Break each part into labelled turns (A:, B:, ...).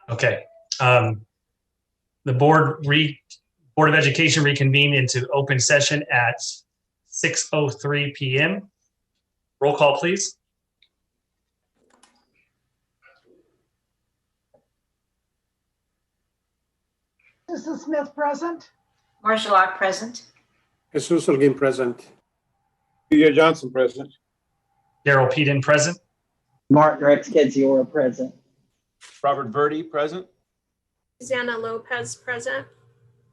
A: Okay. The Board of Education reconvened into open session at 6:03 p.m. Roll call, please.
B: Mrs. Smith present.
C: Marcia Locke present.
D: Jesus Holguin present.
E: Peter Johnson present.
A: Daryl Peden present.
F: Martin Rex Kedziora present.
E: Robert Verdi present.
G: Susanna Lopez present.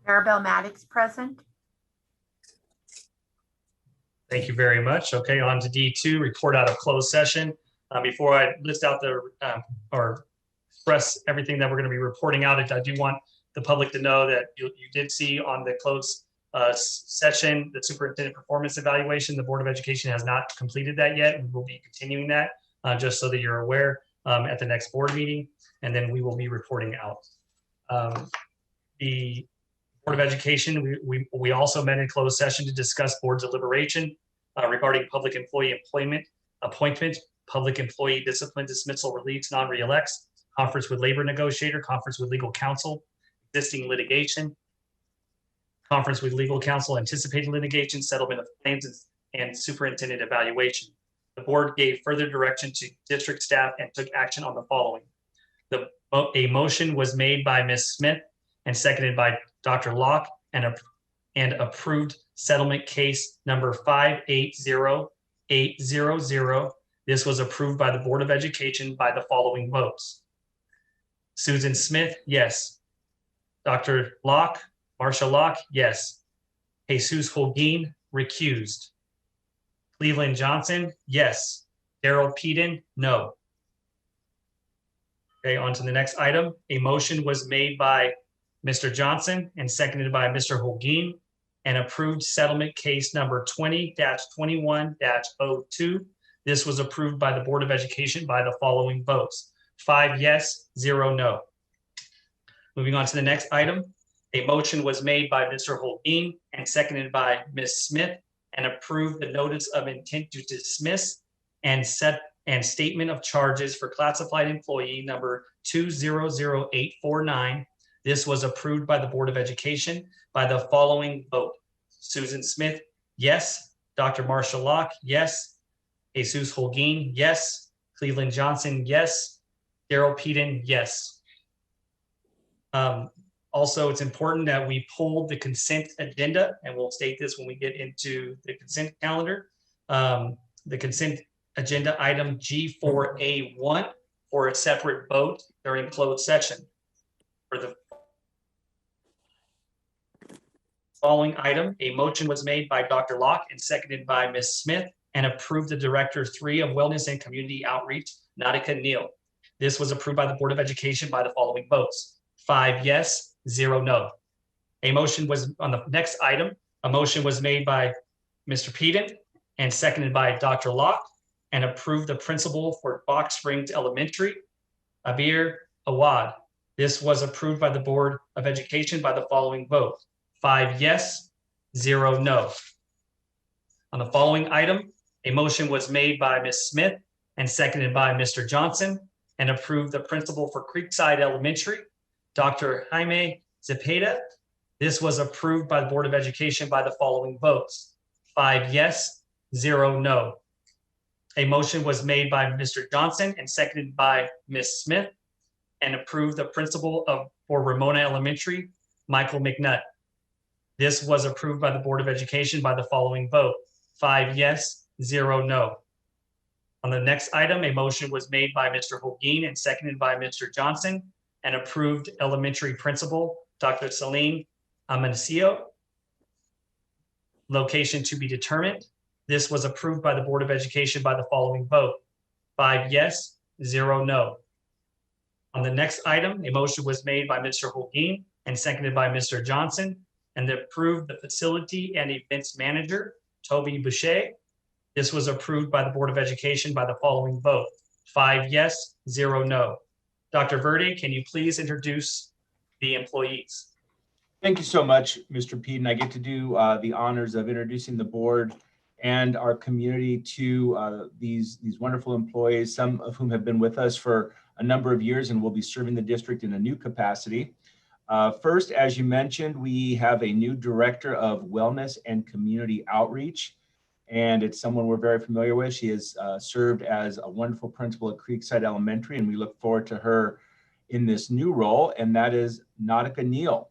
C: Maribel Maddox present.
A: Thank you very much. Okay, on to D2, report out of closed session. Before I list out the or express everything that we're going to be reporting out, I do want the public to know that you did see on the closed session the superintendent performance evaluation. The Board of Education has not completed that yet, and we'll be continuing that just so that you're aware at the next board meeting, and then we will be reporting out. The Board of Education, we also met in closed session to discuss board deliberation regarding public employee appointment, public employee discipline, dismissal, release, non-reelects, conference with labor negotiator, conference with legal counsel, existing litigation, conference with legal counsel, anticipated litigation, settlement of claims, and superintendent evaluation. The board gave further direction to district staff and took action on the following. A motion was made by Ms. Smith and seconded by Dr. Locke and approved settlement case number 580800. This was approved by the Board of Education by the following votes. Susan Smith, yes. Dr. Locke, Marcia Locke, yes. Jesus Holguin, recused. Cleveland Johnson, yes. Daryl Peden, no. Okay, on to the next item. A motion was made by Mr. Johnson and seconded by Mr. Holguin and approved settlement case number 20-21-02. This was approved by the Board of Education by the following votes. 5 yes, 0 no. Moving on to the next item. A motion was made by Mr. Holguin and seconded by Ms. Smith and approved the notice of intent to dismiss and statement of charges for classified employee number 200849. This was approved by the Board of Education by the following vote. Susan Smith, yes. Dr. Marcia Locke, yes. Jesus Holguin, yes. Cleveland Johnson, yes. Daryl Peden, yes. Also, it's important that we pull the consent agenda, and we'll state this when we get into the consent calendar. The consent agenda item G4A1 for a separate vote during closed session. For the following item, a motion was made by Dr. Locke and seconded by Ms. Smith and approved the Director 3 of Wellness and Community Outreach, Nautica Neal. This was approved by the Board of Education by the following votes. 5 yes, 0 no. A motion was on the next item. A motion was made by Mr. Peden and seconded by Dr. Locke and approved the principal for Box Springs Elementary, Abir Awad. This was approved by the Board of Education by the following vote. 5 yes, 0 no. On the following item, a motion was made by Ms. Smith and seconded by Mr. Johnson and approved the principal for Creekside Elementary, Dr. Jaime Zepeda. This was approved by the Board of Education by the following votes. 5 yes, 0 no. A motion was made by Mr. Johnson and seconded by Ms. Smith and approved the principal for Ramona Elementary, Michael McNutt. This was approved by the Board of Education by the following vote. 5 yes, 0 no. On the next item, a motion was made by Mr. Holguin and seconded by Mr. Johnson and approved elementary principal, Dr. Celine Amancio. Location to be determined. This was approved by the Board of Education by the following vote. 5 yes, 0 no. On the next item, a motion was made by Mr. Holguin and seconded by Mr. Johnson and approved the facility and events manager, Toby Boucher. This was approved by the Board of Education by the following vote. 5 yes, 0 no. Dr. Verdi, can you please introduce the employees?
E: Thank you so much, Mr. Peden. I get to do the honors of introducing the board and our community to these wonderful employees, some of whom have been with us for a number of years and will be serving the district in a new capacity. First, as you mentioned, we have a new director of wellness and community outreach, and it's someone we're very familiar with. She has served as a wonderful principal at Creekside Elementary, and we look forward to her in this new role, and that is Nautica Neal.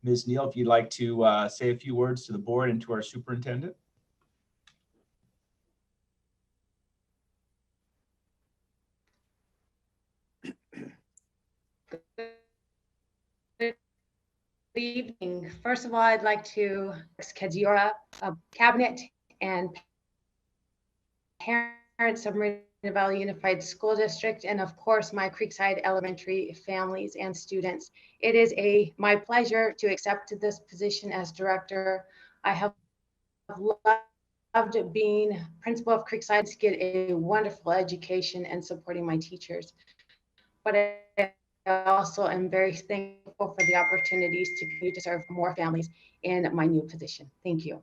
E: Ms. Neal, if you'd like to say a few words to the board and to our superintendent.
H: Good evening. First of all, I'd like to thank Kedziora, Cabinet, and parents of Moreno Valley Unified School District, and of course, my Creekside Elementary families and students. It is my pleasure to accept this position as director. I have loved being principal of Creekside to get a wonderful education and supporting my teachers. But I also am very thankful for the opportunities to continue to serve more families in my new position. Thank you.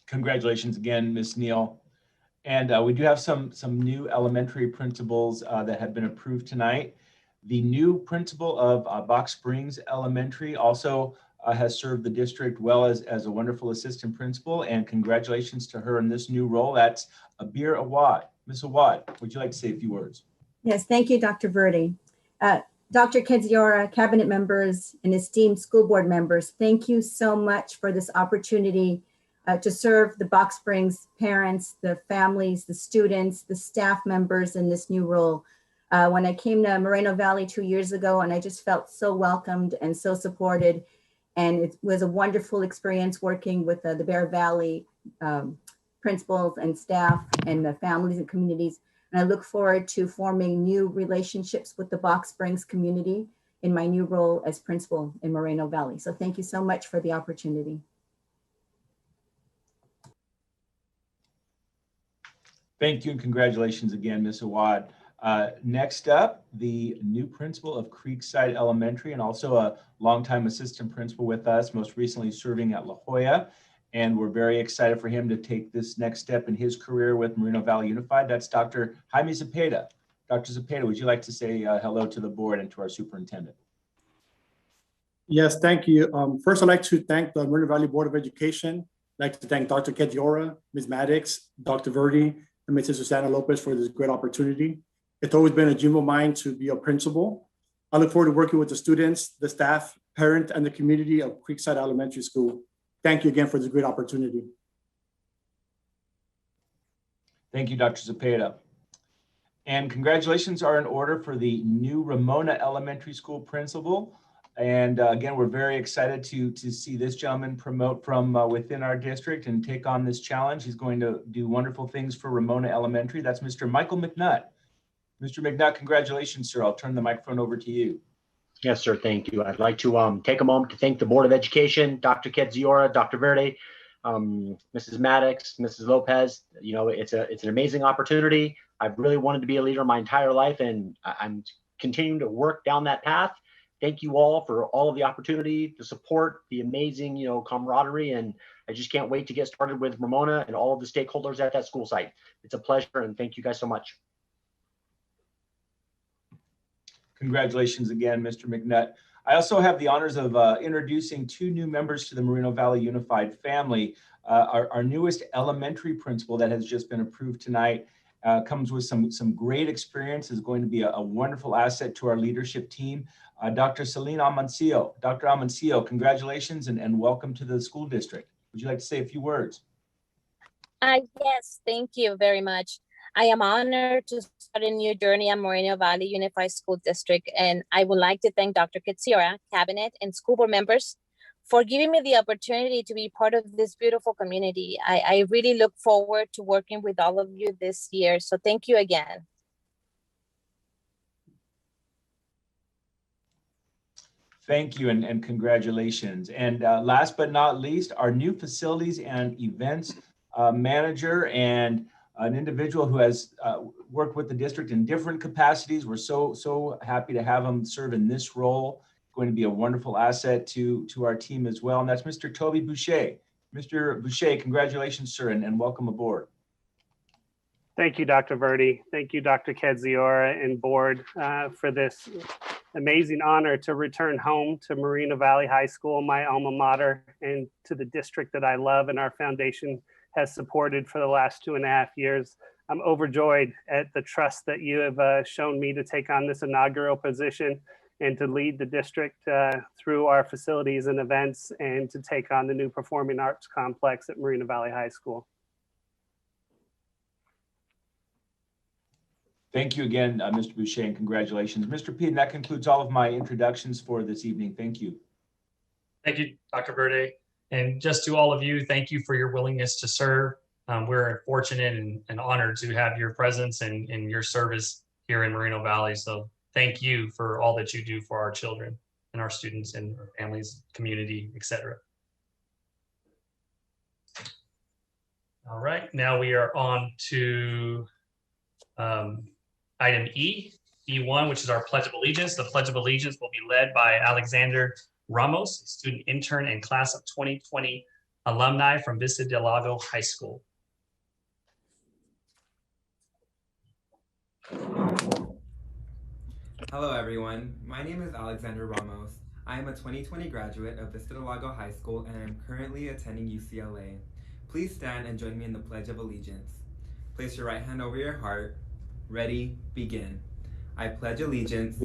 E: Congratulations again, Ms. Neal. And we do have some new elementary principals that have been approved tonight. The new principal of Box Springs Elementary also has served the district well as a wonderful assistant principal, and congratulations to her in this new role. That's Abir Awad. Ms. Awad, would you like to say a few words?
I: Yes, thank you, Dr. Verdi. Dr. Kedziora, cabinet members, and esteemed school board members, thank you so much for this opportunity to serve the Box Springs parents, the families, the students, the staff members in this new role. When I came to Moreno Valley 2 years ago, and I just felt so welcomed and so supported. And it was a wonderful experience working with the Bear Valley principals and staff and the families and communities. And I look forward to forming new relationships with the Box Springs community in my new role as principal in Moreno Valley. So thank you so much for the opportunity.
E: Thank you and congratulations again, Ms. Awad. Next up, the new principal of Creekside Elementary and also a longtime assistant principal with us, most recently serving at La Jolla. And we're very excited for him to take this next step in his career with Moreno Valley Unified. That's Dr. Jaime Zepeda. Dr. Zepeda, would you like to say hello to the board and to our superintendent?
D: Yes, thank you. First, I'd like to thank the Moreno Valley Board of Education. I'd like to thank Dr. Kedziora, Ms. Maddox, Dr. Verdi, and Mrs. Susana Lopez for this great opportunity. It's always been a dream of mine to be a principal. I look forward to working with the students, the staff, parent, and the community of Creekside Elementary School. Thank you again for this great opportunity.
E: Thank you, Dr. Zepeda. And congratulations are in order for the new Ramona Elementary School principal. And again, we're very excited to see this gentleman promote from within our district and take on this challenge. He's going to do wonderful things for Ramona Elementary. That's Mr. Michael McNutt. Mr. McNutt, congratulations, sir. I'll turn the microphone over to you.
J: Yes, sir. Thank you. I'd like to take a moment to thank the Board of Education, Dr. Kedziora, Dr. Verde, Mrs. Maddox, Mrs. Lopez. You know, it's an amazing opportunity. I've really wanted to be a leader my entire life, and I'm continuing to work down that path. Thank you all for all of the opportunity, the support, the amazing, camaraderie, and I just can't wait to get started with Ramona and all of the stakeholders at that school site. It's a pleasure, and thank you guys so much.
E: Congratulations again, Mr. McNutt. I also have the honors of introducing two new members to the Moreno Valley Unified family. Our newest elementary principal that has just been approved tonight comes with some great experience, is going to be a wonderful asset to our leadership team. Dr. Celine Amancio. Dr. Amancio, congratulations and welcome to the school district. Would you like to say a few words?
K: Yes, thank you very much. I am honored to start a new journey at Moreno Valley Unified School District, and I would like to thank Dr. Kedziora, cabinet, and school board members for giving me the opportunity to be part of this beautiful community. I really look forward to working with all of you this year, so thank you again.
E: Thank you and congratulations. And last but not least, our new facilities and events manager and an individual who has worked with the district in different capacities. We're so happy to have him serve in this role. going to be a wonderful asset to our team as well. And that's Mr. Toby Boucher. Mr. Boucher, congratulations, sir, and welcome aboard.
L: Thank you, Dr. Verdi. Thank you, Dr. Kedziora and board for this amazing honor to return home to Moreno Valley High School, my alma mater, and to the district that I love and our foundation has supported for the last 2.5 years. I'm overjoyed at the trust that you have shown me to take on this inaugural position and to lead the district through our facilities and events and to take on the new performing arts complex at Moreno Valley High School.
E: Thank you again, Mr. Boucher, and congratulations. Mr. Peden, that concludes all of my introductions for this evening. Thank you.
A: Thank you, Dr. Verde. And just to all of you, thank you for your willingness to serve. We're fortunate and honored to have your presence and your service here in Moreno Valley. So thank you for all that you do for our children and our students and our families, community, etc. All right, now we are on to item E1, which is our Pledge of Allegiance. The Pledge of Allegiance will be led by Alexander Ramos, a student intern and class of 2020 alumni from Vista del Lago High School.
M: Hello everyone, my name is Alexander Ramos. I am a 2020 graduate of Vista del Lago High School and I am currently attending UCLA. Please stand and join me in the Pledge of Allegiance. Place your right hand over your heart. Ready, begin. I pledge allegiance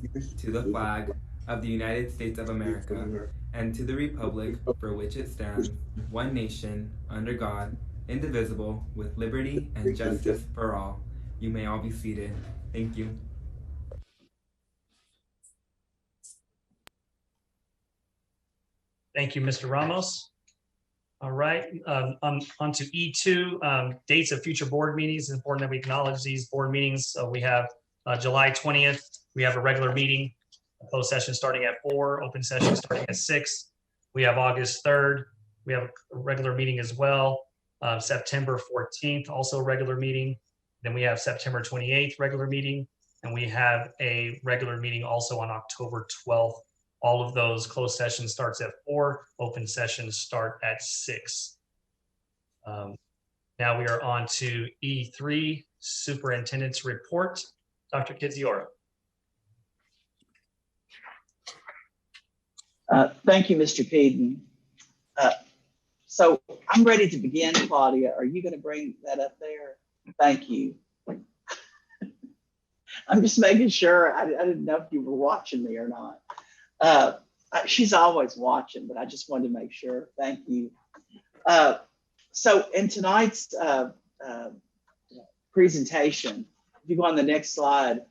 M: to the flag of the United States of America and to the republic for which it stands, one nation, under God, indivisible, with liberty and justice for all. You may all be seated. Thank you.
A: Thank you, Mr. Ramos. All right, on to E2, dates of future board meetings. It's important that we acknowledge these board meetings. So we have July 20th, we have a regular meeting, a closed session starting at 4, open session starting at 6. We have August 3rd, we have a regular meeting as well. September 14th, also a regular meeting. Then we have September 28th, regular meeting. And we have a regular meeting also on October 12th. All of those closed sessions starts at 4, open sessions start at 6. Now we are on to E3, Superintendent's Report. Dr. Kedziora.
F: Thank you, Mr. Peden. So I'm ready to begin, Claudia. Are you going to bring that up there? Thank you. I'm just making sure. I didn't know if you were watching me or not. She's always watching, but I just wanted to make sure. Thank you. So in tonight's presentation, if you go on the next slide,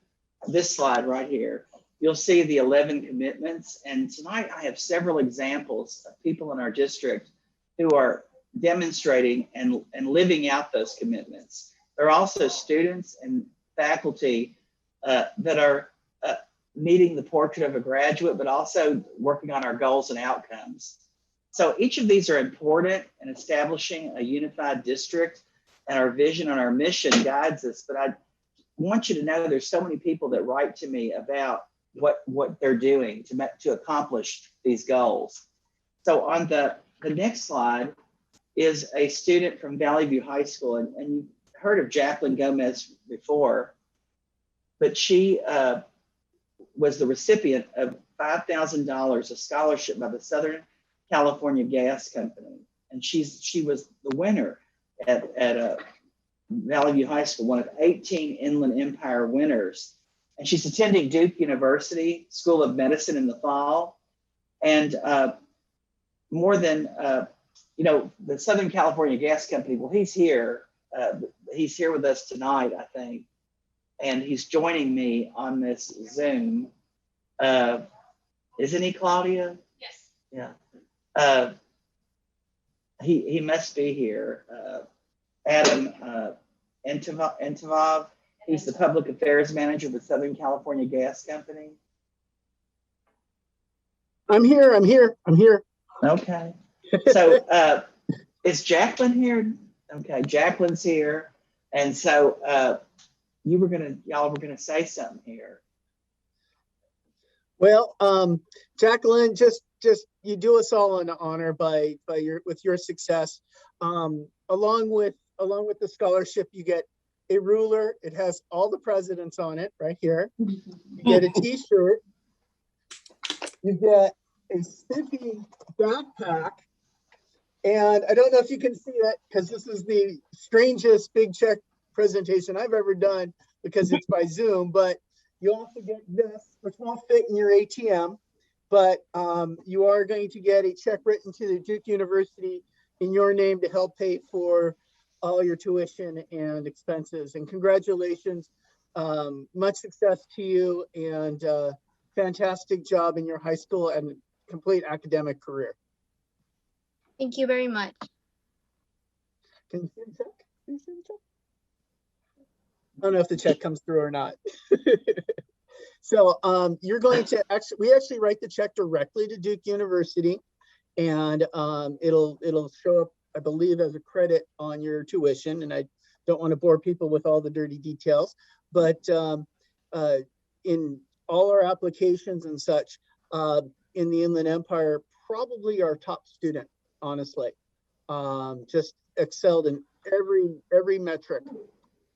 F: this slide right here, you'll see the 11 commitments. And tonight I have several examples of people in our district who are demonstrating and living out those commitments. There are also students and faculty that are meeting the portrait of a graduate, but also working on our goals and outcomes. So each of these are important in establishing a unified district, and our vision and our mission guides us. But I want you to know there's so many people that write to me about what they're doing to accomplish these goals. So on the next slide is a student from Valley View High School, and you've heard of Jacqueline Gomez before, but she was the recipient of $5,000, a scholarship by the Southern California Gas Company. And she was the winner at Valley View High School, one of 18 Inland Empire winners. And she's attending Duke University School of Medicine in the fall. And more than, the Southern California Gas Company, well, he's here with us tonight, I think. And he's joining me on this Zoom. Isn't he, Claudia?
N: Yes.
F: Yeah. He must be here. Adam Entivov. He's the public affairs manager with Southern California Gas Company.
O: I'm here.
F: Okay. So is Jacqueline here? Okay, Jacqueline's here. And so y'all were gonna say something here.
N: Well, Jacqueline, just you do us all an honor with your success. Along with the scholarship, you get a ruler. It has all the presidents on it right here. You get a T-shirt. You get a spiffy backpack. And I don't know if you can see it because this is the strangest big check presentation I've ever done because it's by Zoom, but you also get this, which won't fit in your ATM, but you are going to get a check written to the Duke University in your name to help pay for all your tuition and expenses. And congratulations, much success to you, and fantastic job in your high school and complete academic career.
O: Thank you very much.
N: Can you see the check? Can you see the check? I don't know if the check comes through or not. So you're going to we actually write the check directly to Duke University, and it'll show up, I believe, as a credit on your tuition. And I don't want to bore people with all the dirty details, but in all our applications and such in the Inland Empire, probably our top student, honestly, just excelled in every metric.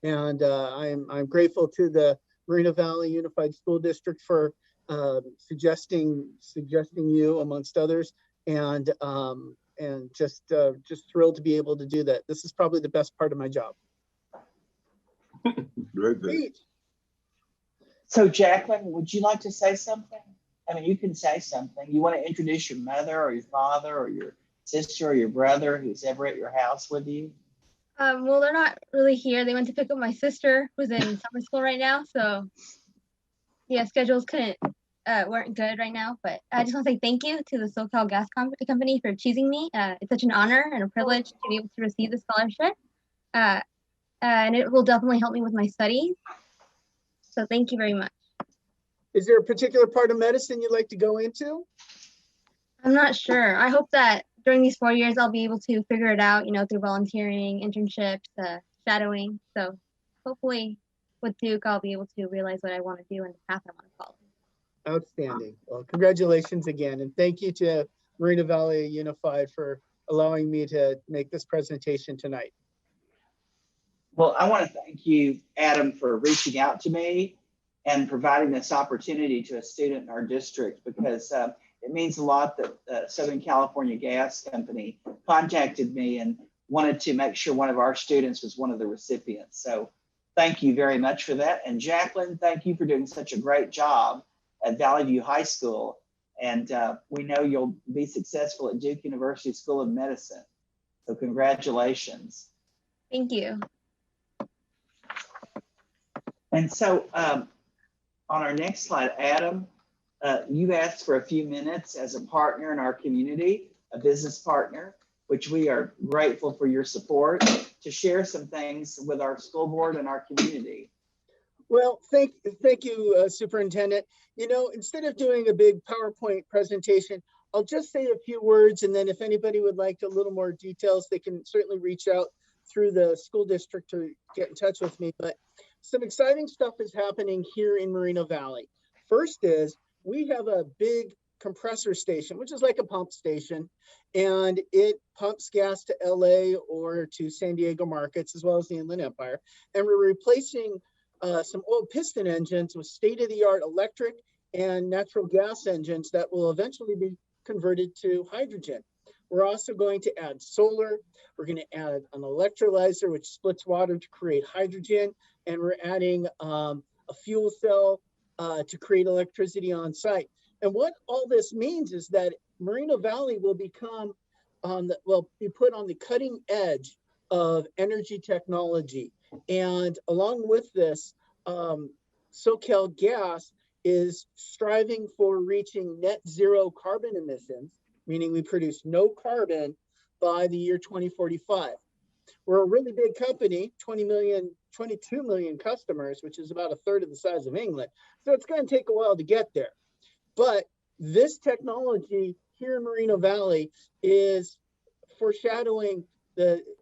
N: And I'm grateful to the Moreno Valley Unified School District for suggesting you amongst others, and just thrilled to be able to do that. This is probably the best part of my job.
P: Very good.
N: Great.
F: So Jacqueline, would you like to say something? I mean, you can say something. You want to introduce your mother or your father or your sister or your brother who's ever at your house with you?
O: Well, they're not really here. They went to pick up my sister who's in summer school right now. So yeah, schedules weren't good right now, but I just want to say thank you to the SoCal Gas Company for choosing me. It's such an honor and a privilege to be able to receive the scholarship. And it will definitely help me with my studies. So thank you very much.
N: Is there a particular part of medicine you'd like to go into?
O: I'm not sure. I hope that during these 4 years, I'll be able to figure it out, through volunteering, internships, shadowing. So hopefully with Duke, I'll be able to realize what I want to do and the path I want to follow.
N: Outstanding. Well, congratulations again. And thank you to Moreno Valley Unified for allowing me to make this presentation tonight.
F: Well, I want to thank you, Adam, for reaching out to me and providing this opportunity to a student in our district, because it means a lot that Southern California Gas Company contacted me and wanted to make sure one of our students was one of the recipients. So thank you very much for that. And Jacqueline, thank you for doing such a great job at Valley View High School. And we know you'll be successful at Duke University School of Medicine. So congratulations.
O: Thank you.
F: And so on our next slide, Adam, you asked for a few minutes as a partner in our community, a business partner, which we are grateful for your support, to share some things with our school board and our community.
N: Well, thank you, Superintendent. Instead of doing a big PowerPoint presentation, I'll just say a few words, and then if anybody would like a little more details, they can certainly reach out through the school district to get in touch with me. But some exciting stuff is happening here in Moreno Valley. First is we have a big compressor station, which is like a pump station, and it pumps gas to LA or to San Diego markets, as well as the Inland Empire. And we're replacing some old piston engines with state-of-the-art electric and natural gas engines that will eventually be converted to hydrogen. We're also going to add solar. We're going to add an electrolyzer, which splits water to create hydrogen. And we're adding a fuel cell to create electricity on site. And what all this means is that Moreno Valley will become be put on the cutting edge of energy technology. And along with this, SoCal Gas is striving for reaching net zero carbon emissions, meaning we produce no carbon by the year 2045. We're a really big company, 22 million customers, which is about a third of the size of England. So it's going to take a while to get there. But this technology here in Moreno Valley is foreshadowing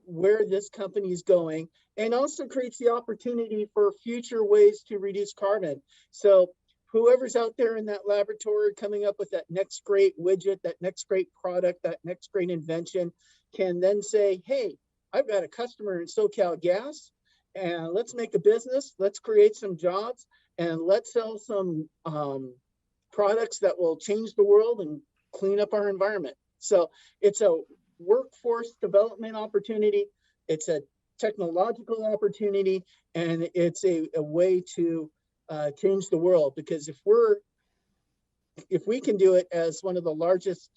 N: where this company is going, and also creates the opportunity for future ways to reduce carbon. So whoever's out there in that laboratory coming up with that next great widget, that next great product, that next great invention can then say, hey, I've got a customer in SoCal Gas, and let's make a business, let's create some jobs, and let's sell some products that will change the world and clean up our environment. So it's a workforce development opportunity, it's a technological opportunity, and it's a way to change the world. Because if we can do it as one of the largest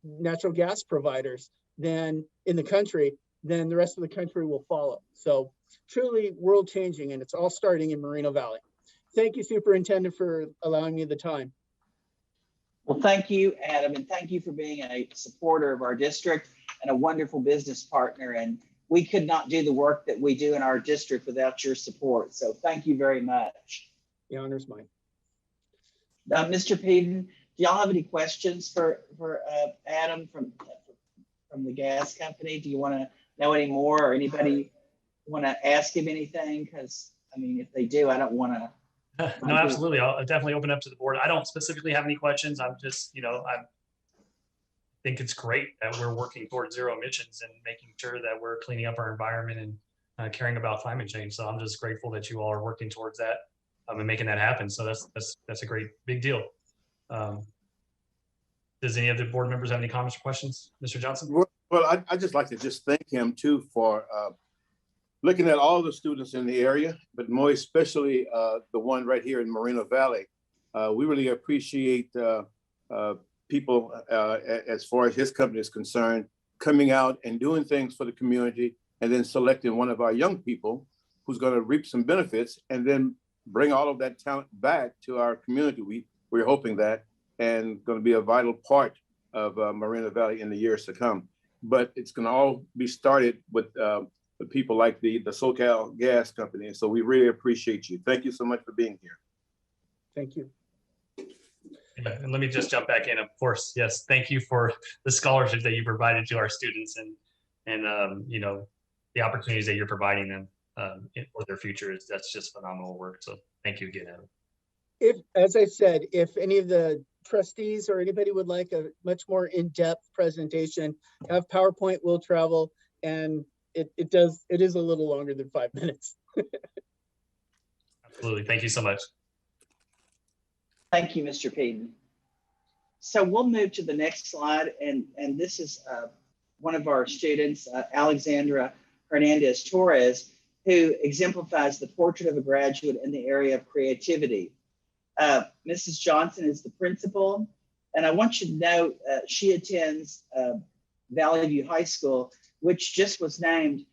N: natural gas providers then in the country, then the rest of the country will follow. So truly world changing, and it's all starting in Moreno Valley. Thank you, Superintendent, for allowing me the time.
F: Well, thank you, Adam, and thank you for being a supporter of our district and a wonderful business partner. And we could not do the work that we do in our district without your support. So thank you very much.
N: The honor's mine.
F: Mr. Peden, do y'all have any questions for Adam from the gas company? Do you want to know any more, or anybody want to ask him anything? Because I mean, if they do, I don't want to.
A: No, absolutely. I'll definitely open up to the board. I don't specifically have any questions. I'm just, I think it's great that we're working towards zero emissions and making sure that we're cleaning up our environment and caring about climate change. So I'm just grateful that you all are working towards that and making that happen. So that's a great big deal. Does any of the board members have any comments or questions? Mr. Johnson?
P: Well, I'd just like to just thank him too for looking at all the students in the area, but more especially the one right here in Moreno Valley. We really appreciate people, as far as his company is concerned, coming out and doing things for the community, and then selecting one of our young people who's going to reap some benefits and then bring all of that talent back to our community. We're hoping that, and going to be a vital part of Moreno Valley in the years to come. But it's going to all be started with people like the SoCal Gas Company. And so we really appreciate you. Thank you so much for being here.
N: Thank you.
A: Yeah, and let me just jump back in. Of course, yes, thank you for the scholarship that you provided to our students and the opportunities that you're providing them for their future. That's just phenomenal work. So thank you again, Adam.
N: As I said, if any of the trustees or anybody would like a much more in-depth presentation, have PowerPoint will travel, and it is a little longer than 5 minutes.
A: Absolutely. Thank you so much.
F: Thank you, Mr. Peden. So we'll move to the next slide, and this is one of our students, Alexandra Hernandez Torres, who exemplifies the portrait of a graduate in the area of creativity. Mrs. Johnson is the principal, and I want you to know she attends Valley View High School, which just was named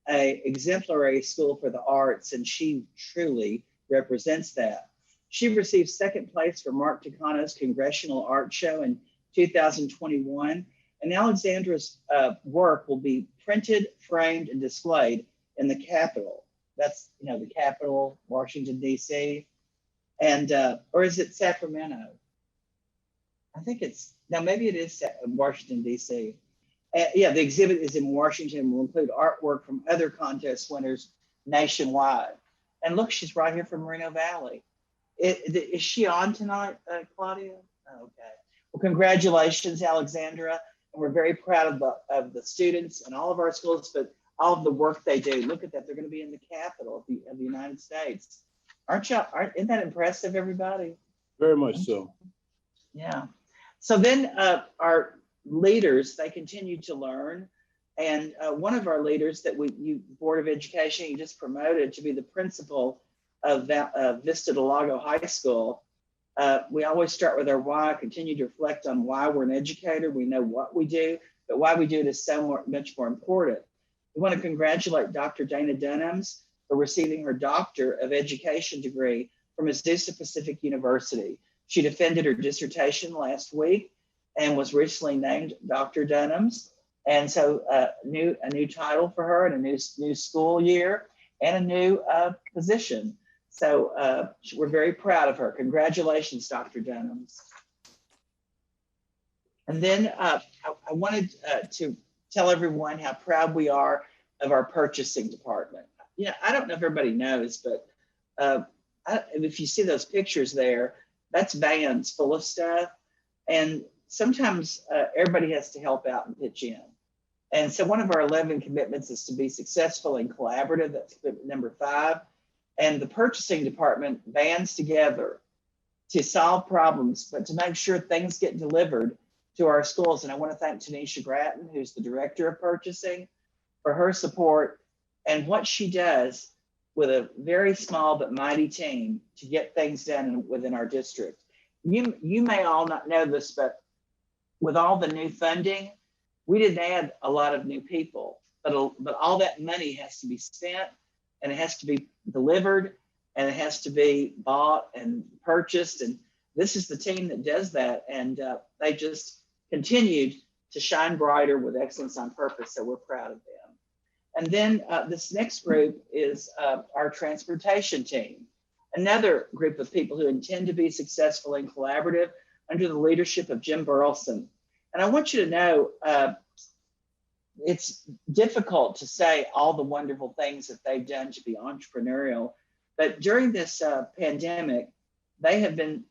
F: an exemplary school for the arts, and she truly represents that. She received second place for Mark Takano's Congressional Art Show in 2021, and Alexandra's work will be printed, framed, and displayed in the Capitol. That's, the Capitol, Washington, D.C., and or is it Sacramento? I think maybe it is Washington, D.C. Yeah, the exhibit is in Washington and will include artwork from other contest winners nationwide. And look, she's right here from Moreno Valley. Is she on tonight, Claudia? Oh, okay. Well, congratulations, Alexandra. And we're very proud of the students and all of our schools, but all of the work they do. Look at that. They're going to be in the Capitol of the United States. Isn't that impressive, everybody?
P: Very much so.
F: Yeah. So then our leaders, they continue to learn. And one of our leaders that Board of Education, you just promoted to be the principal of Vista del Lago High School. We always start with our why, continue to reflect on why we're an educator. We know what we do, but why we do it is so much more important. We want to congratulate Dr. Dana Dunhams for receiving her Doctor of Education degree from Azusa Pacific University. She defended her dissertation last week and was recently named Dr. Dunhams. And so a new title for her and a new school year and a new position. So we're very proud of her. Congratulations, Dr. Dunhams. And then I wanted to tell everyone how proud we are of our purchasing department. I don't know if everybody knows, but if you see those pictures there, that's vans full of stuff. And sometimes everybody has to help out and pitch in. And so one of our 11 commitments is to be successful and collaborative. That's commitment number 5. And the purchasing department bands together to solve problems, but to make sure things get delivered to our schools. And I want to thank Tanisha Grattan, who's the director of purchasing, for her support and what she does with a very small but mighty team to get things done within our district. You may all not know this, but with all the new funding, we didn't add a lot of new people, but all that money has to be spent, and it has to be delivered, and it has to be bought and purchased. And this is the team that does that. And they just continued to shine brighter with excellence on purpose. So we're proud of them. And then this next group is our transportation team, another group of people who intend to be successful and collaborative under the leadership of Jim Burleson. And I want you to know, it's difficult to say all the wonderful things that they've done to be entrepreneurial, but during this pandemic, they have been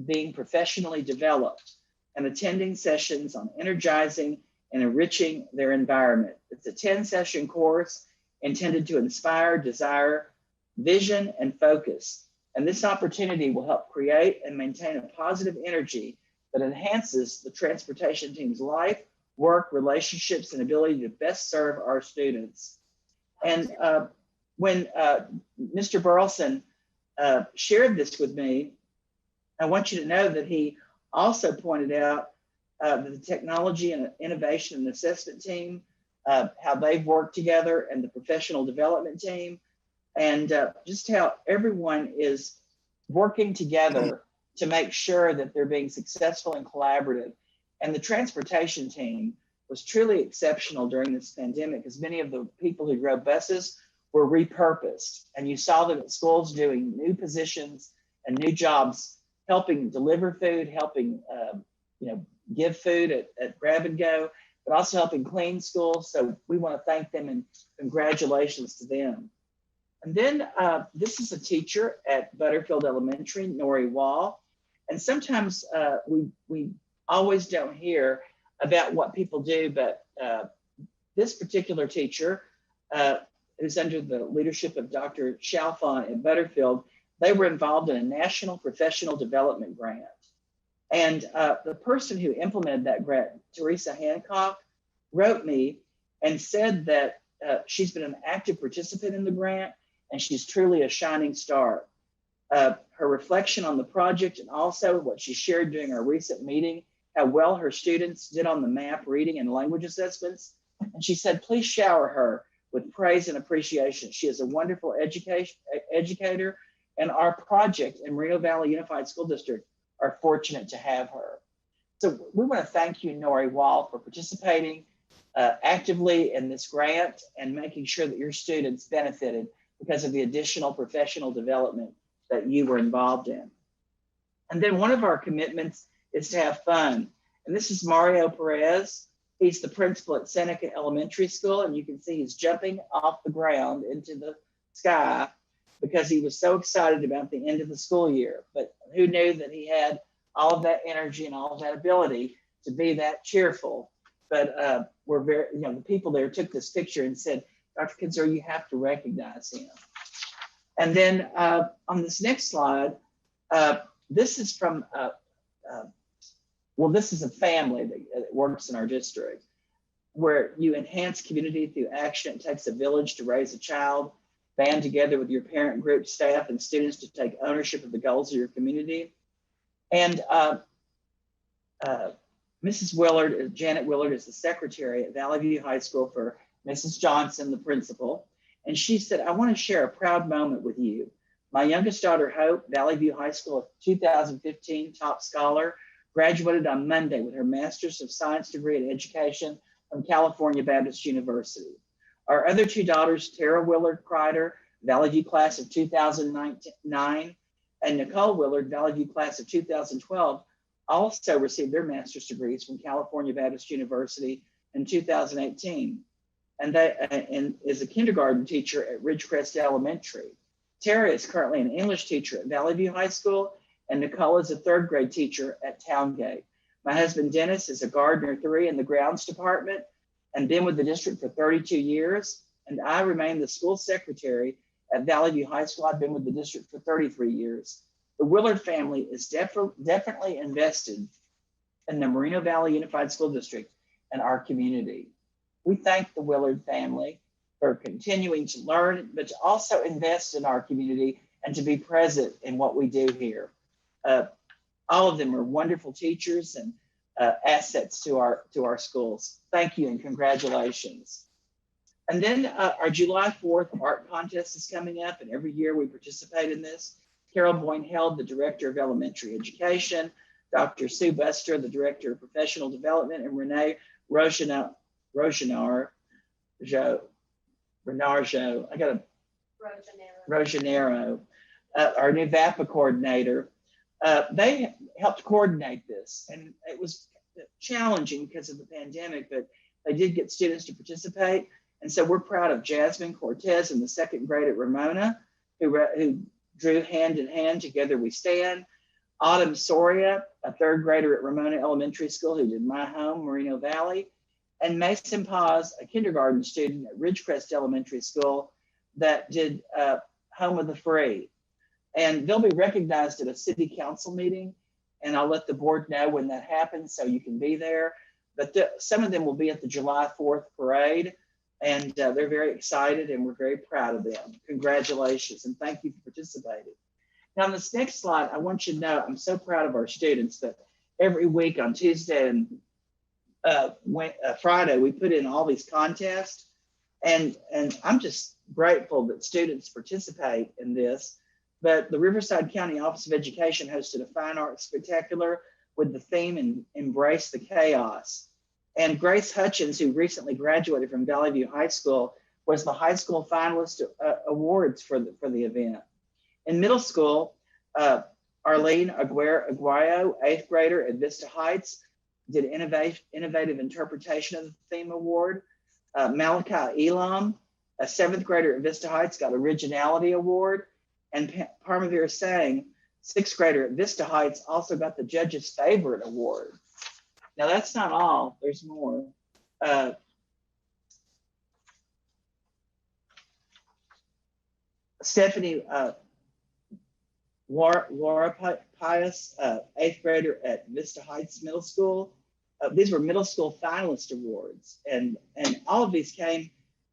F: being professionally developed and attending sessions on energizing and enriching their environment. It's a 10-session course intended to inspire, desire, vision, and focus. And this opportunity will help create and maintain a positive energy that enhances the transportation team's life, work, relationships, and ability to best serve our students. And when Mr. Burleson shared this with me, I want you to know that he also pointed out that the technology and innovation and assessment team, how they've worked together, and the professional development team, and just how everyone is working together to make sure that they're being successful and collaborative. And the transportation team was truly exceptional during this pandemic, because many of the people who drove buses were repurposed. And you saw them at schools doing new positions and new jobs, helping deliver food, helping give food at grab and go, but also helping clean schools. So we want to thank them and congratulations to them. And then this is a teacher at Butterfield Elementary, Nori Wall. And sometimes we always don't hear about what people do, but this particular teacher, who's under the leadership of Dr. Chalfont at Butterfield, they were involved in a national professional development grant. And the person who implemented that grant, Teresa Hancock, wrote me and said that she's been an active participant in the grant, and she's truly a shining star. Her reflection on the project, and also what she shared during our recent meeting, how well her students did on the MAP reading and language assessments. And she said, please shower her with praise and appreciation. She is a wonderful educator, and our project in Moreno Valley Unified School District are fortunate to have her. So we want to thank you, Nori Wall, for participating actively in this grant and making sure that your students benefited because of the additional professional development that you were involved in. And then one of our commitments is to have fun. And this is Mario Perez. He's the principal at Seneca Elementary School, and you can see he's jumping off the ground into the sky because he was so excited about the end of the school year. But who knew that he had all of that energy and all of that ability to be that cheerful? But we're very, the people there took this picture and said, Dr. Kinzer, you have to recognize him. And then on this next slide, this is from, this is a family that works in our district, where you enhance community through action. It takes a village to raise a child. Band together with your parent group, staff, and students to take ownership of the goals of your community. And Mrs. Willard, Janet Willard, is the secretary at Valley View High School for Mrs. Johnson, the principal. And she said, I want to share a proud moment with you. My youngest daughter, Hope, Valley View High School 2015 top scholar, graduated on Monday with her Master's of Science degree in Education from California Baptist University. Our other two daughters, Tara Willard Kreider, Valley View class of 2009, and Nicole Willard, Valley View class of 2012, also received their master's degrees from California Baptist University in 2018. And is a kindergarten teacher at Ridgecrest Elementary. Tara is currently an English teacher at Valley View High School, and Nicole is a 3rd grade teacher at Towngate. My husband, Dennis, is a gardener 3 in the grounds department and been with the district for 32 years. And I remain the school secretary at Valley View High School. I've been with the district for 33 years. The Willard family is definitely invested in the Moreno Valley Unified School District and our community. We thank the Willard family for continuing to learn, but to also invest in our community and to be present in what we do here. All of them are wonderful teachers and assets to our schools. Thank you and congratulations. And then our July 4th art contest is coming up, and every year we participate in this. Carol Boyne-Held, the Director of Elementary Education, Dr. Sue Buster, the Director of Professional Development, and Renee Rogenaro, our new VAPA coordinator. They helped coordinate this, and it was challenging because of the pandemic, but they did get students to participate. And so we're proud of Jasmine Cortez in the 2nd grade at Ramona, who drew Hand in Hand, Together We Stand. Autumn Soria, a 3rd grader at Ramona Elementary School, who did My Home, Moreno Valley. And Mason Paz, a kindergarten student at Ridgecrest Elementary School, that did Home of the Free. And they'll be recognized at a city council meeting, and I'll let the board know when that happens so you can be there. But some of them will be at the July 4th parade, and they're very excited, and we're very proud of them. Congratulations, and thank you for participating. Now, on this next slide, I want you to know I'm so proud of our students that every week on Tuesday and Friday, we put in all these contests, and I'm just grateful that students participate in this. But the Riverside County Office of Education hosted a fine arts spectacular with the theme Embrace the Chaos. And Grace Hutchins, who recently graduated from Valley View High School, was the high school finalist awards for the event. In middle school, Arlene Aguayo, 8th grader at Vista Heights, did innovative interpretation of the theme award. Malachi Elam, a 7th grader at Vista Heights, got Originality Award. And Parmavir Sang, 6th grader at Vista Heights, also got the Judge's Favorite Award. Now that's not all, there's more. Stephanie Laura Pius, 8th grader at Vista Heights Middle School. These were middle school finalist awards, and all of these came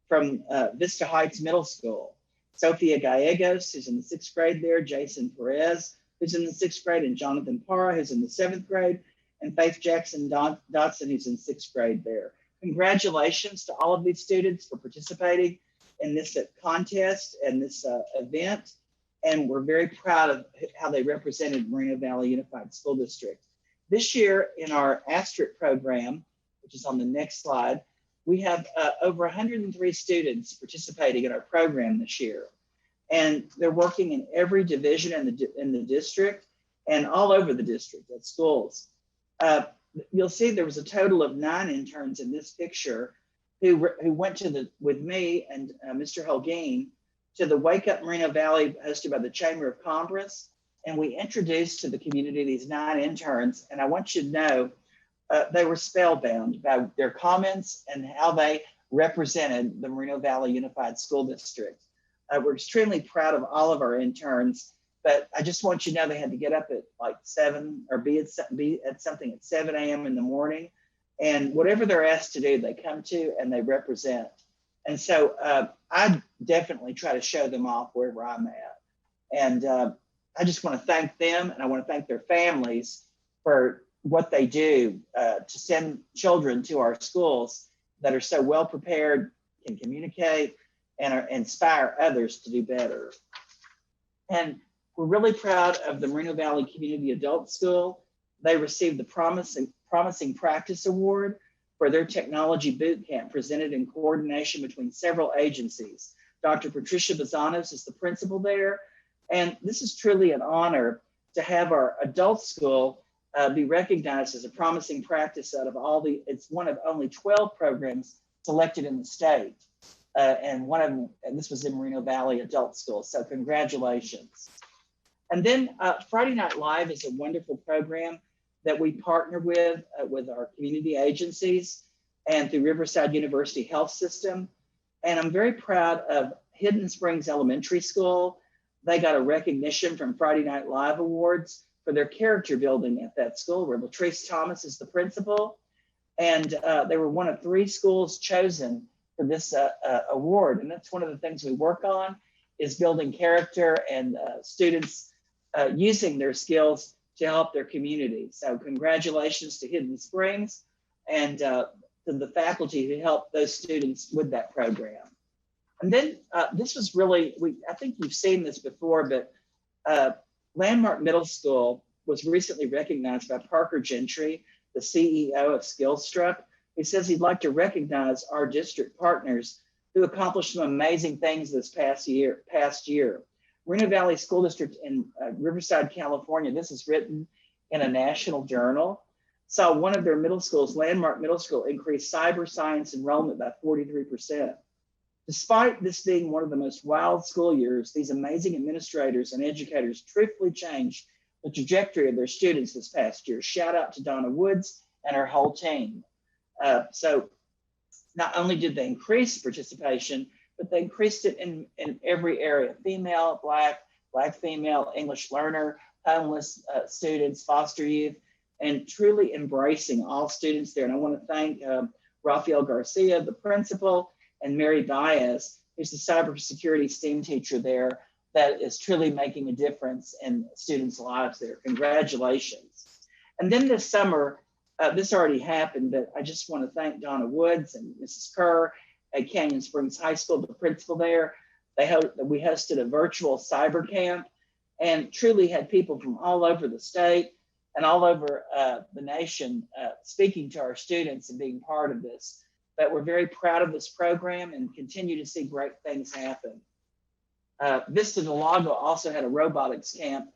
F: from Vista Heights Middle School. Sophia Gallegos, who's in the 6th grade there, Jason Perez, who's in the 6th grade, and Jonathan Parra, who's in the 7th grade, and Faith Jackson Dotson, who's in 6th grade there. Congratulations to all of these students for participating in this contest and this event. And we're very proud of how they represented Moreno Valley Unified School District. This year in our Asterisk program, which is on the next slide, we have over 103 students participating in our program this year. And they're working in every division in the district and all over the district at schools. You'll see there was a total of 9 interns in this picture who went with me and Mr. Holguin to the Wake Up Moreno Valley hosted by the Chamber of Commerce. And we introduced to the community these 9 interns. And I want you to know, they were spellbound by their comments and how they represented the Moreno Valley Unified School District. We're extremely proud of all of our interns, but I just want you to know they had to get up at like 7 or be at something at 7 a.m. in the morning. And whatever they're asked to do, they come to and they represent. And so I definitely try to show them off wherever I'm at. And I just want to thank them, and I want to thank their families for what they do to send children to our schools that are so well prepared, can communicate, and inspire others to do better. And we're really proud of the Moreno Valley Community Adult School. They received the Promising Practice Award for their technology boot camp presented in coordination between several agencies. Dr. Patricia Bazanos is the principal there. And this is truly an honor to have our adult school be recognized as a promising practice out of it's one of only 12 programs selected in the state. and one of them, and this was in Moreno Valley Adult School. So congratulations. And then Friday Night Live is a wonderful program that we partner with our community agencies and through Riverside University Health System. And I'm very proud of Hidden Springs Elementary School. They got a recognition from Friday Night Live Awards for their character building at that school, where Latrice Thomas is the principal. And they were one of 3 schools chosen for this award. And that's one of the things we work on, is building character and students using their skills to help their community. So congratulations to Hidden Springs and to the faculty who helped those students with that program. And then this was really, I think you've seen this before, but Landmark Middle School was recently recognized by Parker Gentry, the CEO of Skillstruck. He says he'd like to recognize our district partners who accomplished some amazing things this past year. Moreno Valley School District in Riverside, California, this is written in a national journal, saw one of their middle schools, Landmark Middle School, increase cyber science enrollment by 43%. Despite this being one of the most wild school years, these amazing administrators and educators truthfully changed the trajectory of their students this past year. Shout out to Donna Woods and her whole team. So not only did they increase participation, but they increased it in every area: female, black female, English learner, homeless students, foster youth, and truly embracing all students there. And I want to thank Rafael Garcia, the principal, and Mary Baez, who's the cybersecurity STEAM teacher there, that is truly making a difference in students' lives there. Congratulations. And then this summer, this already happened, but I just want to thank Donna Woods and Mrs. Kerr at Canyon Springs High School, the principal there. We hosted a virtual cyber camp and truly had people from all over the state and all over the nation speaking to our students and being part of this. But we're very proud of this program and continue to see great things happen. Vista Del Lago also had a robotics camp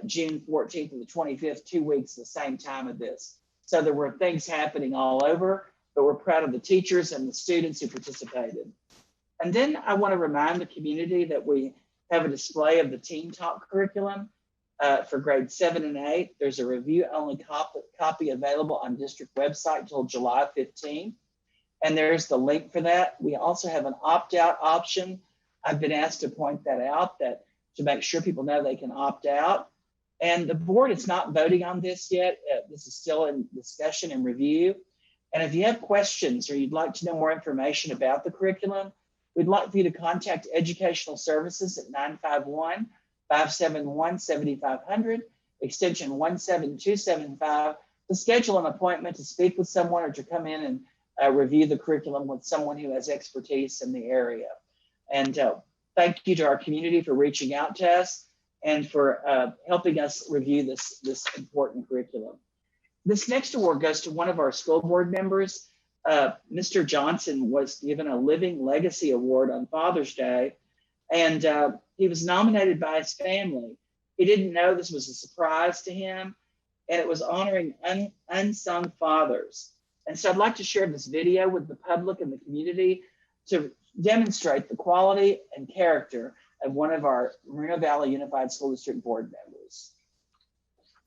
F: June 14th to the 25th, 2 weeks the same time of this. So there were things happening all over, but we're proud of the teachers and the students who participated. And then I want to remind the community that we have a display of the Teen Talk curriculum for grades 7 and 8. There's a review-only copy available on district website till July 15th. And there's the link for that. We also have an opt-out option. I've been asked to point that out, that to make sure people know they can opt out. And the board is not voting on this yet. This is still in discussion and review. And if you have questions or you'd like to know more information about the curriculum, we'd like for you to contact Educational Services at 951-571-7500, extension 17275, to schedule an appointment to speak with someone or to come in and review the curriculum with someone who has expertise in the area. And thank you to our community for reaching out to us and for helping us review this important curriculum. This next award goes to one of our school board members. Mr. Johnson was given a Living Legacy Award on Father's Day, and he was nominated by his family. He didn't know this was a surprise to him, and it was honoring unsung fathers. And so I'd like to share this video with the public and the community to demonstrate the quality and character of one of our Moreno Valley Unified School District board members.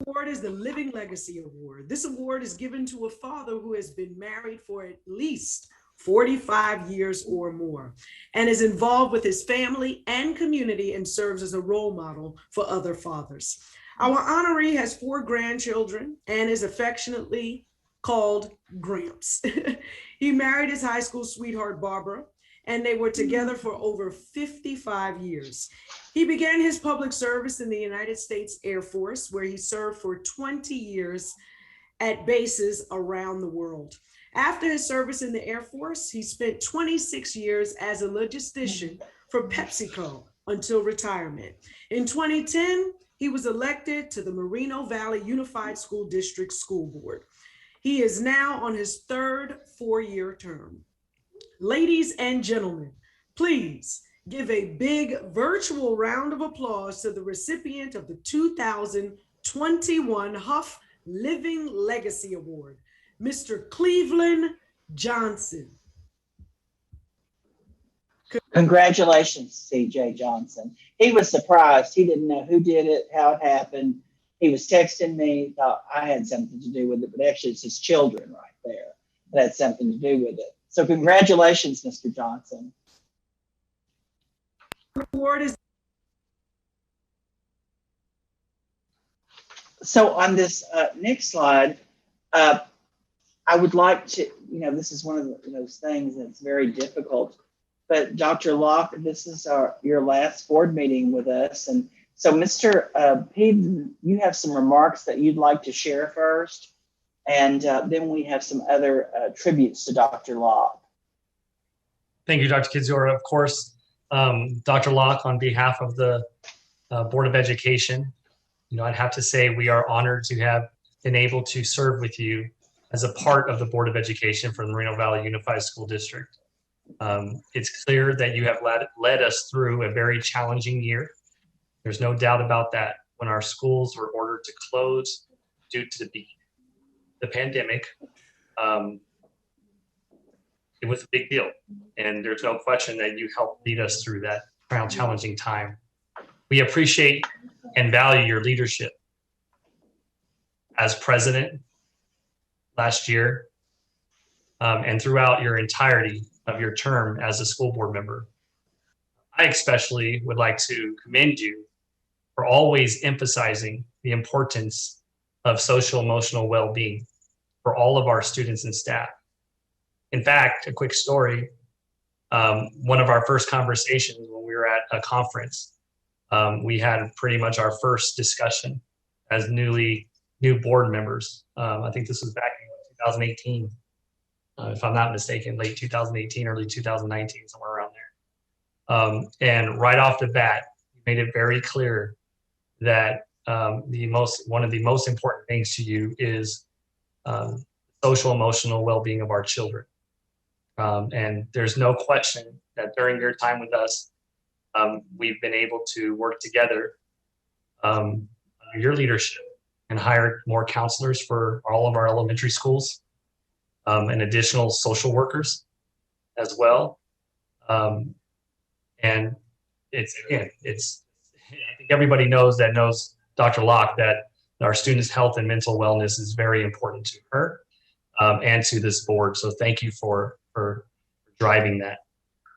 Q: Award is the Living Legacy Award. This award is given to a father who has been married for at least 45 years or more and is involved with his family and community and serves as a role model for other fathers. Our honoree has 4 grandchildren and is affectionately called Gramps. He married his high school sweetheart, Barbara, and they were together for over 55 years. He began his public service in the United States Air Force, where he served for 20 years at bases around the world. After his service in the Air Force, he spent 26 years as a logistician for PepsiCo until retirement. In 2010, he was elected to the Moreno Valley Unified School District School Board. He is now on his 3rd 4-year term. Ladies and gentlemen, please give a big virtual round of applause to the recipient of the 2021 Huff Living Legacy Award, Mr. Cleveland Johnson.
F: Congratulations, C.J. Johnson. He was surprised. He didn't know who did it, how it happened. He was texting me, thought I had something to do with it, but actually it's his children right there that had something to do with it. So congratulations, Mr. Johnson.
Q: Award is
F: So on this next slide, I would like to, this is one of those things that's very difficult. But Dr. Locke, this is your last board meeting with us. And so Mr. Peden, you have some remarks that you'd like to share first. And then we have some other tributes to Dr. Locke.
A: Thank you, Dr. Kidziora. Of course, Dr. Locke, on behalf of the Board of Education, I'd have to say we are honored to have been able to serve with you as a part of the Board of Education for the Moreno Valley Unified School District. It's clear that you have led us through a very challenging year. There's no doubt about that. When our schools were ordered to close due to the pandemic, it was a big deal. And there's no question that you helped lead us through that challenging time. We appreciate and value your leadership as president last year and throughout your entirety of your term as a school board member. I especially would like to commend you for always emphasizing the importance of social emotional well-being for all of our students and staff. In fact, a quick story, one of our first conversations when we were at a conference, we had pretty much our first discussion as new board members. I think this was back in 2018, if I'm not mistaken, late 2018, early 2019, somewhere around there. And right off the bat, you made it very clear that one of the most important things to you is social emotional well-being of our children. And there's no question that during your time with us, we've been able to work together under your leadership and hire more counselors for all of our elementary schools and additional social workers as well. And I think everybody knows Dr. Locke, that our students' health and mental wellness is very important to her and to this board. So thank you for driving that.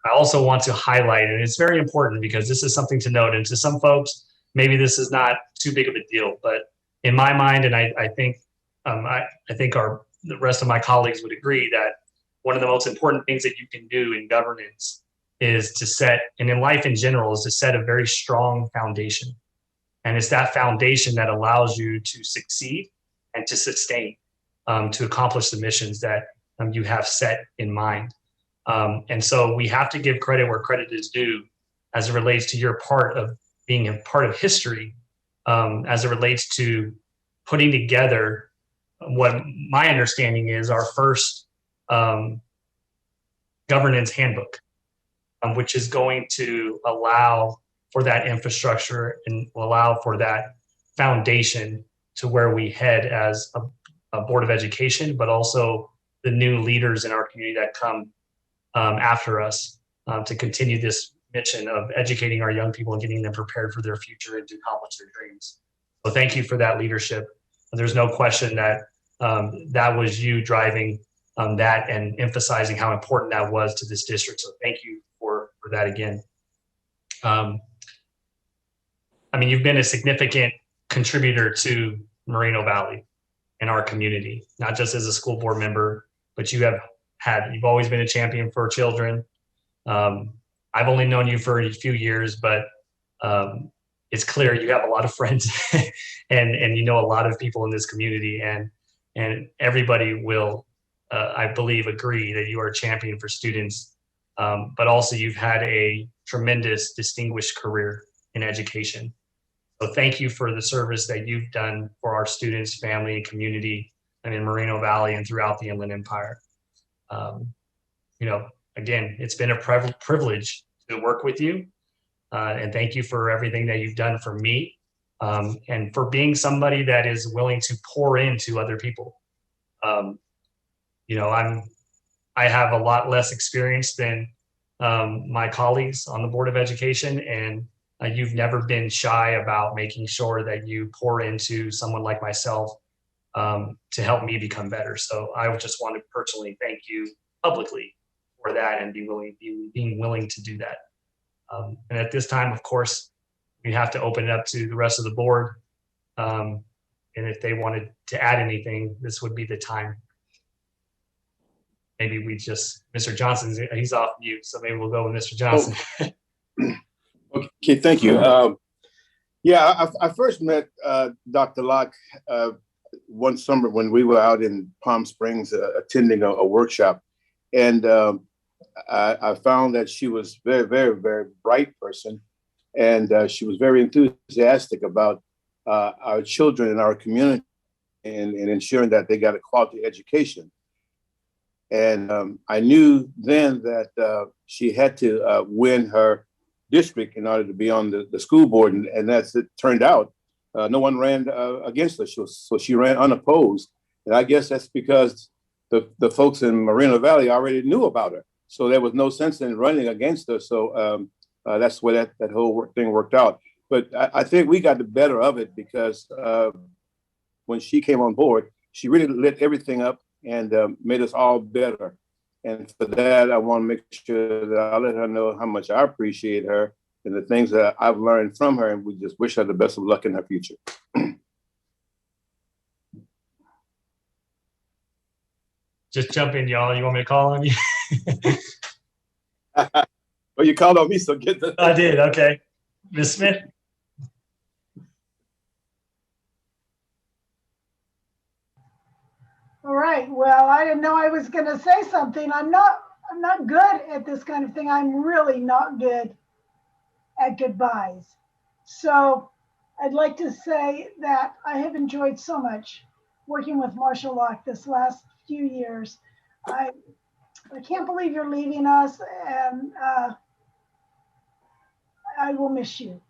A: I also want to highlight, and it's very important because this is something to note, and to some folks, maybe this is not too big of a deal, but in my mind, and I think the rest of my colleagues would agree, that one of the most important things that you can do in governance is to set, and in life in general, is to set a very strong foundation. And it's that foundation that allows you to succeed and to sustain, to accomplish the missions that you have set in mind. And so we have to give credit where credit is due as it relates to your part of being a part of history, as it relates to putting together what my understanding is our first governance handbook, which is going to allow for that infrastructure and will allow for that foundation to where we head as a Board of Education, but also the new leaders in our community that come after us to continue this mission of educating our young people and getting them prepared for their future and to accomplish their dreams. So thank you for that leadership. There's no question that that was you driving that and emphasizing how important that was to this district. So thank you for that again. You've been a significant contributor to Moreno Valley and our community, not just as a school board member, but you've always been a champion for children. I've only known you for a few years, but it's clear you have a lot of friends and you know a lot of people in this community, and everybody will, I believe, agree that you are a champion for students, but also you've had a tremendous distinguished career in education. So thank you for the service that you've done for our students, family, and community, and in Moreno Valley and throughout the Inland Empire. Again, it's been a privilege to work with you, and thank you for everything that you've done for me, and for being somebody that is willing to pour into other people. I have a lot less experience than my colleagues on the Board of Education, and you've never been shy about making sure that you pour into someone like myself to help me become better. So I would just want to personally thank you publicly for that and being willing to do that. And at this time, of course, we have to open it up to the rest of the board. And if they wanted to add anything, this would be the time. Maybe we just, Mr. Johnson's, he's off mute, so maybe we'll go with Mr. Johnson.
P: Okay, thank you. Yeah, I first met Dr. Locke one summer when we were out in Palm Springs attending a workshop. And I found that she was very, very, very bright person. And she was very enthusiastic about our children in our community and ensuring that they got a quality education. And I knew then that she had to win her district in order to be on the school board. And as it turned out, no one ran against her. So she ran unopposed. And I guess that's because the folks in Moreno Valley already knew about her. So there was no sense in running against her. So that's where that whole thing worked out. But I think we got the better of it because when she came on board, she really lit everything up and made us all better. And for that, I want to make sure that I let her know how much I appreciate her and the things that I've learned from her. And we just wish her the best of luck in her future.
A: Just jump in, y'all. You want me to call on you?
P: Well, you called on me, so get the.
A: I did. Okay. Ms. Smith?
B: All right. Well, I didn't know I was going to say something. I'm not good at this kind of thing. I'm really not good at goodbyes. So I'd like to say that I have enjoyed so much working with Marshall Locke this last few years. I can't believe you're leaving us, and I will miss you.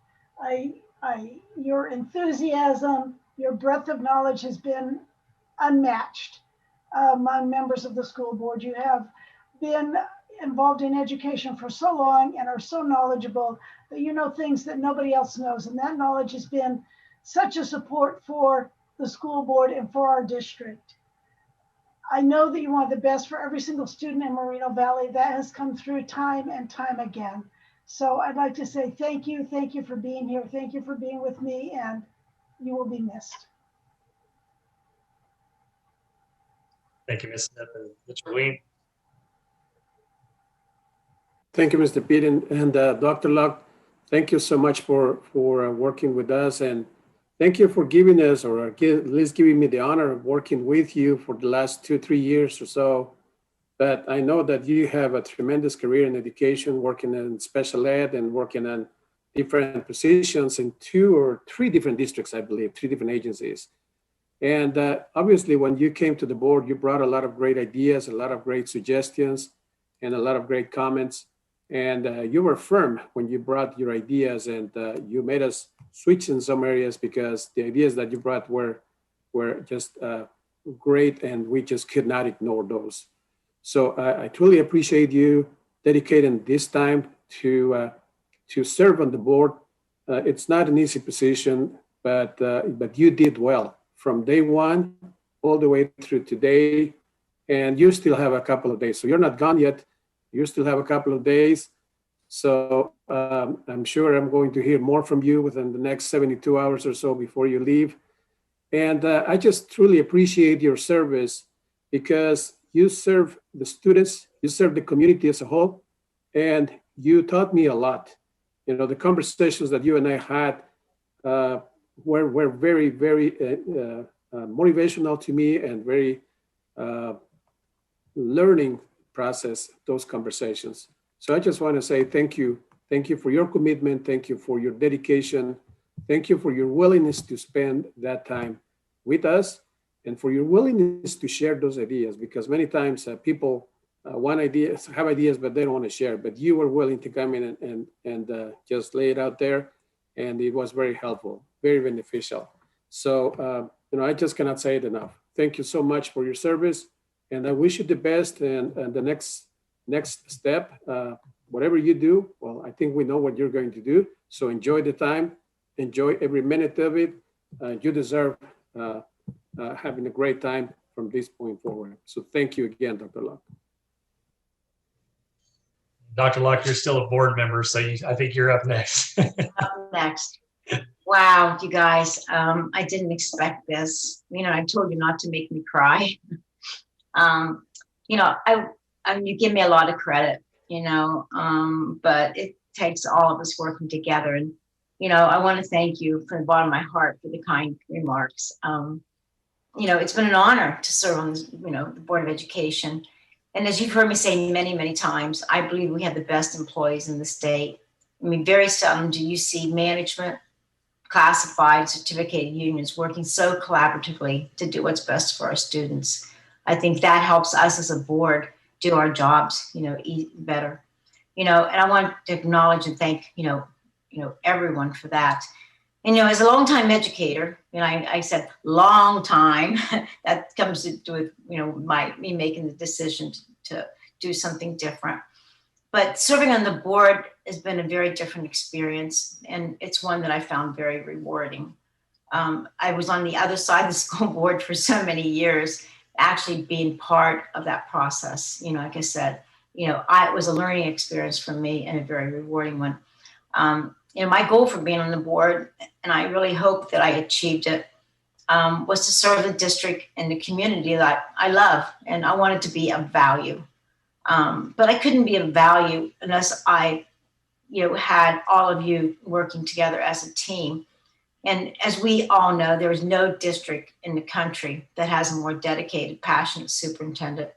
B: Your enthusiasm, your breadth of knowledge has been unmatched among members of the school board. You have been involved in education for so long and are so knowledgeable that you know things that nobody else knows. And that knowledge has been such a support for the school board and for our district. I know that you want the best for every single student in Moreno Valley. That has come through time and time again. So I'd like to say thank you. Thank you for being here. Thank you for being with me, and you will be missed.
A: Thank you, Ms. Smith and Mr. Ween.
R: Thank you, Mr. Pete, and Dr. Locke, thank you so much for working with us, and thank you for giving us, or at least giving me the honor of working with you for the last 2-3 years or so. But I know that you have a tremendous career in education, working in special ed and working on different positions in 2 or 3 different districts, I believe, 3 different agencies. And obviously, when you came to the board, you brought a lot of great ideas, a lot of great suggestions, and a lot of great comments. And you were firm when you brought your ideas, and you made us switch in some areas because the ideas that you brought were just great, and we just could not ignore those. So I truly appreciate you dedicating this time to serve on the board. It's not an easy position, but you did well from day one all the way through today, and you still have a couple of days. So you're not gone yet. You still have a couple of days. So I'm sure I'm going to hear more from you within the next 72 hours or so before you leave. And I just truly appreciate your service because you serve the students, you serve the community as a whole, and you taught me a lot. You know, the conversations that you and I had were very, very motivational to me and very learning process, those conversations. So I just want to say thank you. Thank you for your commitment. Thank you for your dedication. Thank you for your willingness to spend that time with us and for your willingness to share those ideas, because many times people want ideas, have ideas, but they don't want to share. But you were willing to come in and just lay it out there. And it was very helpful, very beneficial. So, I just cannot say it enough. Thank you so much for your service. And I wish you the best and the next step. whatever you do, well, I think we know what you're going to do. So enjoy the time, enjoy every minute of it. You deserve having a great time from this point forward. So thank you again, Dr. Locke.
A: Dr. Locke, you're still a board member, so I think you're up next.
C: Up next. Wow, you guys, I didn't expect this. You know, I told you not to make me cry. You know, you give me a lot of credit, you know, but it takes all of us working together. And, you know, I want to thank you from the bottom of my heart for the kind remarks. You know, it's been an honor to serve on, you know, the Board of Education. And as you've heard me say many, many times, I believe we have the best employees in the state. I mean, very seldom do you see management, classified, certificated unions working so collaboratively to do what's best for our students. I think that helps us as a board do our jobs, you know, better. You know, and I want to acknowledge and thank, you know, everyone for that. And, you know, as a longtime educator, you know, I said long time, that comes to do with, you know, me making the decision to do something different. But serving on the board has been a very different experience, and it's one that I found very rewarding. I was on the other side of the school board for so many years, actually being part of that process. You know, like I said, you know, it was a learning experience for me and a very rewarding one. You know, my goal for being on the board, and I really hope that I achieved it, was to serve the district and the community that I love, and I wanted to be of value. But I couldn't be of value unless I, you know, had all of you working together as a team. And as we all know, there is no district in the country that has a more dedicated, passionate superintendent,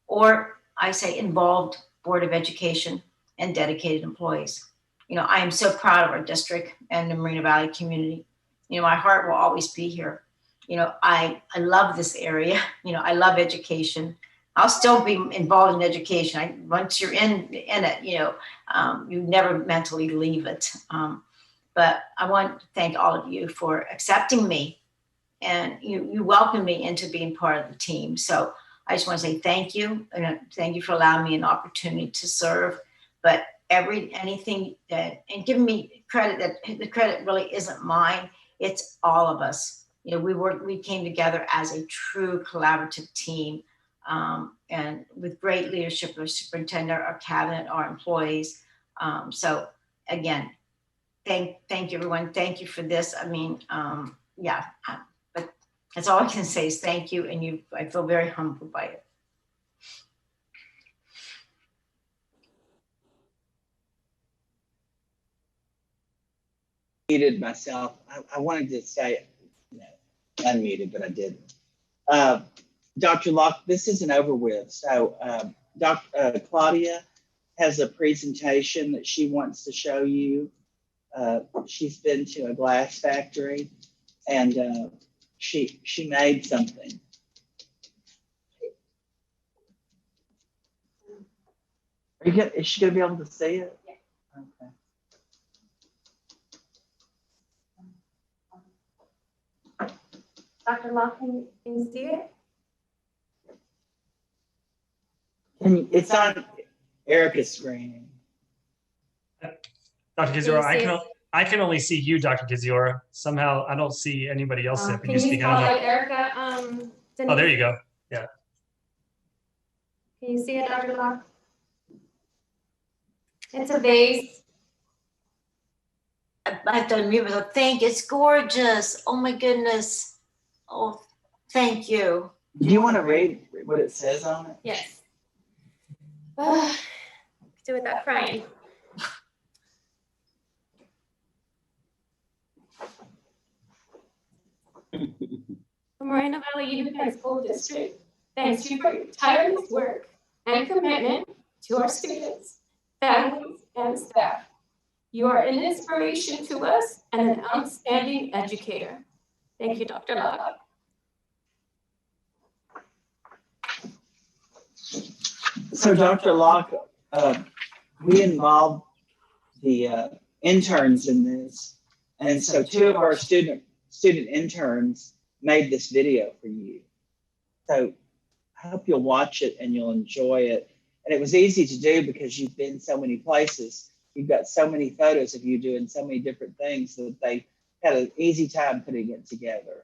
C: or I say involved Board of Education and dedicated employees. You know, I am so proud of our district and the Moreno Valley community. You know, my heart will always be here. You know, I love this area. You know, I love education. I'll still be involved in education. Once you're in it, you know, you never mentally leave it. But I want to thank all of you for accepting me, and you welcomed me into being part of the team. So I just want to say thank you, and thank you for allowing me an opportunity to serve. But anything that, and giving me credit, that the credit really isn't mine, it's all of us. You know, we came together as a true collaborative team, and with great leadership of our superintendent, our cabinet, our employees. So again, thank you, everyone. Thank you for this. I mean, yeah, but that's all I can say is thank you, and I feel very humbled by it.
F: Muted myself. I wanted to say, you know, unmuted, but I didn't. Dr. Locke, this isn't over with. So Dr. Claudia has a presentation that she wants to show you. She's been to a glass factory, and she made something. Is she gonna be able to see it? Okay.
S: Dr. Locke, can you see it?
F: It's on Erica's screen.
A: Dr. Kiziora, I can only see you, Dr. Kiziora. Somehow I don't see anybody else.
S: Can you spell like Erica?
A: Oh, there you go. Yeah.
S: Can you see it, Dr. Locke? It's a vase.
C: I have to unmute myself. Thank you. It's gorgeous. Oh my goodness. Oh, thank you.
F: Do you want to read what it says on it?
S: Yes. Do it without crying. The Moreno Valley Unified School District thanks you for your tireless work and commitment to our students, families, and staff. You are an inspiration to us and an outstanding educator. Thank you, Dr. Locke.
F: So Dr. Locke, we involved the interns in this. And so two of our student interns made this video for you. So I hope you'll watch it and you'll enjoy it. And it was easy to do because you've been so many places. You've got so many photos of you doing so many different things that they had an easy time putting it together.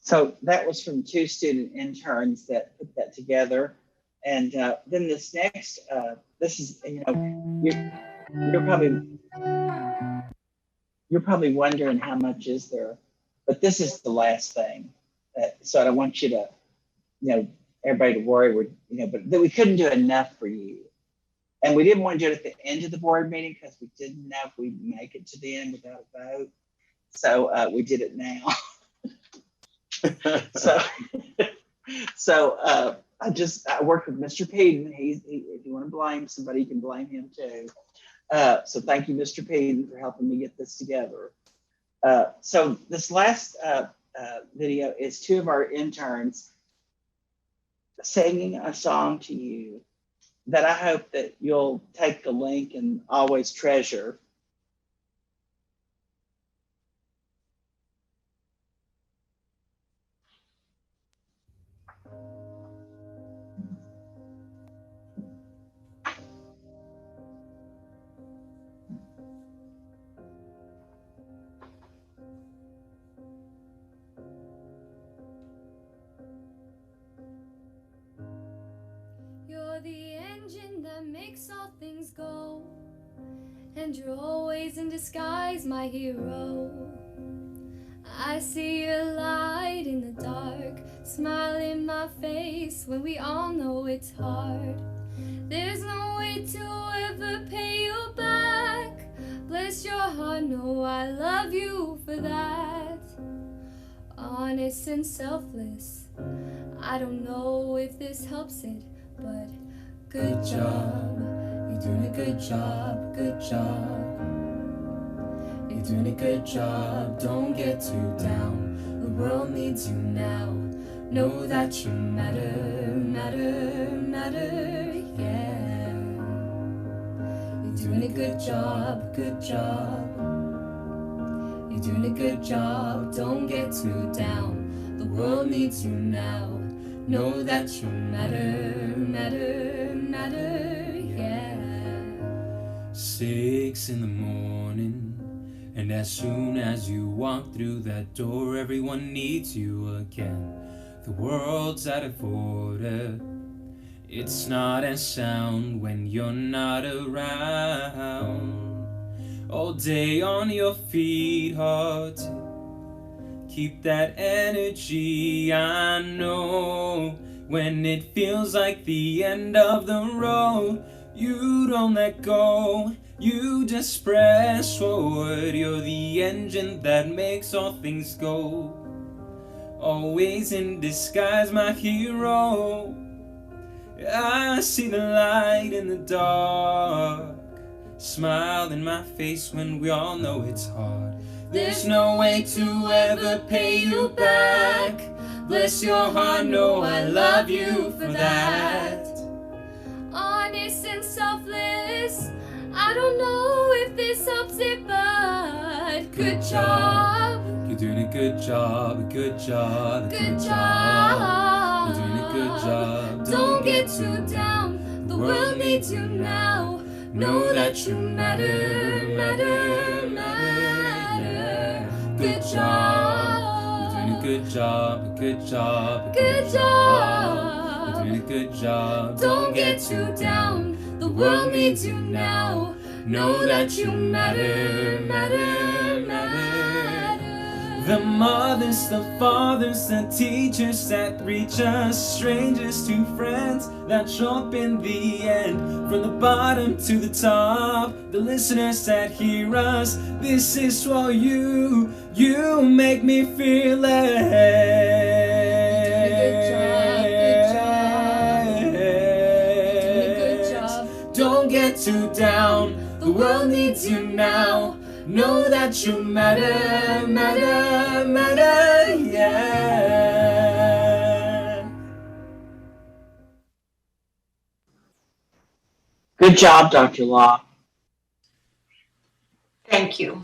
F: So that was from 2 student interns that put that together. And then this next, this is, you know, you're probably wondering how much is there, but this is the last thing. So I don't want you to, you know, everybody to worry, you know, but we couldn't do enough for you. And we didn't want to do it at the end of the board meeting because we didn't know if we'd make it to the end without a vote. So we did it now. So I worked with Mr. Peden. If you want to blame somebody, you can blame him too. So thank you, Mr. Peden, for helping me get this together. So this last video is 2 of our interns singing a song to you that I hope that you'll take the link and always treasure.
T: You're the engine that makes all things go, and you're always in disguise, my hero. I see your light in the dark, smile in my face when we all know it's hard. There's no way to ever pay you back. Bless your heart, no, I love you for that. Honest and selfless, I don't know if this helps it, but good job, you're doing a good job, good job. You're doing a good job, don't get too down. The world needs you now. Know that you matter, matter, matter, yeah. You're doing a good job, good job. You're doing a good job, don't get too down. The world needs you now. Know that you matter, matter, matter, yeah.
U: 6 in the morning, and as soon as you walk through that door, everyone needs you again. The world's out of order. It's not as sound when you're not around. All day on your feet, hard to keep that energy. I know when it feels like the end of the road, you don't let go, you just press forward. You're the engine that makes all things go. Always in disguise, my hero. I see the light in the dark, smile in my face when we all know it's hard. There's no way to ever pay you back. Bless your heart, no, I love you for that.
T: Honest and selfless, I don't know if this helps it, but good job.
U: You're doing a good job, a good job, a
T: Good job.
U: You're doing a good job.
T: Don't get too down. The world needs you now. Know that you matter, matter, matter. Good job.
U: You're doing a good job, a good job, a
T: Good job.
U: You're doing a good job.
T: Don't get too down. The world needs you now. Know that you matter, matter, matter.
U: The mothers, the fathers, the teachers that reach us, strangers to friends that show up in the end. From the bottom to the top, the listeners that hear us, this is for you. You make me feel it. Don't get too down. The world needs you now. Know that you matter, matter, matter, yeah.
F: Good job, Dr. Law.
C: Thank you.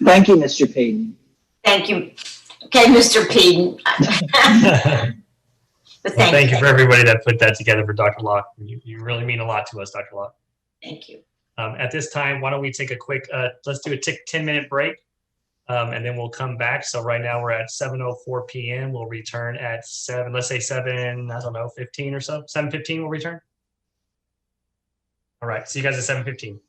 F: Thank you, Mr. Payton.
C: Thank you. Okay, Mr. Payton. But
A: Well, thank you for everybody that put that together for Dr. Locke. You really mean a lot to us, Dr. Locke.
C: Thank you.
A: At this time, why don't we take a quick, let's do a 10-minute break, and then we'll come back. So right now we're at 7:04 p.m. We'll return at 7, let's say 7, I don't know, 15 or so. 7:15 we'll return. All right, see you guys at 7:15.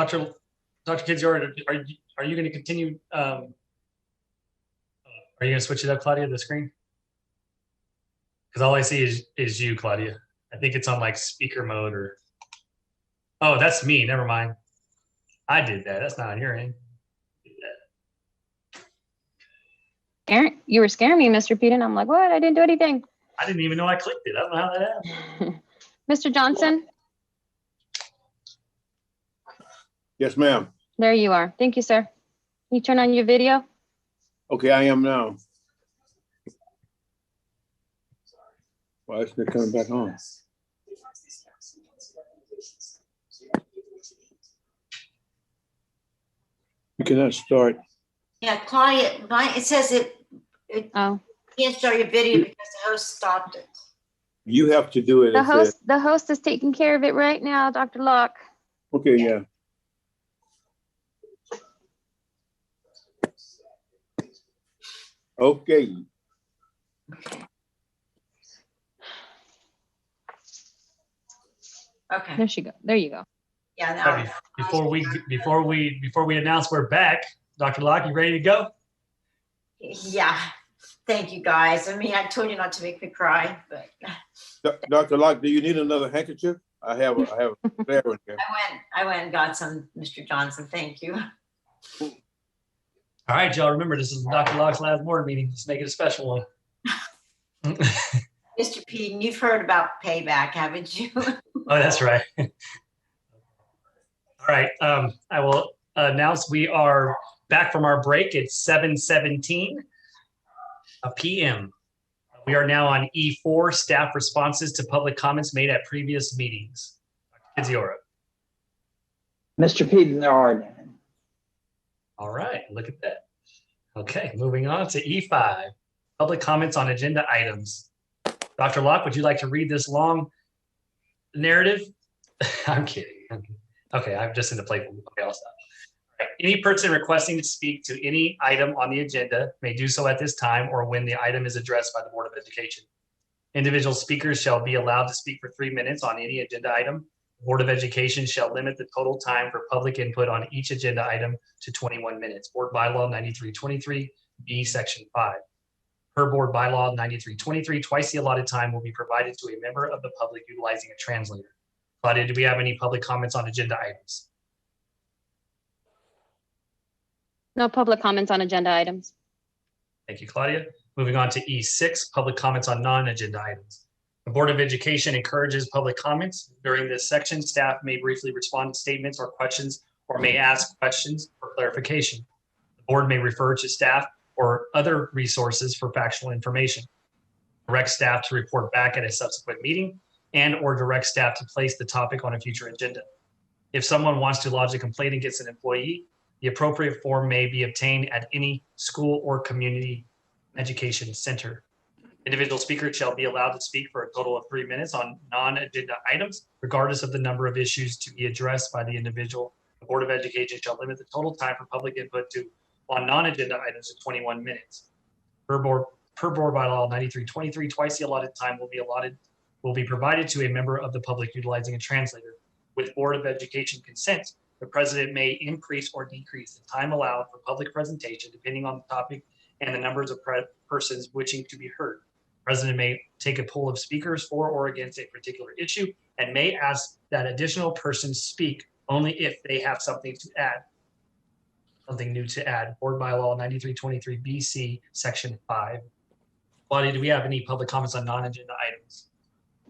A: Dr. Kidziora, are you going to continue? Are you going to switch it up, Claudia, the screen? Because all I see is you, Claudia. I think it's on like speaker mode or. Oh, that's me. Never mind. I did that. That's not on your end.
G: Aaron, you were scaring me, Mr. Peden. I'm like, what? I didn't do anything.
A: I didn't even know I clicked it. I don't know how that happened.
G: Mr. Johnson?
P: Yes, ma'am.
G: There you are. Thank you, sir. Can you turn on your video?
P: Okay, I am now. Why isn't it coming back on? You cannot start.
C: Yeah, Claudia, it says it can't start your video because the host stopped it.
P: You have to do it.
G: The host is taking care of it right now, Dr. Locke.
P: Okay, yeah. Okay.
C: Okay.
G: There she go. There you go.
C: Yeah. Now,
A: Before we announce we're back, Dr. Locke, you ready to go?
C: yeah. Thank you, guys. I mean, I told you not to make me cry, but
P: Dr. Locke, do you need another handkerchief? I have a spare one here.
C: I went and got some, Mr. Johnson. Thank you.
A: All right, y'all. Remember, this is Dr. Locke's last board meeting. Let's make it a special one.
C: Mr. Peden, you've heard about payback, haven't you?
A: Oh, that's right. All right. I will announce we are back from our break. It's 7:17 p.m. We are now on E4, staff responses to public comments made at previous meetings. Dr. Kidziora.
F: Mr. Peden, there are none.
A: All right, look at that. Okay, moving on to E5, public comments on agenda items. Dr. Locke, would you like to read this long narrative? I'm kidding. Okay, I'm just in the playful. Okay, I'll stop. All right. Any person requesting to speak to any item on the agenda may do so at this time or when the item is addressed by the Board of Education. Individual speakers shall be allowed to speak for 3 minutes on any agenda item. The Board of Education shall limit the total time for public input on each agenda item to 21 minutes. Board Bylaw 9323B, Section 5. Per Board Bylaw 9323, twice the allotted time will be provided to a member of the public utilizing a translator. Claudia, do we have any public comments on agenda items?
G: No public comments on agenda items.
A: Thank you, Claudia. Moving on to E6, public comments on non-agenda items. The Board of Education encourages public comments. During this section, staff may briefly respond to statements or questions or may ask questions for clarification. The board may refer to staff or other resources for factual information. Direct staff to report back at a subsequent meeting and or direct staff to place the topic on a future agenda. If someone wants to lodge a complaint against an employee, the appropriate form may be obtained at any school or community education center. Individual speakers shall be allowed to speak for a total of 3 minutes on non-agenda items, regardless of the number of issues to be addressed by the individual. The Board of Education shall limit the total time for public input on non-agenda items to 21 minutes. Per board Bylaw 9323, twice the allotted time will be provided to a member of the public utilizing a translator. With Board of Education consent, the president may increase or decrease the time allowed for public presentation depending on the topic and the numbers of persons wishing to be heard. The president may take a poll of speakers for or against a particular issue and may ask that additional persons speak only if they have something new to add. Board Bylaw 9323 BC, Section 5. Claudia, do we have any public comments on non-agenda items?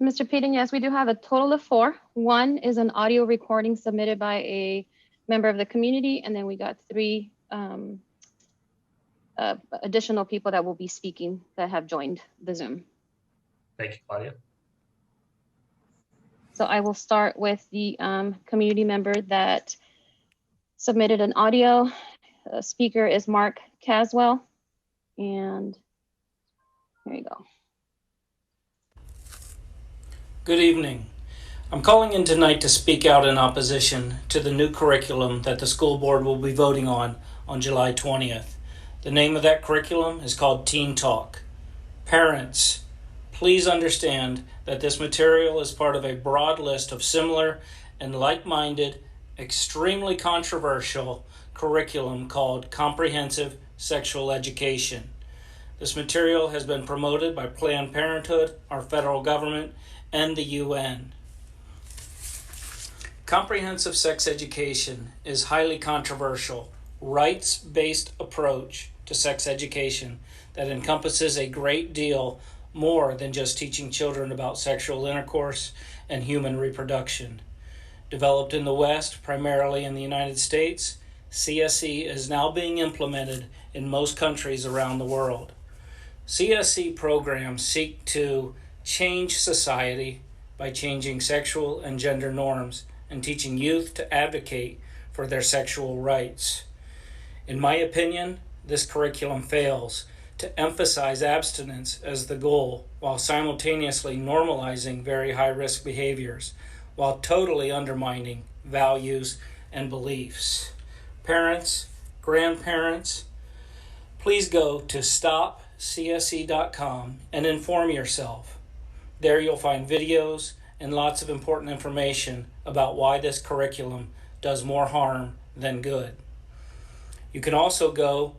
G: Mr. Peden, yes, we do have a total of 4. One is an audio recording submitted by a member of the community, and then we got 3 additional people that will be speaking that have joined the Zoom.
A: Thank you, Claudia.
G: So I will start with the community member that submitted an audio. Speaker is Mark Caswell, and there you go.
V: Good evening. I'm calling in tonight to speak out in opposition to the new curriculum that the school board will be voting on July 20th. The name of that curriculum is called Teen Talk. Parents, please understand that this material is part of a broad list of similar and like-minded extremely controversial curriculum called Comprehensive Sexual Education. This material has been promoted by Planned Parenthood, our federal government, and the UN. Comprehensive sex education is highly controversial, rights-based approach to sex education that encompasses a great deal more than just teaching children about sexual intercourse and human reproduction. Developed in the West, primarily in the United States, CSE is now being implemented in most countries around the world. CSE programs seek to change society by changing sexual and gender norms and teaching youth to advocate for their sexual rights. In my opinion, this curriculum fails to emphasize abstinence as the goal while simultaneously normalizing very high-risk behaviors, while totally undermining values and beliefs. Parents, grandparents, please go to stopcse.com and inform yourself. There you'll find videos and lots of important information about why this curriculum does more harm than good. You can also go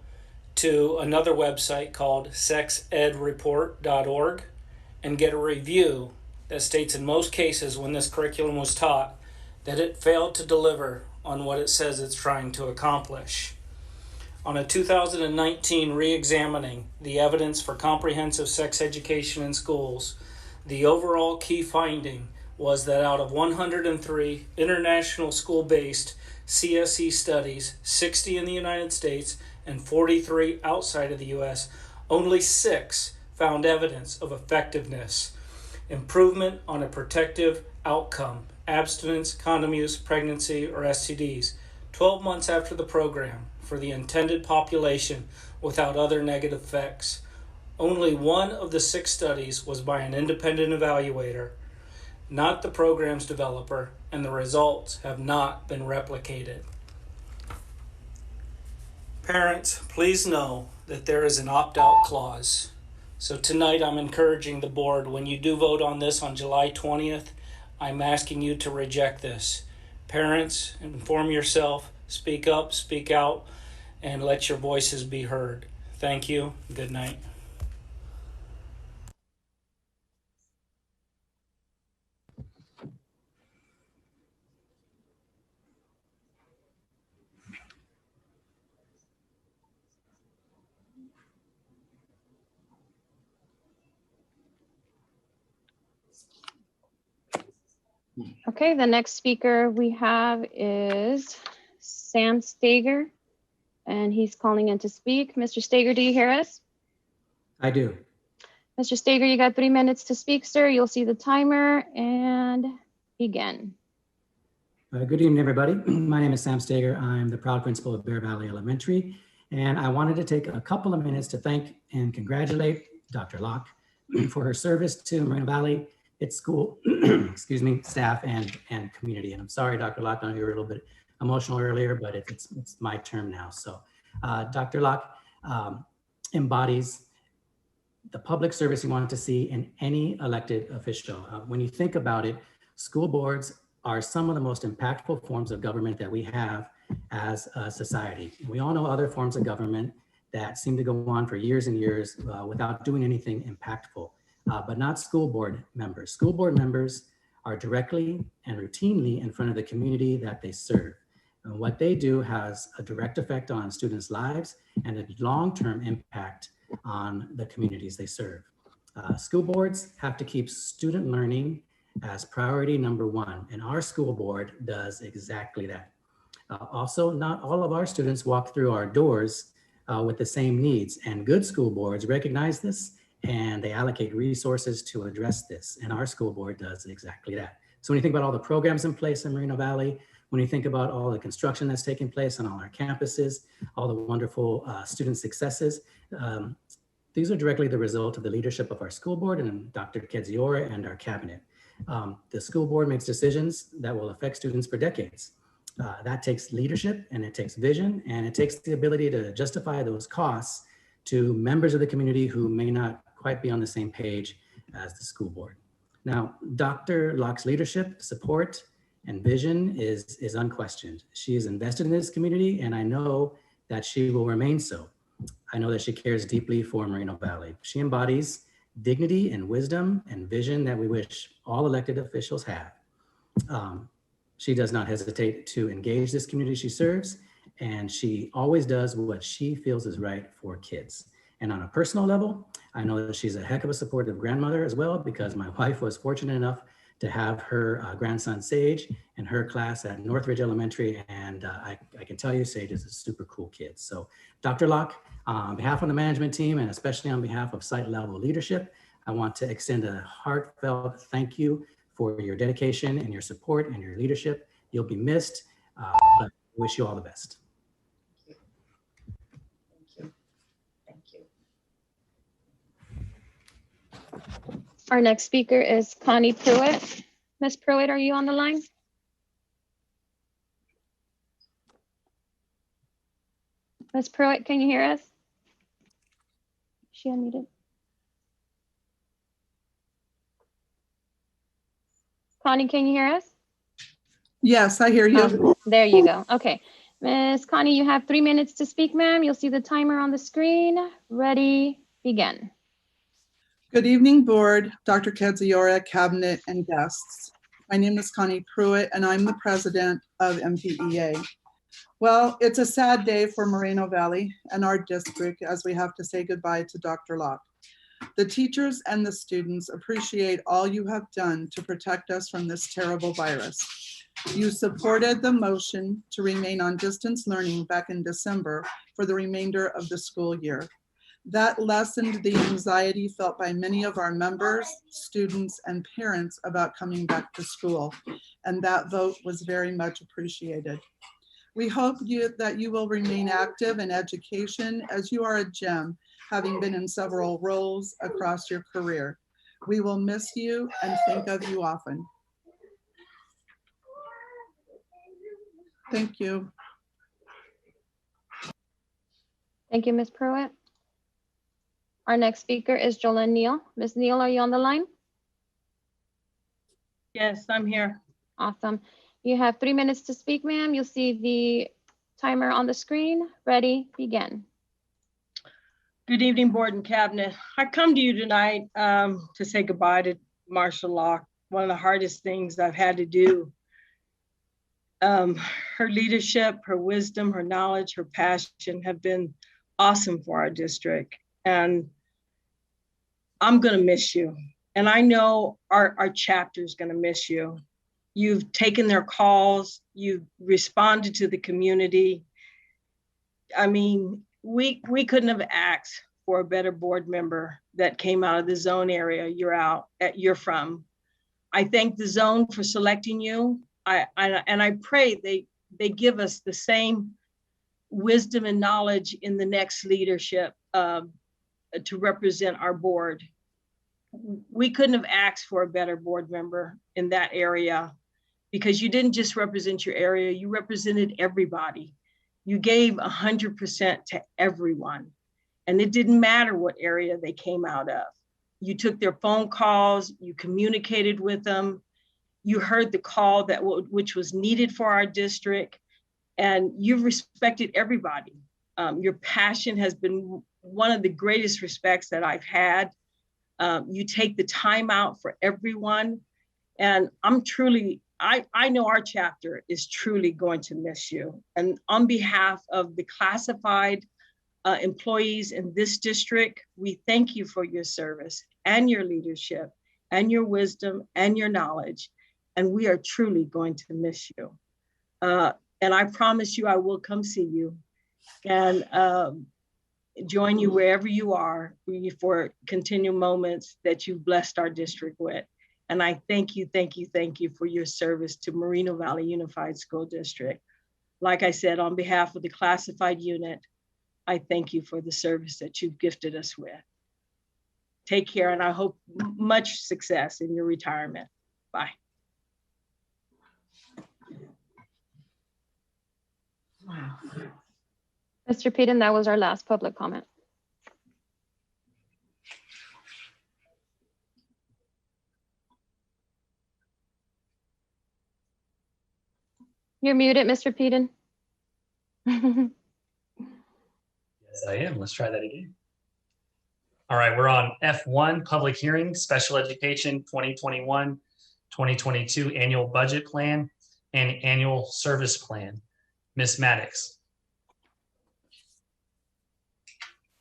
V: to another website called sexedreport.org and get a review that states in most cases when this curriculum was taught that it failed to deliver on what it says it's trying to accomplish. On a 2019 re-examining the evidence for comprehensive sex education in schools, the overall key finding was that out of 103 international school-based CSE studies, 60 in the United States and 43 outside of the US, only 6 found evidence of effectiveness, improvement on a protective outcome, abstinence, condom use, pregnancy, or STDs, 12 months after the program for the intended population without other negative effects. Only one of the 6 studies was by an independent evaluator, not the program's developer, and the results have not been replicated. Parents, please know that there is an opt-out clause. So tonight I'm encouraging the board, when you do vote on this on July 20th, I'm asking you to reject this. Parents, inform yourself, speak up, speak out, and let your voices be heard. Thank you. Good night.
G: Okay, the next speaker we have is Sam Stager, and he's calling in to speak. Mr. Stager, do you hear us?
H: I do.
G: Mr. Stager, you got 3 minutes to speak, sir. You'll see the timer and begin.
H: Good evening, everybody. My name is Sam Stager. I'm the proud principal of Bear Valley Elementary, and I wanted to take a couple of minutes to thank and congratulate Dr. Locke for her service to Moreno Valley, its school, excuse me, staff and community. And I'm sorry, Dr. Locke, I know you were a little bit emotional earlier, but it's my term now. So Dr. Locke embodies the public service you want to see in any elected official. When you think about it, school boards are some of the most impactful forms of government that we have as a society. We all know other forms of government that seem to go on for years and years without doing anything impactful. But not school board members. School board members are directly and routinely in front of the community that they serve. And what they do has a direct effect on students' lives and a long-term impact on the communities they serve. School boards have to keep student learning as priority number 1, and our school board does exactly that. Also, not all of our students walk through our doors with the same needs, and good school boards recognize this and they allocate resources to address this. And our school board does exactly that. So when you think about all the programs in place in Moreno Valley, when you think about all the construction that's taking place on all our campuses, all the wonderful student successes, these are directly the result of the leadership of our school board and Dr. Kedziora and our cabinet. The school board makes decisions that will affect students for decades. That takes leadership and it takes vision and it takes the ability to justify those costs to members of the community who may not quite be on the same page as the school board. Now, Dr. Locke's leadership, support, and vision is unquestioned. She is invested in this community, and I know that she will remain so. I know that she cares deeply for Moreno Valley. She embodies dignity and wisdom and vision that we wish all elected officials have. She does not hesitate to engage this community she serves, and she always does what she feels is right for kids. And on a personal level, I know that she's a heck of a supportive grandmother as well, because my wife was fortunate enough to have her grandson Sage in her class at Northridge Elementary. And I can tell you, Sage is a super cool kid. So Dr. Locke, on behalf of the management team, and especially on behalf of site level leadership, I want to extend a heartfelt thank you for your dedication and your support and your leadership. You'll be missed, but I wish you all the best.
G: Our next speaker is Connie Pruitt. Ms. Pruitt, are you on the line? Ms. Pruitt, can you hear us? She unmuted. Connie, can you hear us?
D: Yes, I hear you.
G: Oh, there you go. Okay. Ms. Connie, you have 3 minutes to speak, ma'am. You'll see the timer on the screen. Ready, begin.
D: Good evening, board, Dr. Kadziora, cabinet, and guests. My name is Connie Pruitt, and I'm the president of MVEA. Well, it's a sad day for Moreno Valley and our district as we have to say goodbye to Dr. Locke. The teachers and the students appreciate all you have done to protect us from this terrible virus. You supported the motion to remain on distance learning back in December for the remainder of the school year. That lessened the anxiety felt by many of our members, students, and parents about coming back to school, and that vote was very much appreciated. We hope that you will remain active in education, as you are a gem, having been in several roles across your career. We will miss you and think of you often. Thank you.
G: Thank you, Ms. Pruitt. Our next speaker is Jolene Neal. Ms. Neal, are you on the line?
I: Yes, I'm here.
G: Awesome. You have 3 minutes to speak, ma'am. You'll see the timer on the screen. Ready, begin.
I: Good evening, board and cabinet. I come to you tonight to say goodbye to Marcia Locke, one of the hardest things I've had to do. Her leadership, her wisdom, her knowledge, her passion have been awesome for our district. And I'm gonna miss you. And I know our chapter is gonna miss you. You've taken their calls, you've responded to the community. I mean, we couldn't have asked for a better board member that came out of the zone area you're from. I thank the zone for selecting you. And I pray they give us the same wisdom and knowledge in the next leadership to represent our board. We couldn't have asked for a better board member in that area, because you didn't just represent your area, you represented everybody. You gave 100% to everyone. And it didn't matter what area they came out of. You took their phone calls, you communicated with them, you heard the call which was needed for our district, and you've respected everybody. Your passion has been one of the greatest respects that I've had. You take the time out for everyone. And I know our chapter is truly going to miss you. And on behalf of the classified employees in this district, we thank you for your service and your leadership and your wisdom and your knowledge. And we are truly going to miss you. And I promise you, I will come see you and join you wherever you are for continued moments that you've blessed our district with. And I thank you for your service to Moreno Valley Unified School District. Like I said, on behalf of the classified unit, I thank you for the service that you've gifted us with. Take care, and I hope much success in your retirement. Bye.
C: Wow.
G: Mr. Peden, that was our last public comment. You're muted, Mr. Peden.
A: Yes, I am. Let's try that again. All right, we're on F1, public hearing, special education 2021-2022 annual budget plan and annual service plan. Ms. Maddox.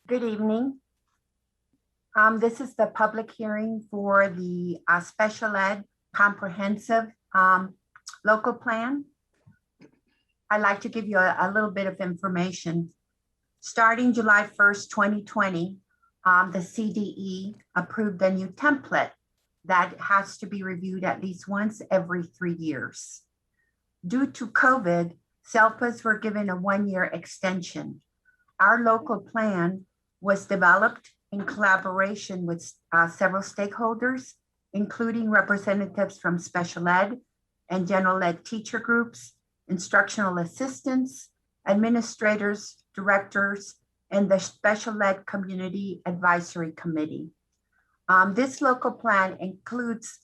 J: Good evening. This is the public hearing for the special ed comprehensive local plan. I'd like to give you a little bit of information. Starting July 1st, 2020, the CDE approved a new template that has to be reviewed at least once every 3 years. Due to COVID, SELPAs were given a 1-year extension. Our local plan was developed in collaboration with several stakeholders, including representatives from special ed and general ed teacher groups, instructional assistants, administrators, directors, and the Special Ed Community Advisory Committee. This local plan includes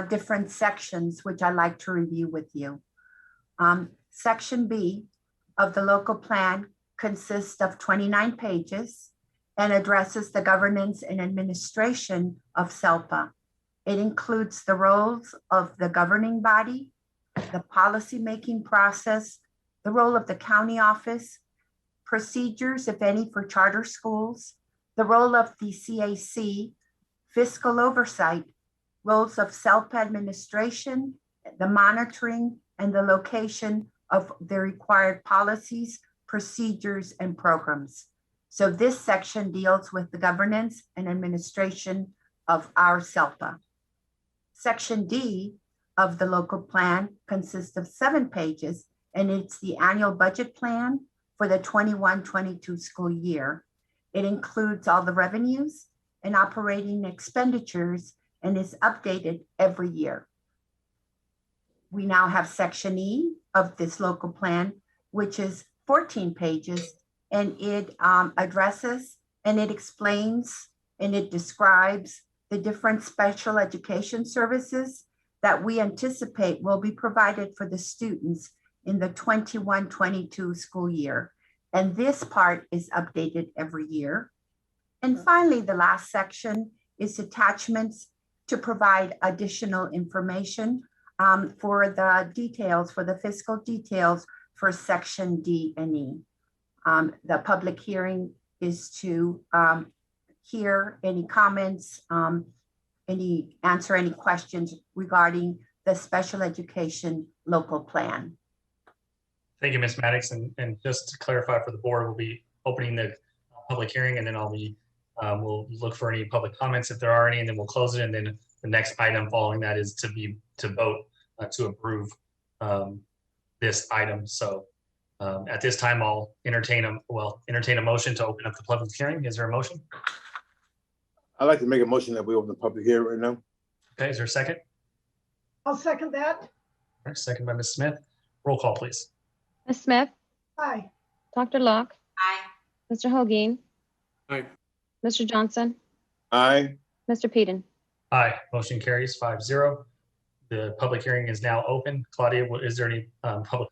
J: different sections, which I'd like to review with you. Section B of the local plan consists of 29 pages and addresses the governance and administration of SELPA. It includes the roles of the governing body, the policy-making process, the role of the county office, procedures, if any, for charter schools, the role of the CAC, fiscal oversight, roles of self-administration, the monitoring, and the location of the required policies, procedures, and programs. So this section deals with the governance and administration of our SELPA. Section D of the local plan consists of 7 pages, and it's the annual budget plan for the 21-22 school year. It includes all the revenues and operating expenditures and is updated every year. We now have Section E of this local plan, which is 14 pages, and it addresses and it explains and it describes the different special education services that we anticipate will be provided for the students in the 21-22 school year. And this part is updated every year. And finally, the last section is attachments to provide additional information for the details, for the fiscal details for Section D and E. The public hearing is to hear any comments, answer any questions regarding the special education local plan.
A: Thank you, Ms. Maddox. And just to clarify for the board, we'll be opening the public hearing, and then we'll look for any public comments if there are any, and then we'll close it. And then the next item following that is to vote to approve this item. So at this time, I'll entertain a motion to open up the public hearing. Is there a motion?
P: I'd like to make a motion that we open the public hearing right now.
A: Okay, is there a second?
B: I'll second that.
A: All right, second by Ms. Smith. Roll call, please.
G: Ms. Smith,
B: Aye.
G: Dr. Locke,
C: Aye.
G: Mr. Holguin,
R: Aye.
G: Mr. Johnson,
P: Aye.
G: Mr. Peden.
A: Aye, motion carries 5-0. The public hearing is now open. Claudia, is there any public comments?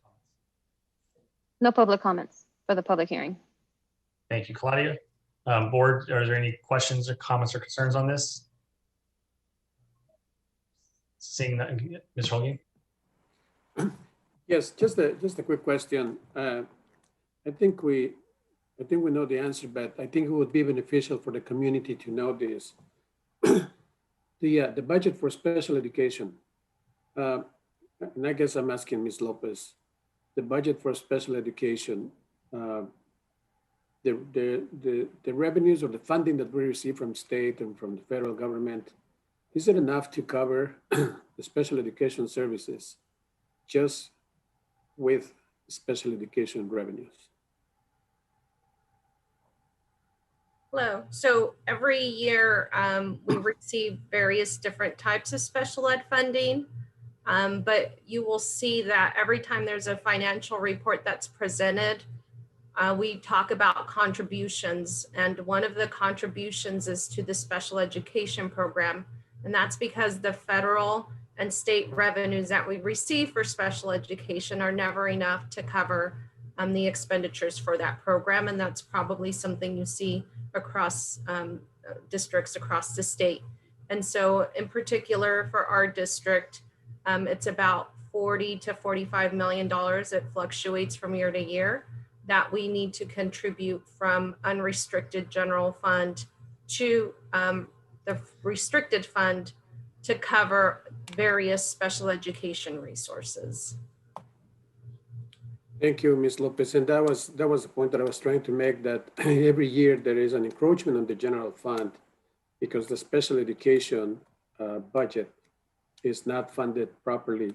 G: No public comments for the public hearing.
A: Thank you, Claudia. Board, are there any questions or comments or concerns on this? Seeing that, Ms. Holguin?
R: Yes, just a quick question. I think we know the answer, but I think it would be beneficial for the community to know this. The budget for special education, and I guess I'm asking Ms. Lopez, the budget for special education, the revenues or the funding that we receive from state and from the federal government, is it enough to cover the special education services just with special education revenues?
K: Hello. So every year we receive various different types of special ed funding, but you will see that every time there's a financial report that's presented, we talk about contributions, and one of the contributions is to the special education program, and that's because the federal and state revenues that we receive for special education are never enough to cover the expenditures for that program. And that's probably something you see across districts across the state. And so in particular for our district, it's about $40 to $45 million. It fluctuates from year to year that we need to contribute from unrestricted general fund to the restricted fund to cover various special education resources.
R: Thank you, Ms. Lopez. And that was the point that I was trying to make, that every year there is an encroachment on the general fund because the special education budget is not funded properly,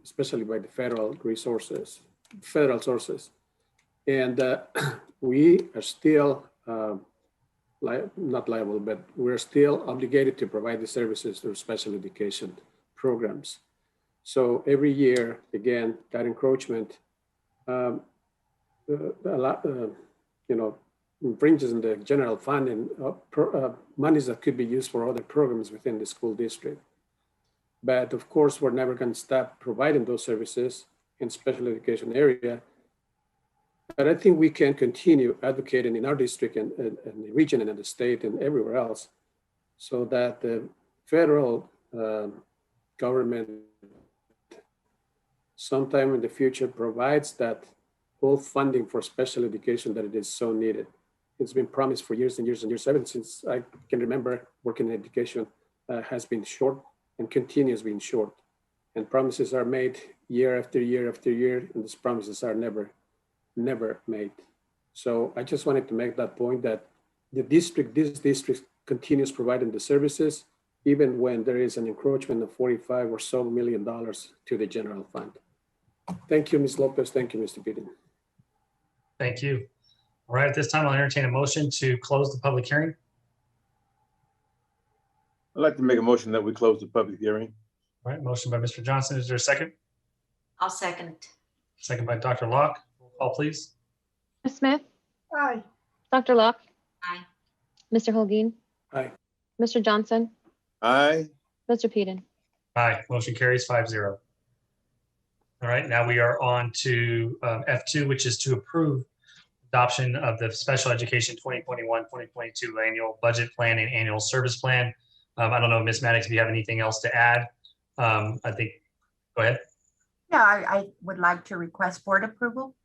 R: especially by the federal sources. And we are still not liable, but we're still obligated to provide the services through special education programs. So every year, again, that encroachment infringes in the general fund and monies that could be used for other programs within the school district. But of course, we're never going to stop providing those services in special education area. But I think we can continue advocating in our district and the region and in the state and everywhere else so that the federal government sometime in the future provides that whole funding for special education that it is so needed. It's been promised for years and years and years, ever since I can remember working in education, has been short and continues being short. And promises are made year after year after year, and these promises are never made. So I just wanted to make that point that this district continues providing the services, even when there is an encroachment of $45 or so million to the general fund. Thank you, Ms. Lopez. Thank you, Mr. Beaton.
A: Thank you. All right, at this time, I'll entertain a motion to close the public hearing.
P: I'd like to make a motion that we close the public hearing.
A: All right, motion by Mr. Johnson. Is there a second?
C: I'll second.
A: Second by Dr. Locke. Roll call, please.
G: Ms. Smith,
B: Aye.
G: Dr. Locke,
C: Aye.
G: Mr. Holguin,
R: Aye.
G: Mr. Johnson,
P: Aye.
G: Mr. Peden.
A: Aye, motion carries 5-0. All right, now we are on to F2, which is to approve adoption of the Special Education 2021-2022 Annual Budget Plan and Annual Service Plan. I don't know, Ms. Maddox, if you have anything else to add. I think, go ahead.
J: Yeah, I would like to request board approval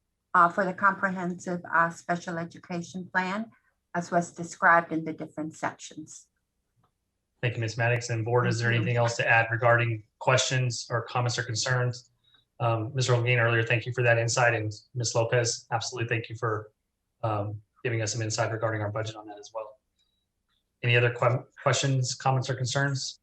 J: for the comprehensive special education plan as was described in the different sections.
A: Thank you, Ms. Maddox. And board, is there anything else to add regarding questions or comments or concerns? Mr. Holguin, earlier, thank you for that insight. And Ms. Lopez, absolutely thank you for giving us some insight regarding our budget on that as well. Any other questions, comments, or concerns?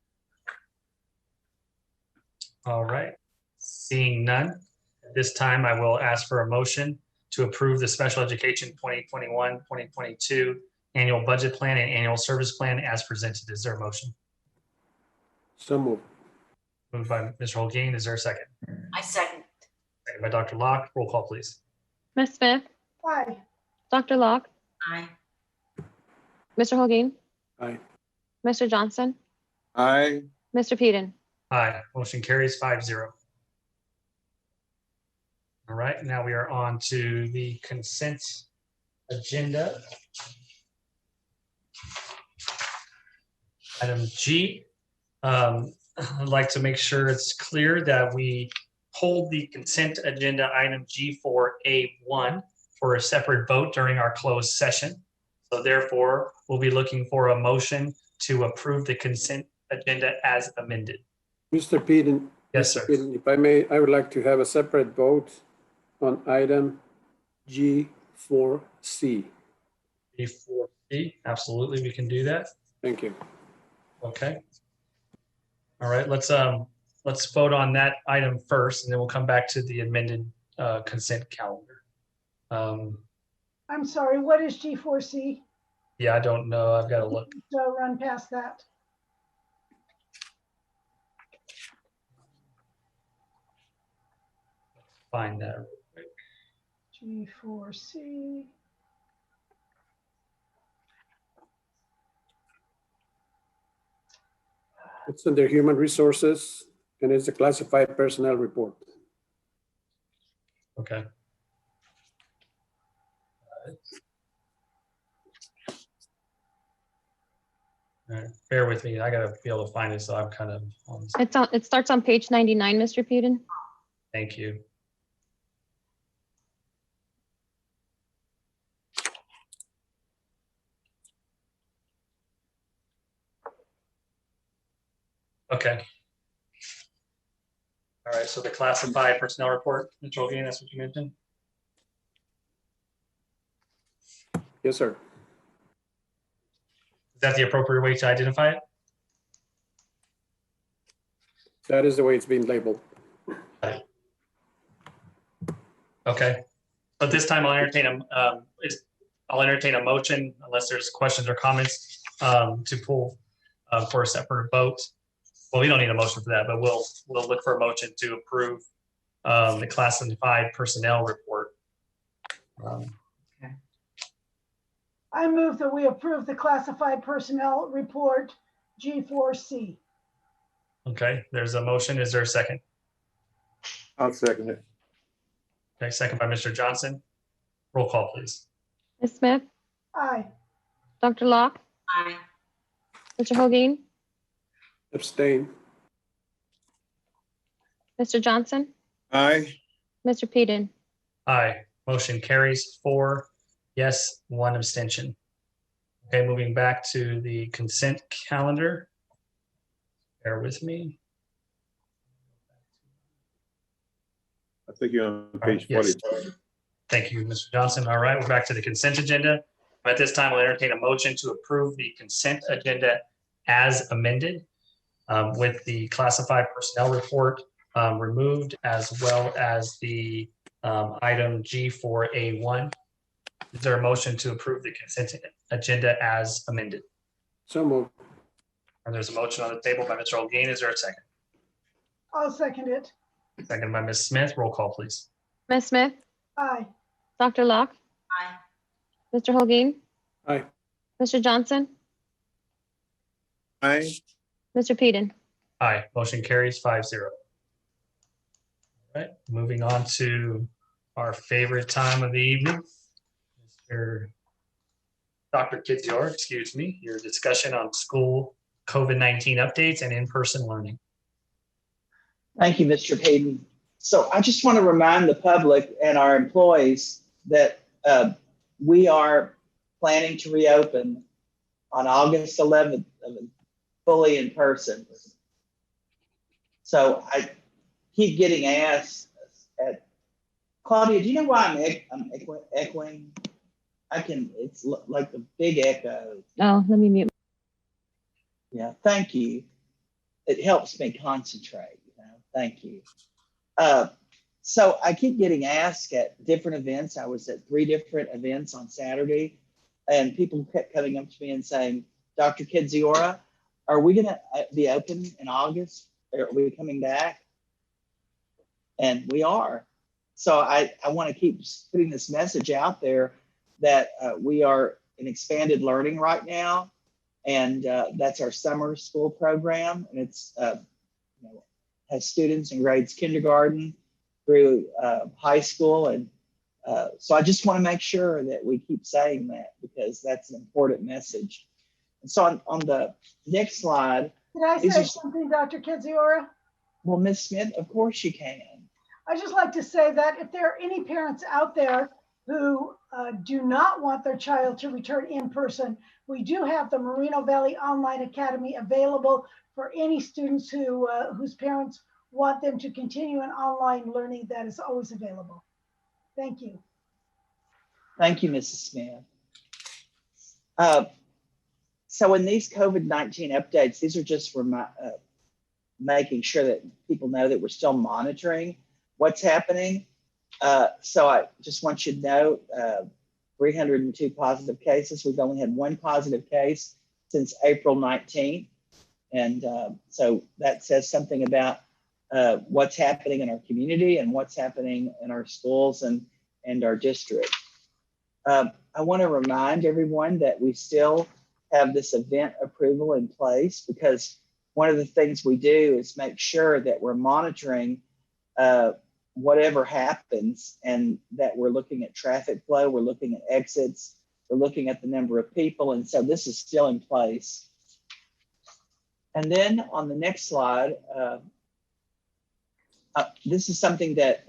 A: All right, seeing none. At this time, I will ask for a motion to approve the Special Education 2021-2022 Annual Budget Plan and Annual Service Plan as presented. Is there a motion?
R: So moved.
A: Moved by Mr. Holguin. Is there a second?
C: I second.
A: Second by Dr. Locke. Roll call, please.
G: Ms. Smith,
B: Aye.
G: Dr. Locke,
C: Aye.
G: Mr. Holguin,
R: Aye.
G: Mr. Johnson,
P: Aye.
G: Mr. Peden.
A: Aye. Motion carries 5-0. All right, now we are on to the consent agenda. Item G. I'd like to make sure it's clear that we hold the consent agenda item G for A1 for a separate vote during our closed session. So therefore, we'll be looking for a motion to approve the consent agenda as amended.
R: Mr. Peden.
A: Yes, sir.
R: Peden, if I may, I would like to have a separate vote on item G4C.
A: G4C, absolutely, we can do that.
R: Thank you.
A: Okay. All right, let's vote on that item first, and then we'll come back to the amended consent calendar.
B: I'm sorry, what is G4C?
A: Yeah, I don't know. I've got to look.
B: So run past that.
A: Find that real quick.
B: G4C.
R: It's under human resources. and it's a classified personnel report.
A: Okay. All right, bear with me. I gotta be able to find it, so I'm kind of on.
G: It starts on page 99, Mr. Peden.
A: Thank you. Okay. All right, so the classified personnel report, Mr. Olguin, that's what you mentioned?
R: Yes, sir.
A: Is that the appropriate way to identify it?
R: That is the way it's being labeled.
A: Okay. But this time I'll entertain a motion, unless there's questions or comments, to pull for a separate vote. Well, we don't need a motion for that, but we'll look for a motion to approve the classified personnel report.
B: I move that we approve the classified personnel report G4C.
A: Okay, there's a motion. Is there a second?
P: I'll second it.
A: Okay, second by Mr. Johnson. Roll call, please.
G: Ms. Smith,
B: Aye.
G: Dr. Locke,
C: Aye.
G: Mr. Holguin,
R: Abstain.
G: Mr. Johnson,
P: Aye.
G: Mr. Peden.
A: Aye. Motion carries 4 yes, 1 abstention. Okay, moving back to the consent calendar. Bear with me.
P: I think you're on page
A: Yes.
P: 42.
A: Thank you, Mr. Johnson. All right, we're back to the consent agenda. At this time, we'll entertain a motion to approve the consent agenda as amended, with the classified personnel report removed, as well as the item G4A1. Is there a motion to approve the consent agenda as amended?
R: So moved.
A: And there's a motion on the table by Mr. Olguin. Is there a second?
B: I'll second it.
A: Second by Ms. Smith. Roll call, please.
G: Ms. Smith,
B: Aye.
G: Dr. Locke,
C: Aye.
G: Mr. Holguin,
R: Aye.
G: Mr. Johnson,
P: Aye.
G: Mr. Peden.
A: Aye. Motion carries 5-0. All right, moving on to our favorite time of the evening. Mr. Dr. Kidzior, excuse me, your discussion on school COVID-19 updates and in-person learning.
F: Thank you, Mr. Hayden. So I just want to remind the public and our employees that we are planning to reopen on August 11th, fully in person. So I keep getting asked at Claudia, do you know why I'm echoing? It's like the big echo.
G: Oh, let me mute.
F: Yeah, thank you. It helps me concentrate, thank you. So I keep getting asked at different events. I was at 3 different events on Saturday, and people kept coming up to me and saying, Dr. Kidziora, are we gonna be open in August? Are we coming back? And we are. So I want to keep putting this message out there that we are in expanded learning right now. And that's our summer school program. And it's has students in grades kindergarten through high school. And so I just want to make sure that we keep saying that, because that's an important message. And so on the next slide.
B: Can I say something, Dr. Kidziora?
F: Well, Ms. Smith, of course you can.
B: I just like to say that if there are any parents out there who do not want their child to return in person, we do have the Moreno Valley Online Academy available for any students who whose parents want them to continue in online learning. That is always available. Thank you.
F: Thank you, Mrs. Smith. So in these COVID-19 updates, these are just for making sure that people know that we're still monitoring what's happening. So I just want you to know 302 positive cases. We've only had 1 positive case since April 19th. And so that says something about what's happening in our community and what's happening in our schools and our district. I want to remind everyone that we still have this event approval in place, because one of the things we do is make sure that we're monitoring whatever happens, and that we're looking at traffic flow, we're looking at exits, we're looking at the number of people. And so this is still in place. And then on the next slide, this is something that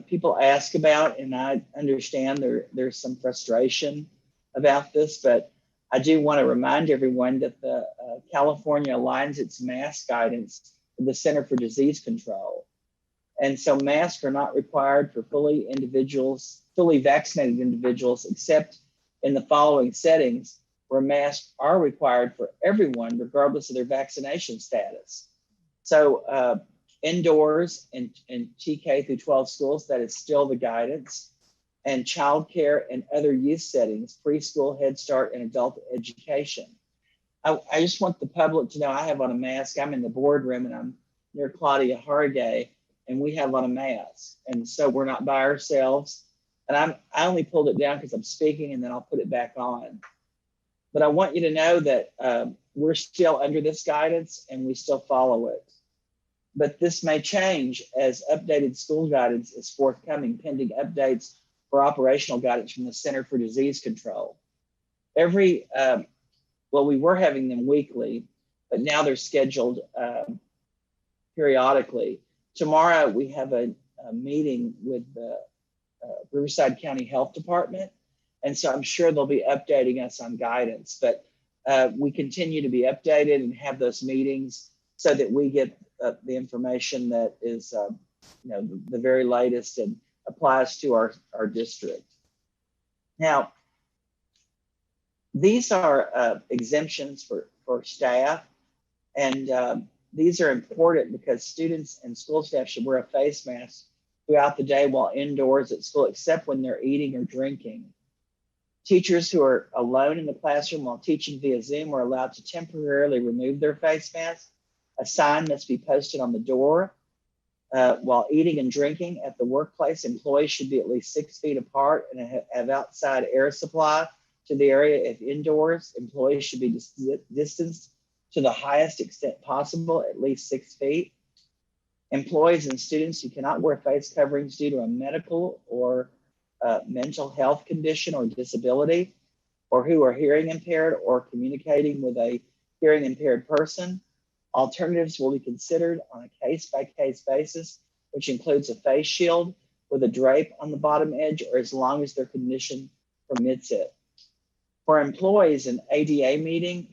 F: people ask about, and I understand there's some frustration about this, but I do want to remind everyone that the California aligns its mask guidance with the Center for Disease Control. And so masks are not required for fully vaccinated individuals, except in the following settings where masks are required for everyone, regardless of their vaccination status. So indoors in TK through 12 schools, that is still the guidance. And childcare and other youth settings, preschool, Head Start, and adult education. I just want the public to know I have on a mask. I'm in the boardroom and I'm near Claudia Hargay, and we have on a mask. And so we're not by ourselves. And I only pulled it down because I'm speaking, and then I'll put it back on. But I want you to know that we're still under this guidance and we still follow it. But this may change as updated school guidance is forthcoming, pending updates for operational guidance from the Center for Disease Control. Well, we were having them weekly, but now they're scheduled periodically. Tomorrow we have a meeting with the Riverside County Health Department. And so I'm sure they'll be updating us on guidance, but we continue to be updated and have those meetings so that we get the information that is the very latest and applies to our district. Now, these are exemptions for staff, and these are important because students and school staff should wear a face mask throughout the day while indoors at school, except when they're eating or drinking. Teachers who are alone in the classroom while teaching via Zoom are allowed to temporarily remove their face mask. A sign must be posted on the door. While eating and drinking at the workplace, employees should be at least 6 feet apart and have outside air supply to the area. If indoors, employees should be distanced to the highest extent possible, at least 6 feet. Employees and students who cannot wear face coverings due to a medical or mental health condition or disability, or who are hearing impaired or communicating with a hearing impaired person. Alternatives will be considered on a case-by-case basis, which includes a face shield with a drape on the bottom edge, or as long as their condition permits it. For employees, an ADA meeting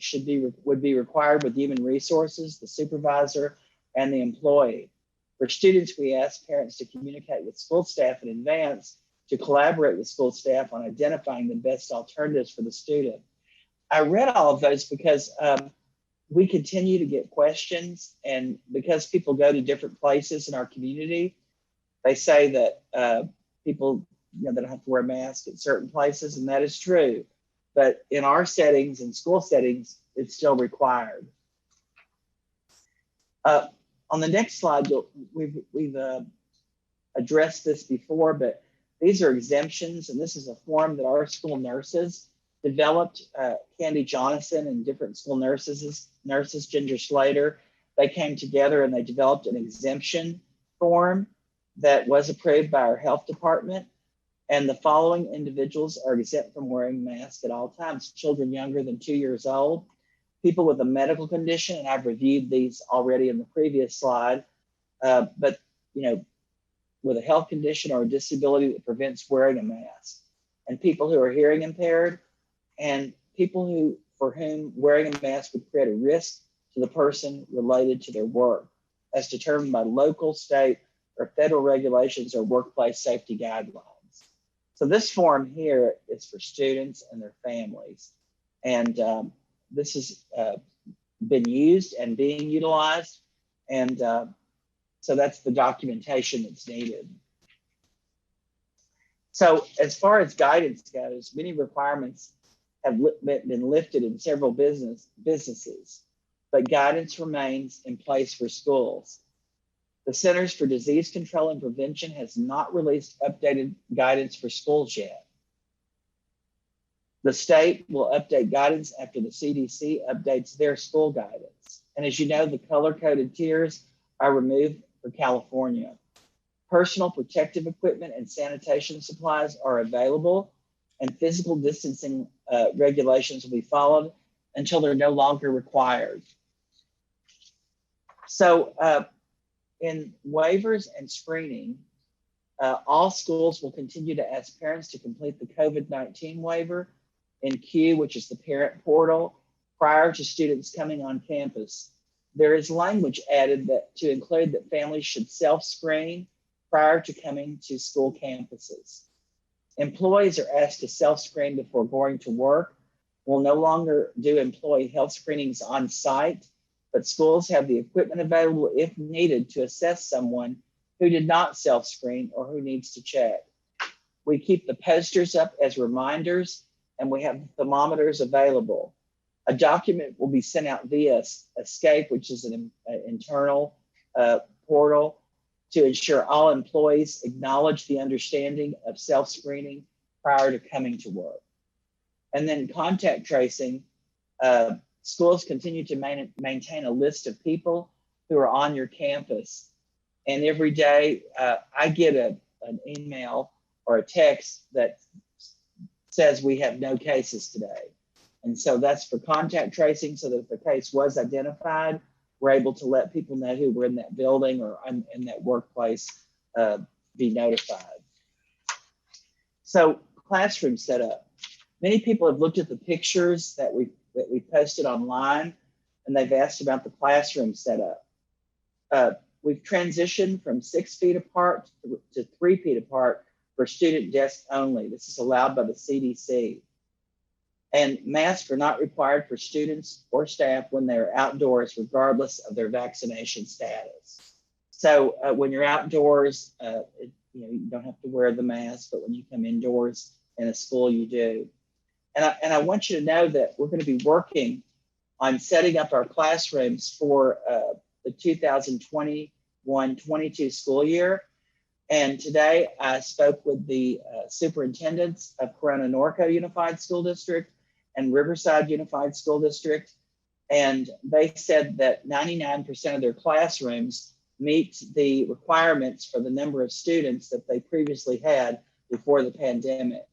F: would be required with Human Resources, the supervisor, and the employee. For students, we ask parents to communicate with school staff in advance to collaborate with school staff on identifying the best alternatives for the student. I read all of those because we continue to get questions, and because people go to different places in our community, they say that people they don't have to wear a mask at certain places, and that is true. But in our settings, in school settings, it's still required. On the next slide, we've addressed this before, but these are exemptions, and this is a form that our school nurses developed. Candy Jonathan and different school nurses, Ginger Slater, they came together and they developed an exemption form that was approved by our health department. And the following individuals are exempt from wearing masks at all times: children younger than 2 years old, people with a medical condition, and I've reviewed these already in the previous slide, but with a health condition or a disability that prevents wearing a mask, and people who are hearing impaired, and people for whom wearing a mask would create a risk to the person related to their work, as determined by local, state, or federal regulations or workplace safety guidelines. So this form here is for students and their families. And this has been used and being utilized. And so that's the documentation that's needed. So as far as guidance goes, many requirements have been lifted in several businesses, but guidance remains in place for schools. The Centers for Disease Control and Prevention has not released updated guidance for schools yet. The state will update guidance after the CDC updates their school guidance. And as you know, the color-coded tiers are removed for California. Personal protective equipment and sanitation supplies are available, and physical distancing regulations will be followed until they're no longer required. So in waivers and screening, all schools will continue to ask parents to complete the COVID-19 waiver in Q, which is the parent portal, prior to students coming on campus. There is language added that to include that families should self-screen prior to coming to school campuses. Employees are asked to self-screen before going to work. We'll no longer do employee health screenings on site, but schools have the equipment available if needed to assess someone who did not self-screen or who needs to check. We keep the posters up as reminders, and we have thermometers available. A document will be sent out via Escape, which is an internal portal, to ensure all employees acknowledge the understanding of self-screening prior to coming to work. And then contact tracing, schools continue to maintain a list of people who are on your campus. And every day I get an email or a text that says we have no cases today. And so that's for contact tracing, so that if a case was identified, we're able to let people know who were in that building or in that workplace be notified. So classroom setup. Many people have looked at the pictures that we posted online, and they've asked about the classroom setup. We've transitioned from 6 feet apart to 3 feet apart for student desks only. This is allowed by the CDC. And masks are not required for students or staff when they're outdoors, regardless of their vaccination status. So when you're outdoors, you don't have to wear the mask, but when you come indoors in a school, you do. And I want you to know that we're going to be working on setting up our classrooms for the 2021-22 school year. And today I spoke with the superintendents of Corona Norco Unified School District and Riverside Unified School District. And they said that 99% of their classrooms meet the requirements for the number of students that they previously had before the pandemic.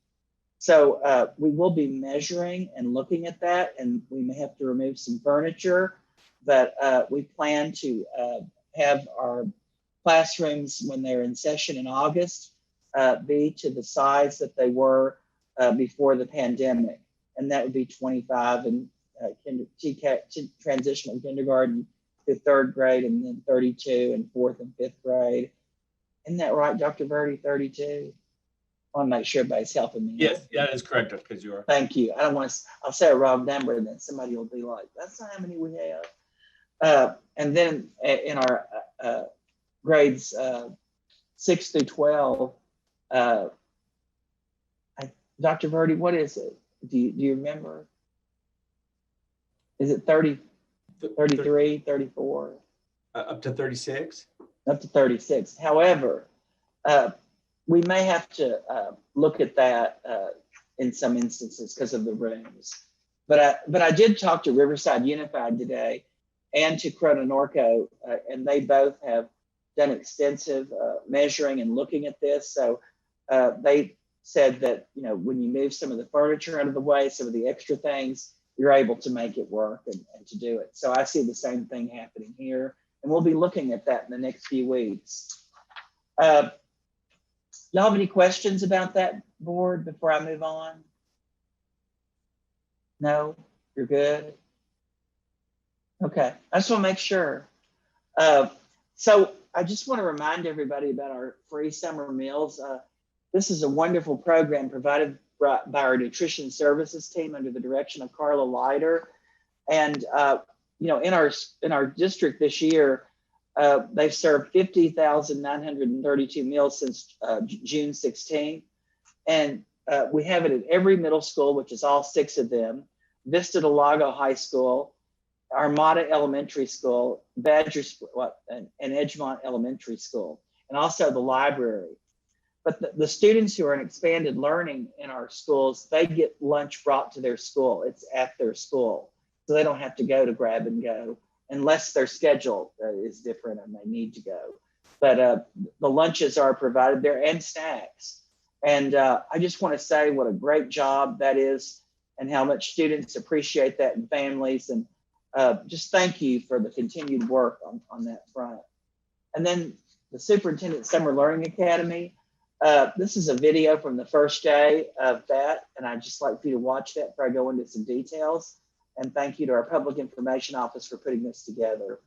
F: So we will be measuring and looking at that, and we may have to remove some furniture, but we plan to have our classrooms when they're in session in August be to the size that they were before the pandemic. And that would be 25 in transitional kindergarten to 3rd grade, and then 32 in 4th and 5th grade. Isn't that right, Dr. Verdi, 32? I want to make sure everybody's helping me.
A: Yes, that is correct, Dr. Kaziora.
F: Thank you. I don't want to, I'll say a wrong number and then somebody will be like, that's not how many we have. And then in our grades 6 through 12, Dr. Verdi, what is it? Do you remember? Is it 30, 33, 34?
A: Up to 36?
F: Up to 36. However, we may have to look at that in some instances because of the rooms. But I did talk to Riverside Unified today and to Corona Norco, and they both have done extensive measuring and looking at this. So they said that, you know, when you move some of the furniture out of the way, some of the extra things, you're able to make it work and to do it. So I see the same thing happening here, and we'll be looking at that in the next few weeks. Y'all have any questions about that, board, before I move on? No, you're good? Okay, I just want to make sure. So I just want to remind everybody about our free summer meals. This is a wonderful program provided by our nutrition services team under the direction of Carla Leiter. And you know, in our district this year, they've served 50,932 meals since June 16th. And we have it at every middle school, which is all 6 of them, Vista del Lago High School, Armada Elementary School, Badger and Edgemont Elementary School, and also the library. But the students who are in expanded learning in our schools, they get lunch brought to their school. It's at their school. So they don't have to go to grab and go. unless their schedule is different and they need to go. But the lunches are provided there and snacks. And I just want to say what a great job that is and how much students appreciate that and families. And just thank you for the continued work on that front. And then the Superintendent Summer Learning Academy. This is a video from the first day of that. And I'd just like for you to watch that before I go into some details. And thank you to our Public Information Office for putting this together.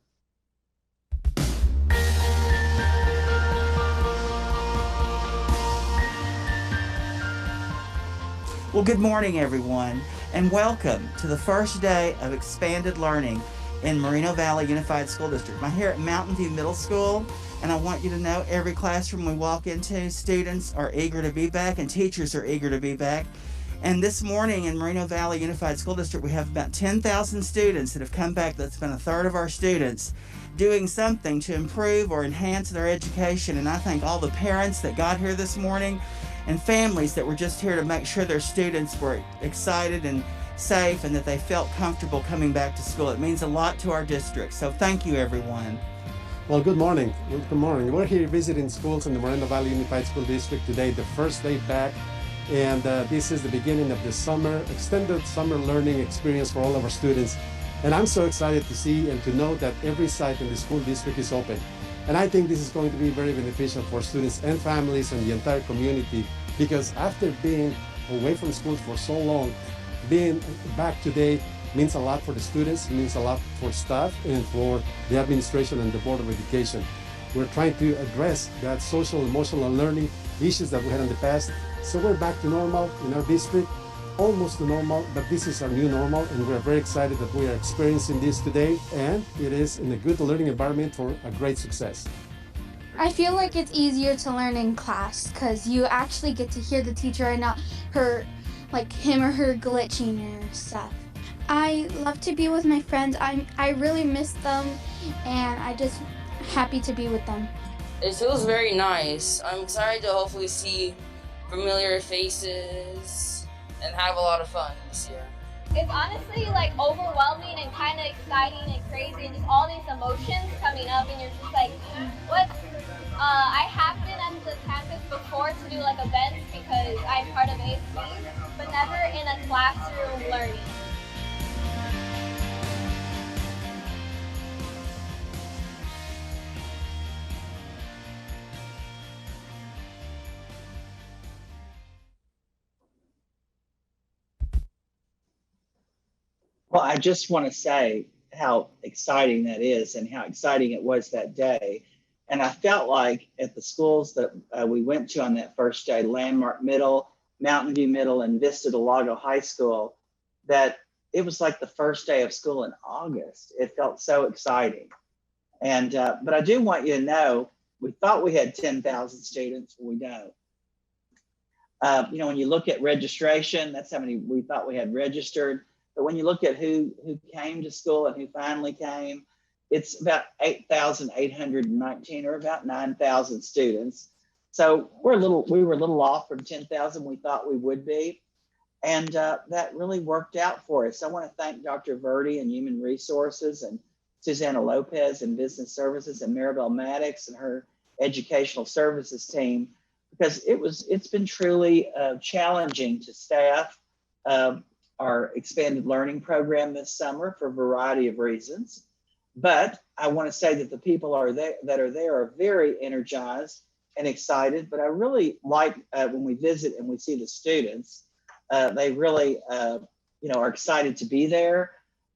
E: Well, good morning, everyone, and welcome to the first day of expanded learning in Moreno Valley Unified School District. I'm here at Mountain View Middle School, and I want you to know every classroom we walk into, students are eager to be back and teachers are eager to be back. And this morning in Moreno Valley Unified School District, we have about 10,000 students that have come back. That's been a third of our students doing something to improve or enhance their education. And I thank all the parents that got here this morning and families that were just here to make sure their students were excited and safe and that they felt comfortable coming back to school. It means a lot to our district. So thank you, everyone.
R: Well, good morning. Good morning. We're here visiting schools in the Moreno Valley Unified School District today, the first day back. And this is the beginning of the extended summer learning experience for all of our students. And I'm so excited to see and to know that every site in the school district is open. And I think this is going to be very beneficial for students and families and the entire community, because after being away from school for so long, being back today means a lot for the students, it means a lot for staff and for the administration and the Board of Education. We're trying to address that social, emotional learning issues that we had in the past. So we're back to normal in our district, almost to normal, but this is our new normal, and we're very excited that we are experiencing this today, and it is in a good learning environment for a great success.
L: I feel like it's easier to learn in class because you actually get to hear the teacher and not him or her glitching or stuff. I love to be with my friends. I really miss them, and I just happy to be with them.
W: It feels very nice. I'm excited to hopefully see familiar faces and have a lot of fun this year.
X: It's honestly like overwhelming and kind of exciting and crazy and just all these emotions coming up, and you're just like, what? I have been at the campus before to do like events because I'm part of ASB, but never in a classroom learning.
F: Well, I just want to say how exciting that is and how exciting it was that day. And I felt like at the schools that we went to on that first day, Landmark Middle, Mountain View Middle, and Vista del Lago High School, that it was like the first day of school in August. It felt so exciting. And but I do want you to know, we thought we had 10,000 students, we don't. You know, when you look at registration, that's how many we thought we had registered. But when you look at who came to school and who finally came, it's about 8,819, or about 9,000 students. So we were a little off from 10,000 we thought we would be. And that really worked out for us. I want to thank Dr. Verdi and Human Resources, and Susanna Lopez and Business Services, and Maribel Maddox and her Educational Services team, because it's been truly challenging to staff our expanded learning program this summer for a variety of reasons. But I want to say that the people that are there are very energized and excited. But I really like when we visit and we see the students, they really are excited to be there,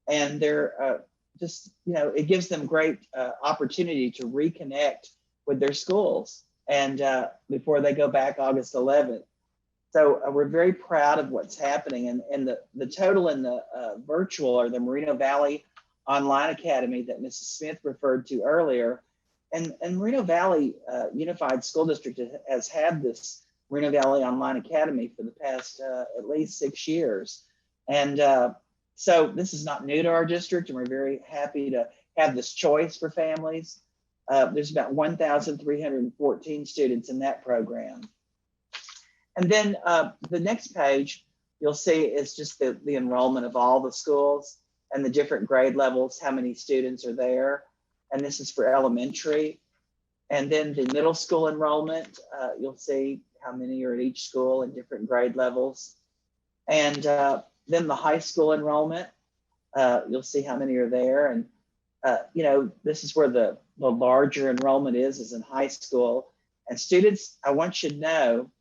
F: and they're just, it gives them great opportunity to reconnect with their schools and before they go back August 11th. So we're very proud of what's happening, and the total in the virtual, or the Moreno Valley Online Academy that Mrs. Smith referred to earlier, and Moreno Valley Unified School District has had this Moreno Valley Online Academy for the past at least 6 years. And so this is not new to our district, and we're very happy to have this choice for families. There's about 1,314 students in that program. And then the next page you'll see is just the enrollment of all the schools. and the different grade levels, how many students are there. And this is for elementary. And then the middle school enrollment, you'll see how many are at each school and different grade levels. And then the high school enrollment, you'll see how many are there. And, you know, this is where the larger enrollment is in high school. And students, I want you to know,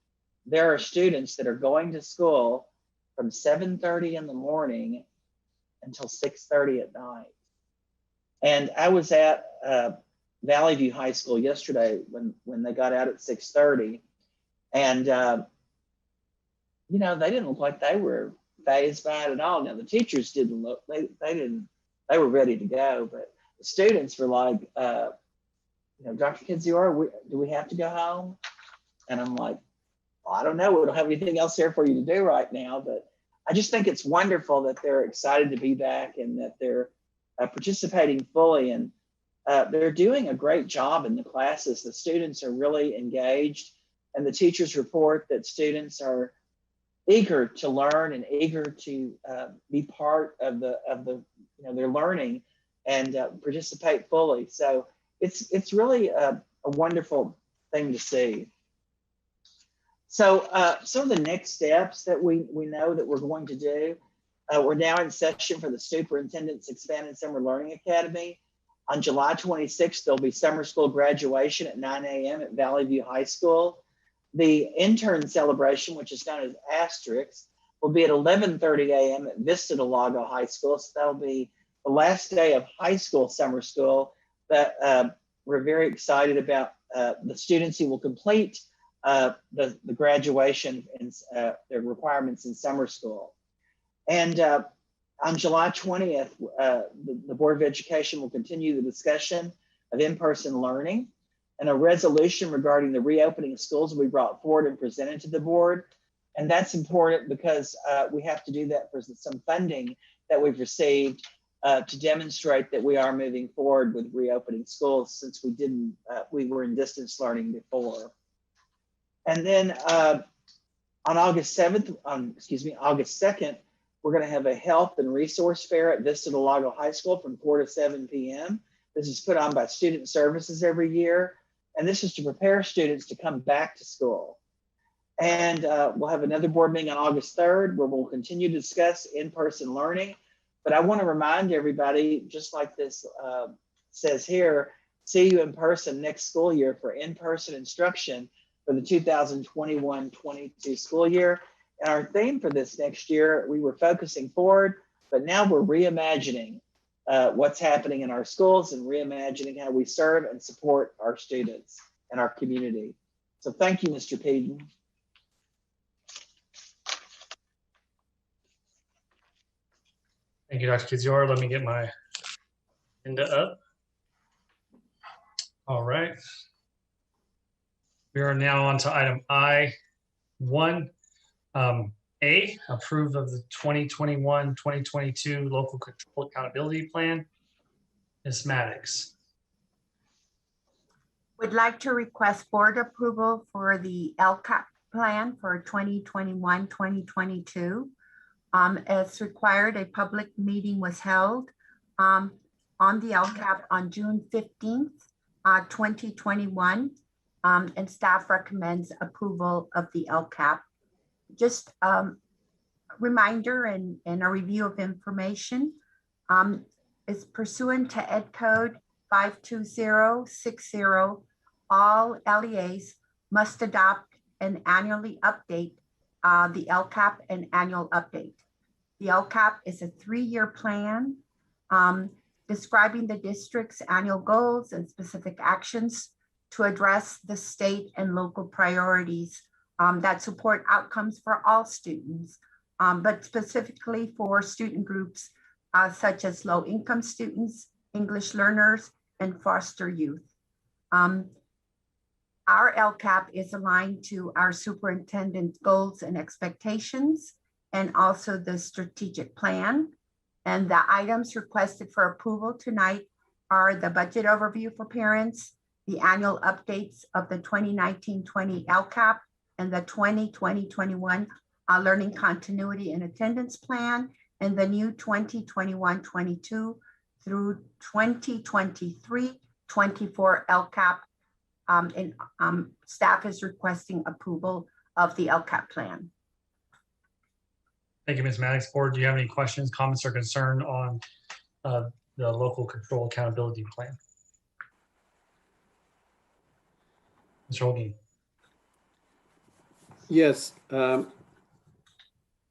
F: there are students that are going to school from 7:30 in the morning until 6:30 at night. And I was at Valley View High School yesterday when they got out at 6:30. And, you know, they didn't look like they were phased by it at all. Now the teachers didn't look, they were ready to go, but the students were like, you know, Dr. Kidziora, do we have to go home? And I'm like, well, I don't know. We don't have anything else here for you to do right now. But I just think it's wonderful that they're excited to be back and that they're participating fully. And they're doing a great job in the classes. The students are really engaged, and the teachers report that students are eager to learn and eager to be part of the you know, their learning and participate fully. So it's really a wonderful thing to see. So some of the next steps that we know that we're going to do, we're now in session for the Superintendent's Expanded Summer Learning Academy. On July 26th, there'll be summer school graduation at 9 a.m. at Valley View High School. The intern celebration, which is known as Asterix, will be at 11:30 a.m. at Vista del Lago High School. So that'll be the last day of high school summer school that we're very excited about the students who will complete the graduation and their requirements in summer school. And on July 20th, the Board of Education will continue the discussion of in-person learning, and a resolution regarding the reopening of schools will be brought forward and presented to the board. And that's important because we have to do that for some funding that we've received to demonstrate that we are moving forward with reopening schools, since we were in distance learning before. And then on August 2nd, we're going to have a health and resource fair at Vista del Lago High School from 4 to 7 p.m. This is put on by Student Services every year. And this is to prepare students to come back to school. And we'll have another board meeting on August 3rd, where we'll continue to discuss in-person learning. But I want to remind everybody, just like this says here, see you in person next school year for in-person instruction for the 2021-22 school year. And our theme for this next year, we were focusing forward, but now we're reimagining what's happening in our schools and reimagining how we serve and support our students and our community. So thank you, Mr. Peden.
A: Thank you, Dr. Kidziora. Let me get my agenda up. All right. We are now on to item I-1. A, approve of the 2021-2022 Local Control Accountability Plan. Ms. Maddox.
J: Would like to request board approval for the LCAP plan for 2021-2022. As required, a public meeting was held on the LCAP on June 15th, 2021, and staff recommends approval of the LCAP. Just reminder and a review of information is pursuant to Ed Code 52060. All LEAs must adopt and annually update the LCAP and annual update. The LCAP is a 3-year plan describing the district's annual goals and specific actions to address the state and local priorities that support outcomes for all students, but specifically for student groups such as low-income students, English learners, and foster youth. Our LCAP is aligned to our superintendent's goals and expectations, and also the strategic plan. And the items requested for approval tonight are the budget overview for parents, the annual updates of the 2019-20 LCAP, and the 2020-21 learning continuity and attendance plan, in the new 2021-22 through 2023-24 LCAP. Staff is requesting approval of the LCAP plan.
A: Thank you, Ms. Maddox. Board, do you have any questions, comments, or concern on the local control accountability plan? Mr. Holguin.
R: Yes,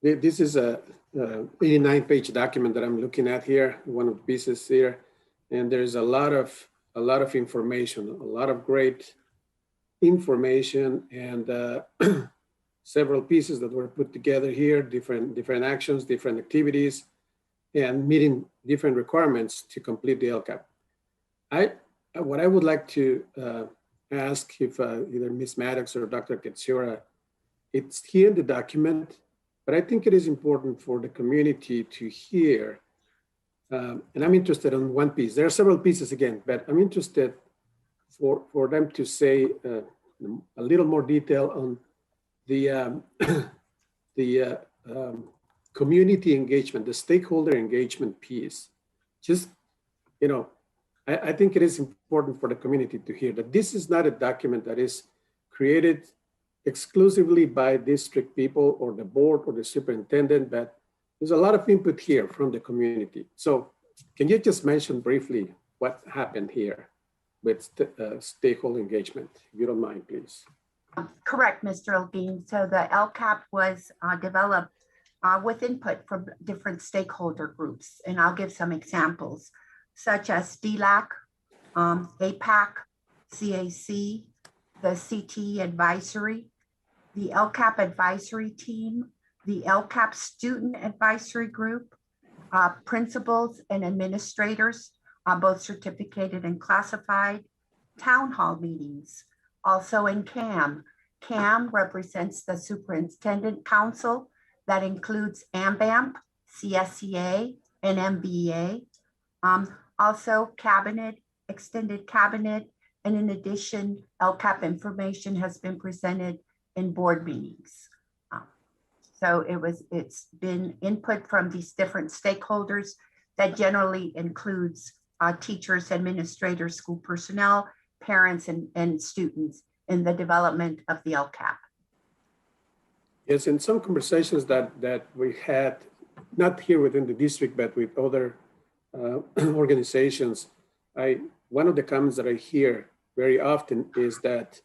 R: this is a 89-page document that I'm looking at here, one of the pieces here, and there's a lot of information, a lot of great information, and several pieces that were put together here, different actions, different activities, and meeting different requirements to complete the LCAP. What I would like to ask if either Ms. Maddox or Dr. Katsiora, it's here in the document, but I think it is important for the community to hear, and I'm interested in one piece. There are several pieces again, but I'm interested for them to say a little more detail on the community engagement, the stakeholder engagement piece. Just, you know, I think it is important for the community to hear that this is not a document that is created exclusively by district people or the board or the superintendent, but there's a lot of input here from the community. So can you just mention briefly what happened here with stakeholder engagement, if you don't mind, please?
J: Correct, Mr. Holguin. So the LCAP was developed with input from different stakeholder groups. And I'll give some examples, such as DLAC, APAC, CAC, the CTE advisory, the LCAP advisory team, the LCAP student advisory group, principals and administrators, both certificated and classified, town hall meetings. Also in CAM. CAM represents the Superintendent Council that includes AMBAMP, CSEA, and MVEA. Also cabinet, extended cabinet, and in addition, LCAP information has been presented in board meetings. So it's been input from these different stakeholders that generally includes teachers, administrators, school personnel, parents, and students in the development of the LCAP.
R: Yes, in some conversations that we had, not here within the district, but with other organizations, one of the comments that I hear very often is that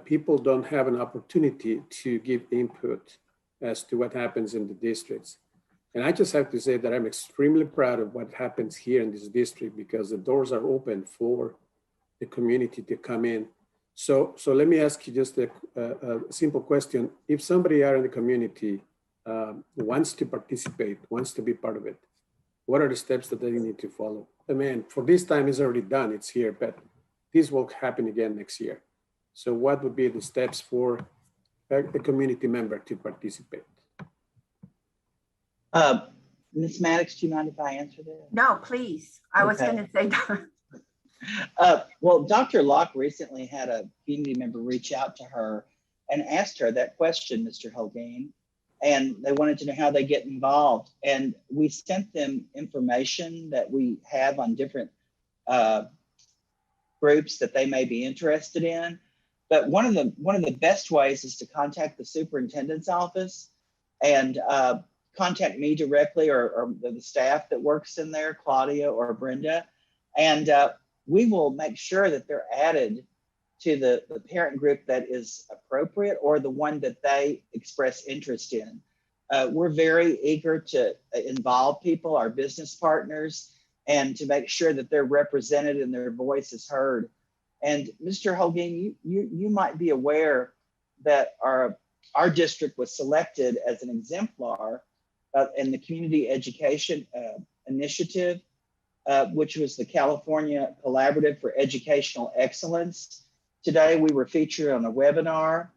R: people don't have an opportunity to give input as to what happens in the districts. And I just have to say that I'm extremely proud of what happens here in this district because the doors are open for the community to come in. So let me ask you just a simple question. If somebody out in the community wants to participate, wants to be part of it, what are the steps that they need to follow? I mean, for this time it's already done, it's here, but this will happen again next year. So what would be the steps for a community member to participate?
F: Ms. Maddox, do you mind if I answer that?
J: No, please. I was going to say
F: well, Dr. Locke recently had a community member reach out to her and asked her that question, Mr. Holguin, and they wanted to know how they get involved. And we sent them information that we have on different groups that they may be interested in. But one of the best ways is to contact the superintendent's office and contact me directly or the staff that works in there, Claudia or Brenda, and we will make sure that they're added to the parent group that is appropriate or the one that they express interest in. We're very eager to involve people, our business partners, and to make sure that they're represented and their voice is heard. And Mr. Holguin, you might be aware that our district was selected as an exemplar in the Community Education Initiative, which was the California Collaborative for Educational Excellence. Today, we were featured on a webinar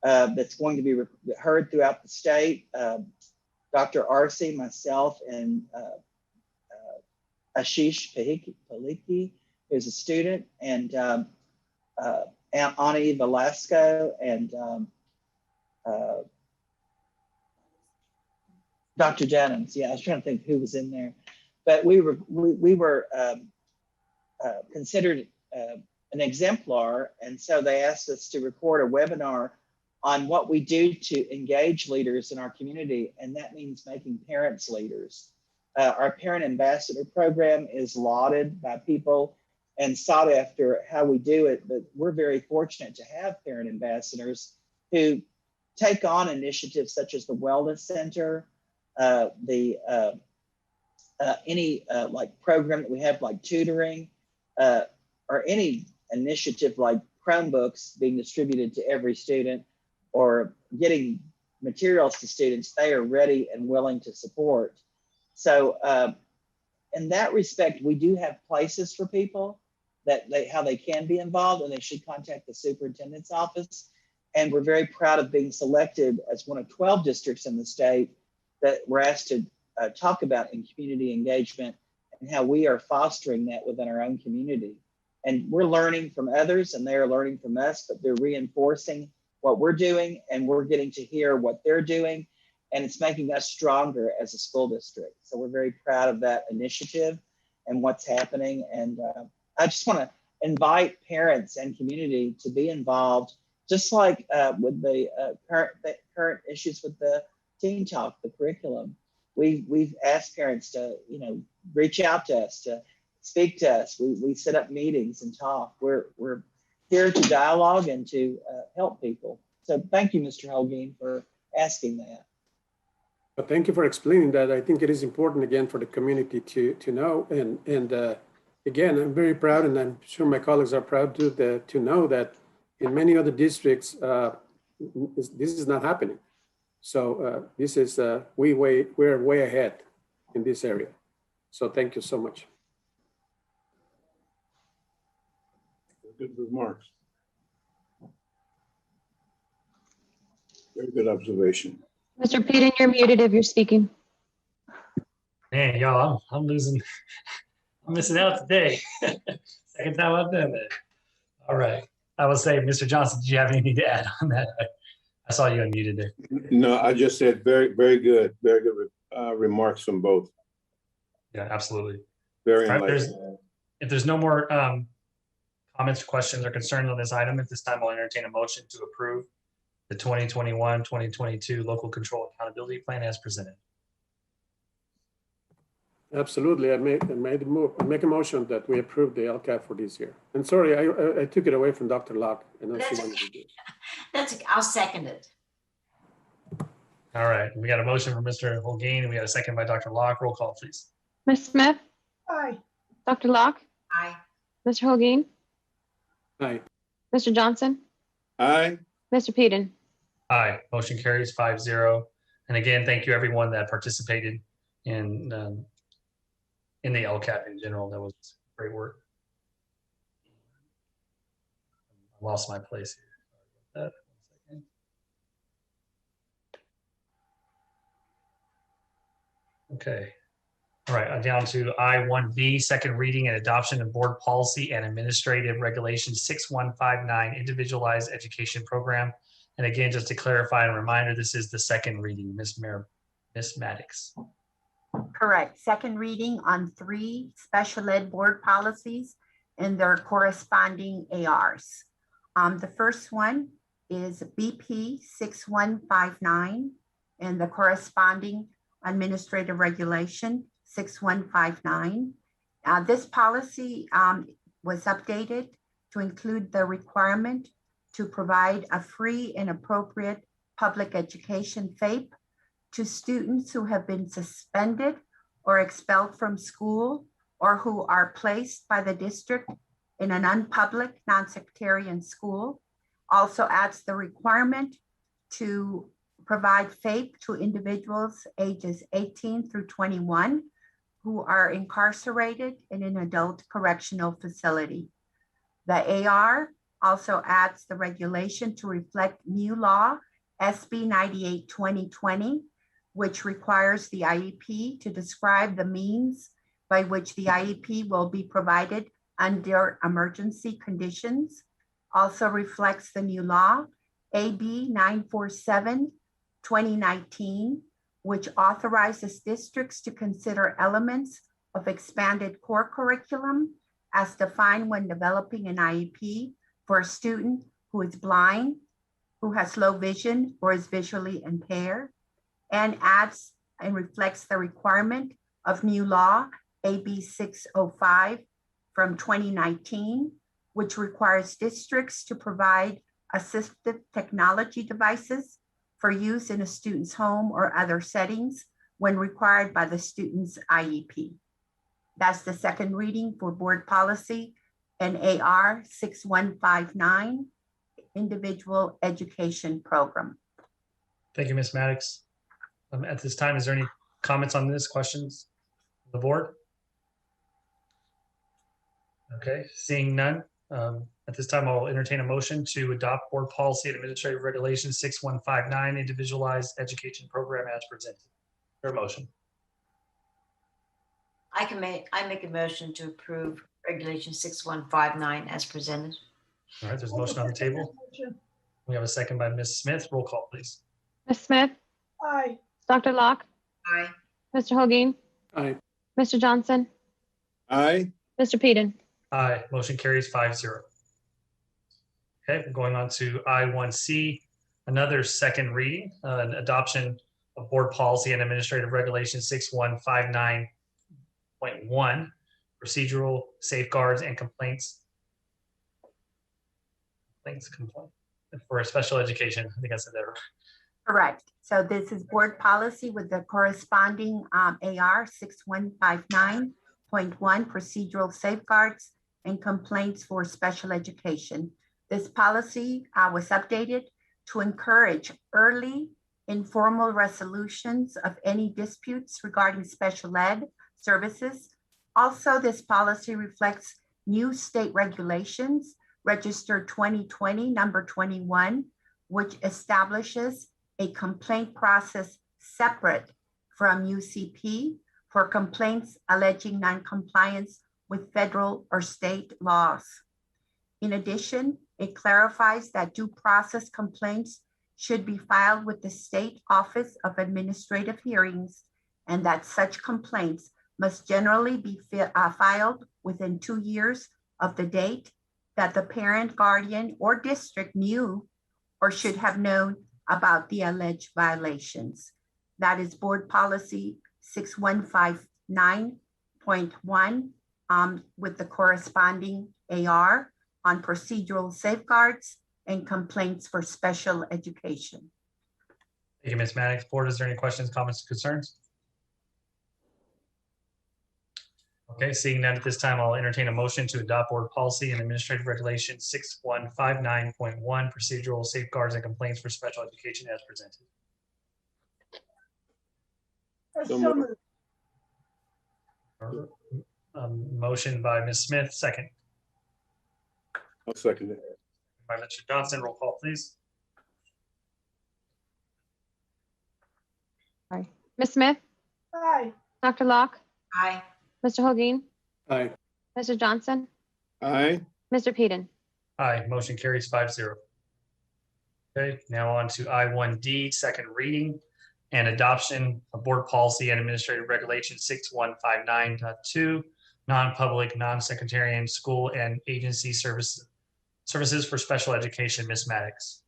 F: that's going to be heard throughout the state. Dr. Arce, myself, and Ashish Paliki is a student, and Ani Velasco, and Dr. Jennings. Yeah, I was trying to think who was in there, but we were considered an exemplar, and so they asked us to record a webinar on what we do to engage leaders in our community, and that means making parents leaders. Our parent ambassador program is lauded by people and sought after how we do it, but we're very fortunate to have parent ambassadors who take on initiatives such as the Wellness Center, any like program that we have like tutoring, or any initiative like Chromebooks being distributed to every student or getting materials to students, they are ready and willing to support. So in that respect, we do have places for people that how they can be involved, and they should contact the superintendent's office. And we're very proud of being selected as one of 12 districts in the state that we're asked to talk about in community engagement and how we are fostering that within our own community. And we're learning from others and they're learning from us, but they're reinforcing what we're doing and we're getting to hear what they're doing. And it's making us stronger as a school district. So we're very proud of that initiative and what's happening. And I just want to invite parents and community to be involved, just like with the current issues with the Teen Talk, the curriculum. We've asked parents to, reach out to us, to speak to us. We set up meetings and talk. We're here to dialogue and to help people. So thank you, Mr. Holguin, for asking that.
R: Well, thank you for explaining that. I think it is important again for the community to know. And again, I'm very proud, and I'm sure my colleagues are proud to know that in many other districts, this is not happening. So this is we're way ahead in this area. So thank you so much.
P: Good remarks. Very good observation.
G: Mr. Peden, you're muted if you're speaking.
A: Man, y'all, I'm losing. I'm missing out today. Second time I've done that. All right. I will say, Mr. Johnson, did you have anything to add on that? I saw you unmuted there.
P: No, I just said very, very good remarks from both.
A: Yeah, absolutely.
P: Very
A: All right,
P: enlightening.
A: if there's no more comments, questions, or concerns on this item, at this time, I'll entertain a motion to approve the 2021-2022 Local Control Accountability Plan as presented.
R: Absolutely, I make a motion that we approve the LCAP for this year. And sorry, I took it away from Dr. Locke. I know she wanted to do it.
C: I'll second it.
A: All right, we got a motion from Mr. Holguin, and we got a second by Dr. Locke. Roll call, please.
G: Ms. Smith?
B: Aye.
G: Dr. Locke?
C: Aye.
G: Mr. Holguin?
R: Aye.
G: Mr. Johnson?
P: Aye.
G: Mr. Peden?
A: Aye, motion carries 5-0. And again, thank you everyone that participated in the LCAP in general. That was great work. I lost my place here. Sorry about that. 1 second. Okay. All right, down to I-1B, second reading and adoption of board policy and administrative regulation 6159, individualized education program. And again, just to clarify and reminder, this is the second reading, Ms. Maddox.
J: Correct. Second reading on 3 special ed board policies and their corresponding ARs. The first one is BP 6159 and the corresponding administrative regulation 6159. This policy was updated to include the requirement to provide a free and appropriate public education FAPE to students who have been suspended or expelled from school or who are placed by the district in an unpublic, non-sectarian school. Also adds the requirement to provide FAPE to individuals ages 18 through 21 who are incarcerated in an adult correctional facility. The AR also adds the regulation to reflect new law, SB 98-2020, which requires the IEP to describe the means by which the IEP will be provided under emergency conditions. Also reflects the new law, AB 947-2019, which authorizes districts to consider elements of expanded core curriculum as defined when developing an IEP for a student who is blind, who has low vision, or is visually impaired, and adds and reflects the requirement of new law AB 605 from 2019, which requires districts to provide assistive technology devices for use in a student's home or other settings when required by the student's IEP. That's the second reading for board policy and AR 6159, individual education program.
A: Thank you, Ms. Maddox. At this time, is there any comments on this, questions from the board? Okay, seeing none. At this time, I'll entertain a motion to adopt board policy and administrative regulation 6159, individualized education program as presented. Your motion.
C: I make a motion to approve regulation 6159 as presented.
A: All right, there's a motion on the table. We have a second by Ms. Smith. Roll call, please.
G: Ms. Smith,
B: Aye.
G: Dr. Locke,
C: Aye.
G: Mr. Hoageen,
R: Aye.
G: Mr. Johnson,
P: Aye.
G: Mr. Peden.
A: Aye, motion carries 5-0. Okay, we're going on to I1C, another second reading, adoption of board policy and administrative regulation 6159.1, procedural safeguards and complaints for special education. I think I said that right.
J: Correct. So this is board policy with the corresponding AR 6159.1, procedural safeguards and complaints for special education. This policy was updated to encourage early informal resolutions of any disputes regarding special ed services. Also, this policy reflects new state regulations, registered 2020 number 21, which establishes a complaint process separate from UCP for complaints alleging noncompliance with federal or state laws. In addition, it clarifies that due process complaints should be filed with the State Office of Administrative Hearings, and that such complaints must generally be filed within 2 years of the date that the parent, guardian, or district knew or should have known about the alleged violations. That is board policy 6159.1 with the corresponding AR on procedural safeguards and complaints for special education.
A: Thank you, Ms. Maddox. Board, is there any questions, comments, or concerns? Okay, seeing none at this time, I'll entertain a motion to adopt board policy and administrative regulation 6159.1, procedural safeguards and complaints for special education as presented.
B: So moved.
A: Motion by Ms. Smith, second.
P: I'll second it.
A: By Mr. Johnson, roll call, please.
G: Sorry. Ms. Smith,
B: Aye.
G: Dr. Locke,
C: Aye.
G: Mr. Hoageen,
R: Aye.
G: Mr. Johnson,
P: Aye.
G: Mr. Peden.
A: Aye, motion carries 5-0. Okay, now on to I1D, second reading and adoption of board policy and administrative regulation 6159.2, non-public, non-sectarian school and agency services for special education. Ms. Maddox.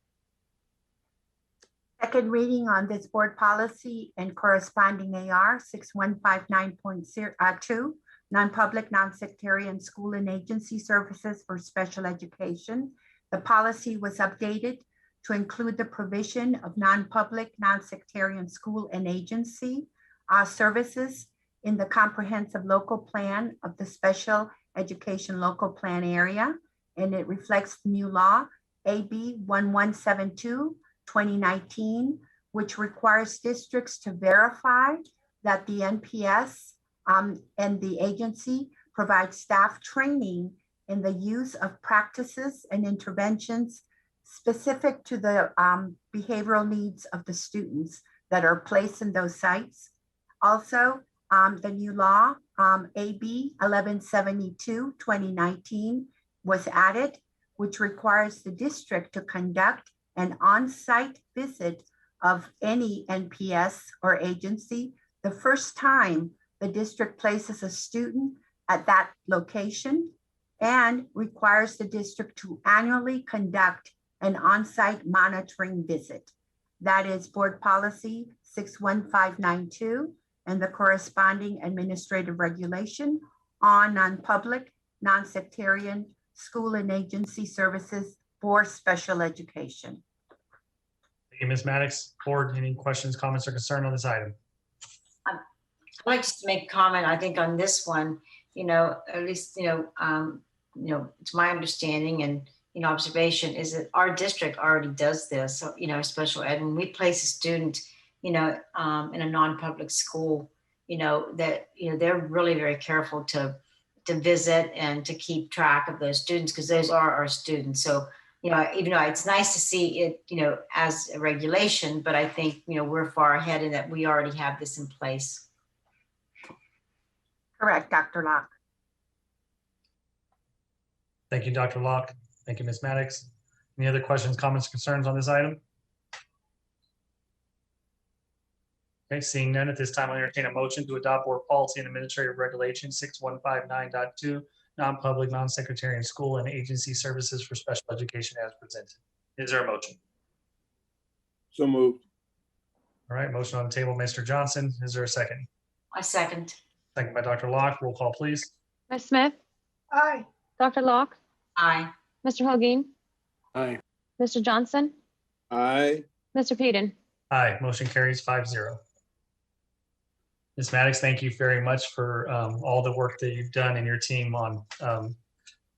J: Second reading on this board policy and corresponding AR 6159.2, non-public, non-sectarian school and agency services for special education. The policy was updated to include the provision of non-public, non-sectarian school and agency services in the comprehensive local plan of the special education local plan area. And it reflects the new law, AB 1172, 2019, which requires districts to verify that the NPS and the agency provide staff training in the use of practices and interventions specific to the behavioral needs of the students that are placed in those sites. Also, the new law, AB 1172, 2019, was added, which requires the district to conduct an on-site visit of any NPS or agency the first time the district places a student at that location, and requires the district to annually conduct an on-site monitoring visit. That is Board Policy 61592 and the corresponding administrative regulation on non-public, non-sectarian school and agency services for special education.
A: Thank you, Ms. Maddox. Board, any questions, comments, or concern on this item?
C: I'd like to make a comment, I think, on this one, at least, it's my understanding and, observation is that our district already does this. So, special ed, when we place a student, in a non-public school, that, they're really very careful to visit and to keep track of those students, because those are our students. So, even though it's nice to see it, as a regulation, but I think, we're far ahead in that we already have this in place.
J: Correct, Dr. Locke.
A: Thank you, Dr. Locke. Thank you, Ms. Maddox. Any other questions, comments, concerns on this item? Okay, seeing none at this time, I'll entertain a motion to adopt board policy and administrative regulation 6159.2, non-public, non-secretarian school and agency services for special education as presented. Is there a motion?
P: So moved.
A: All right, motion on the table, Mr. Johnson. Is there a second?
C: I second.
A: Second by Dr. Locke. Roll call, please.
G: Ms. Smith,
B: Aye.
G: Dr. Locke,
C: Aye.
G: Mr. Hoageen,
R: Aye.
G: Mr. Johnson,
P: Aye.
G: Mr. Peden.
A: Aye, motion carries 5-0. Ms. Maddox, thank you very much for all the work that you've done and your team on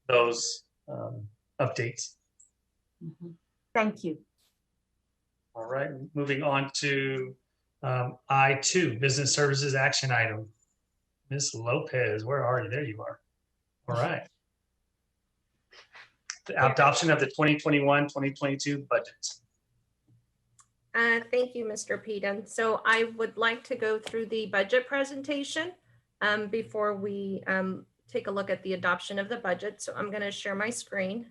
A: those updates.
J: Thank you.
A: All right, moving on to I2, business services action item. Ms. Lopez, where are you? There you are. All right. The adoption of the 2021-2022 budget.
K: Thank you, Mr. Peden. So I would like to go through the budget presentation before we take a look at the adoption of the budget. So I'm going to share my screen.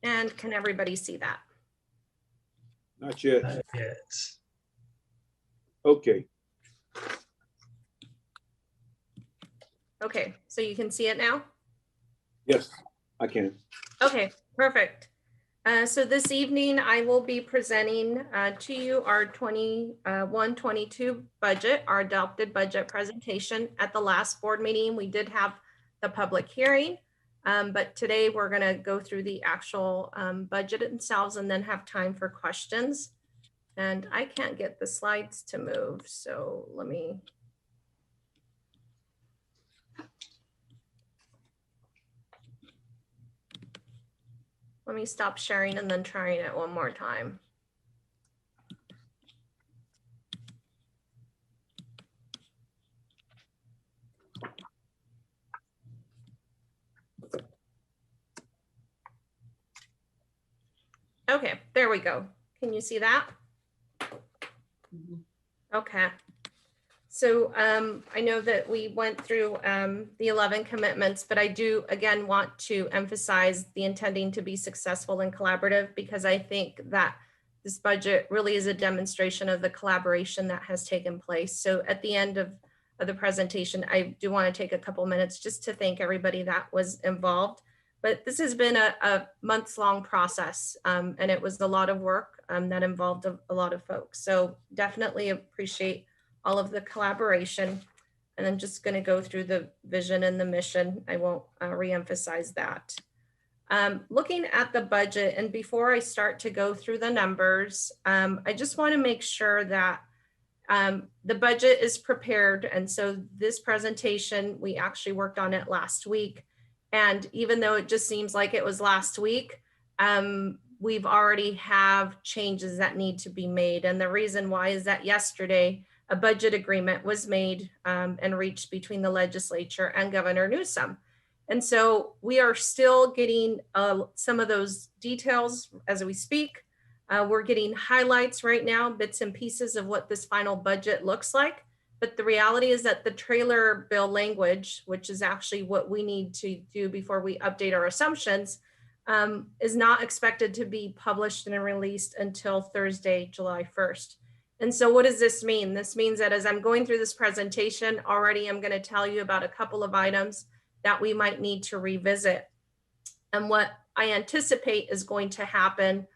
K: And can everybody see that?
P: Not yet.
A: Not yet.
P: Okay.
K: Okay, so you can see it now?
P: Yes, I can.
K: Okay, perfect. So this evening, I will be presenting to you our 21-22 budget, our adopted budget presentation. At the last board meeting, we did have the public hearing, but today we're going to go through the actual budget themselves and then have time for questions. And I can't get the slides to move, so let me. Let me stop sharing and then trying it one more time. Okay, there we go. Can you see that? Okay. So I know that we went through the 11 commitments, but I do again want to emphasize the intending to be successful and collaborative, because I think that this budget really is a demonstration of the collaboration that has taken place. So at the end of the presentation, I do want to take a couple minutes just to thank everybody that was involved. But this has been a months-long process, and it was a lot of work that involved a lot of folks. So definitely appreciate all of the collaboration. And I'm just going to go through the vision and the mission. I won't reemphasize that. Looking at the budget, and before I start to go through the numbers, I just want to make sure that the budget is prepared. And so this presentation, we actually worked on it last week. And even though it just seems like it was last week, we've already have changes that need to be made. And the reason why is that yesterday, a budget agreement was made and reached between the legislature and Governor Newsom. And so we are still getting some of those details as we speak. We're getting highlights right now, bits and pieces of what this final budget looks like. but the reality is that the trailer bill language, which is actually what we need to do before we update our assumptions, is not expected to be published and released until Thursday, July 1st. And so what does this mean? This means that as I'm going through this presentation already, I'm going to tell you about a couple of items that we might need to revisit. And what I anticipate is going to happen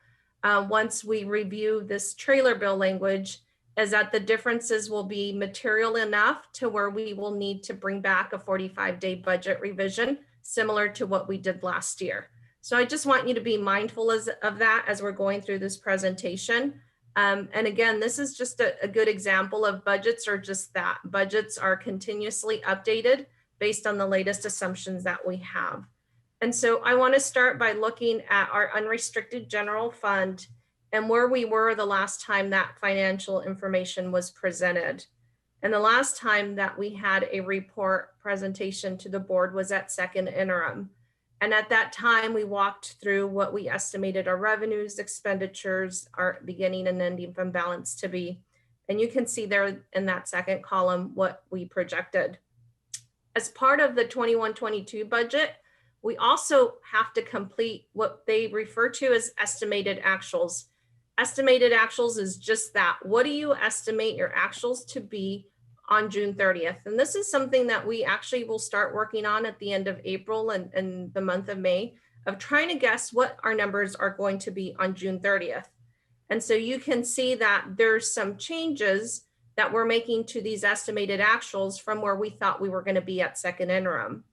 K: once we review this trailer bill language is that the differences will be material enough to where we will need to bring back a 45-day budget revision, similar to what we did last year. So I just want you to be mindful of that as we're going through this presentation. And again, this is just a good example of budgets are just that. Budgets are continuously updated based on the latest assumptions that we have. And so I want to start by looking at our unrestricted general fund and where we were the last time that financial information was presented. And the last time that we had a report presentation to the board was at second interim. And at that time, we walked through what we estimated our revenues, expenditures, our beginning and ending fund balance to be. And you can see there in that second column what we projected. As part of the 21-22 budget, we also have to complete what they refer to as estimated actuals. Estimated actuals is just that. What do you estimate your actuals to be on June 30th? And this is something that we actually will start working on at the end of April and the month of May, of trying to guess what our numbers are going to be on June 30th. And so you can see that there's some changes that we're making to these estimated actuals from where we thought we were going to be at second interim.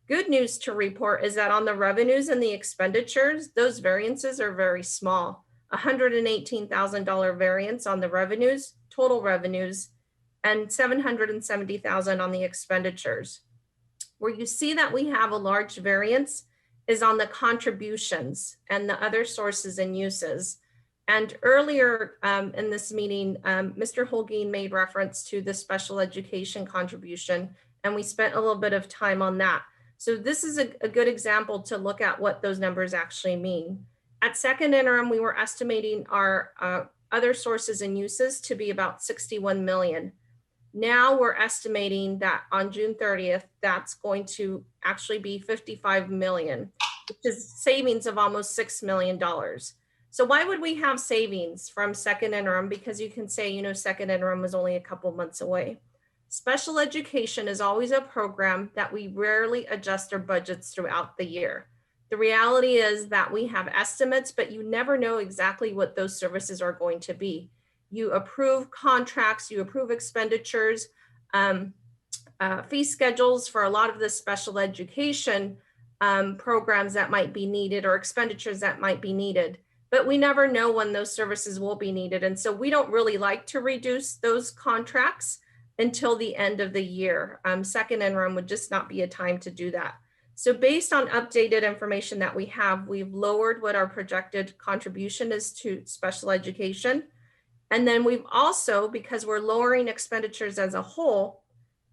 K: Good news to report is that on the revenues and the expenditures, those variances are very small. $118,000 variance on the revenues, total revenues, and $770,000 on the expenditures. Where you see that we have a large variance is on the contributions and the other sources and uses. And earlier in this meeting, Mr. Holguin made reference to the special education contribution, and we spent a little bit of time on that. So this is a good example to look at what those numbers actually mean. At second interim, we were estimating our other sources and uses to be about 61 million. Now we're estimating that on June 30th, that's going to actually be 55 million, which is savings of almost $6 million. So why would we have savings from second interim? Because you can say, you know, second interim was only a couple months away. Special education is always a program that we rarely adjust our budgets throughout the year. The reality is that we have estimates, but you never know exactly what those services are going to be. You approve contracts, you approve expenditures, fee schedules for a lot of the special education programs that might be needed or expenditures that might be needed. But we never know when those services will be needed. And so we don't really like to reduce those contracts until the end of the year. Second interim would just not be a time to do that. So based on updated information that we have, we've lowered what our projected contribution is to special education. And then we've also, because we're lowering expenditures as a whole,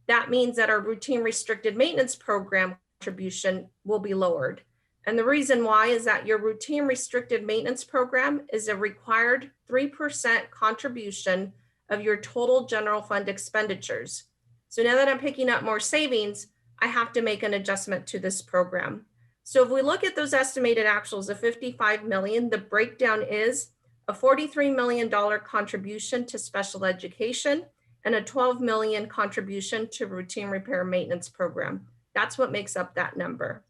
K: that means that our routine restricted maintenance program contribution will be lowered. And the reason why is that your routine restricted maintenance program is a required 3% contribution of your total general fund expenditures. So now that I'm picking up more savings, I have to make an adjustment to this program. So if we look at those estimated actuals of 55 million, the breakdown is a $43 million contribution to special education and a 12 million contribution to routine repair maintenance program. That's what makes up that number.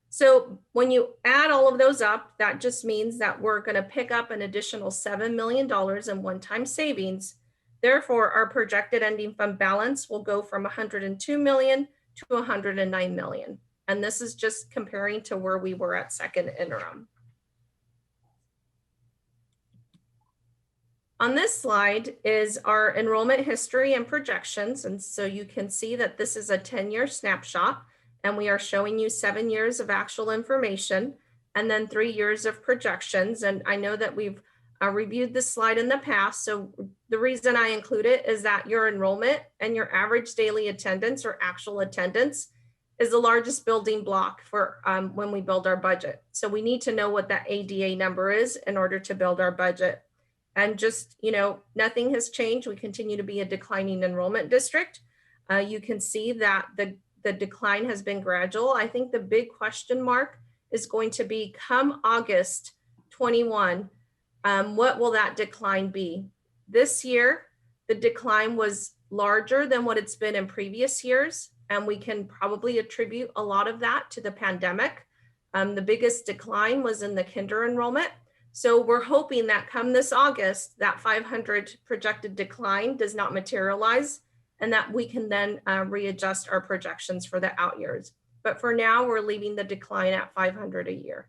K: So when you add all of those up, that just means that we're going to pick up an additional $7 million in one-time savings. Therefore, our projected ending fund balance will go from 102 million to 109 million. And this is just comparing to where we were at second interim. On this slide is our enrollment history and projections. And so you can see that this is a 10-year snapshot, and we are showing you 7 years of actual information and then 3 years of projections. And I know that we've reviewed this slide in the past. So the reason I include it is that your enrollment and your average daily attendance or actual attendance is the largest building block for when we build our budget. So we need to know what that ADA number is in order to build our budget. And just, you know, nothing has changed. We continue to be a declining enrollment district. You can see that the decline has been gradual. I think the big question mark is going to be come August 21, what will that decline be? This year, the decline was larger than what it's been in previous years, and we can probably attribute a lot of that to the pandemic. The biggest decline was in the kinder enrollment. So we're hoping that come this August, that 500 projected decline does not materialize, and that we can then readjust our projections for the out years. But for now, we're leaving the decline at 500 a year.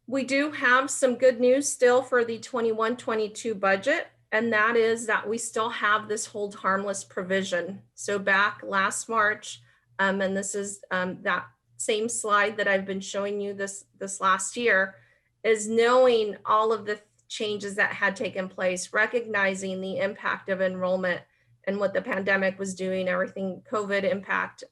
K: We do have some good news still for the 21-22 budget, and that is that we still have this hold harmless provision. So back last March, and this is that same slide that I've been showing you this last year, is knowing all of the changes that had taken place, recognizing the impact of enrollment and what the pandemic was doing, everything COVID impact.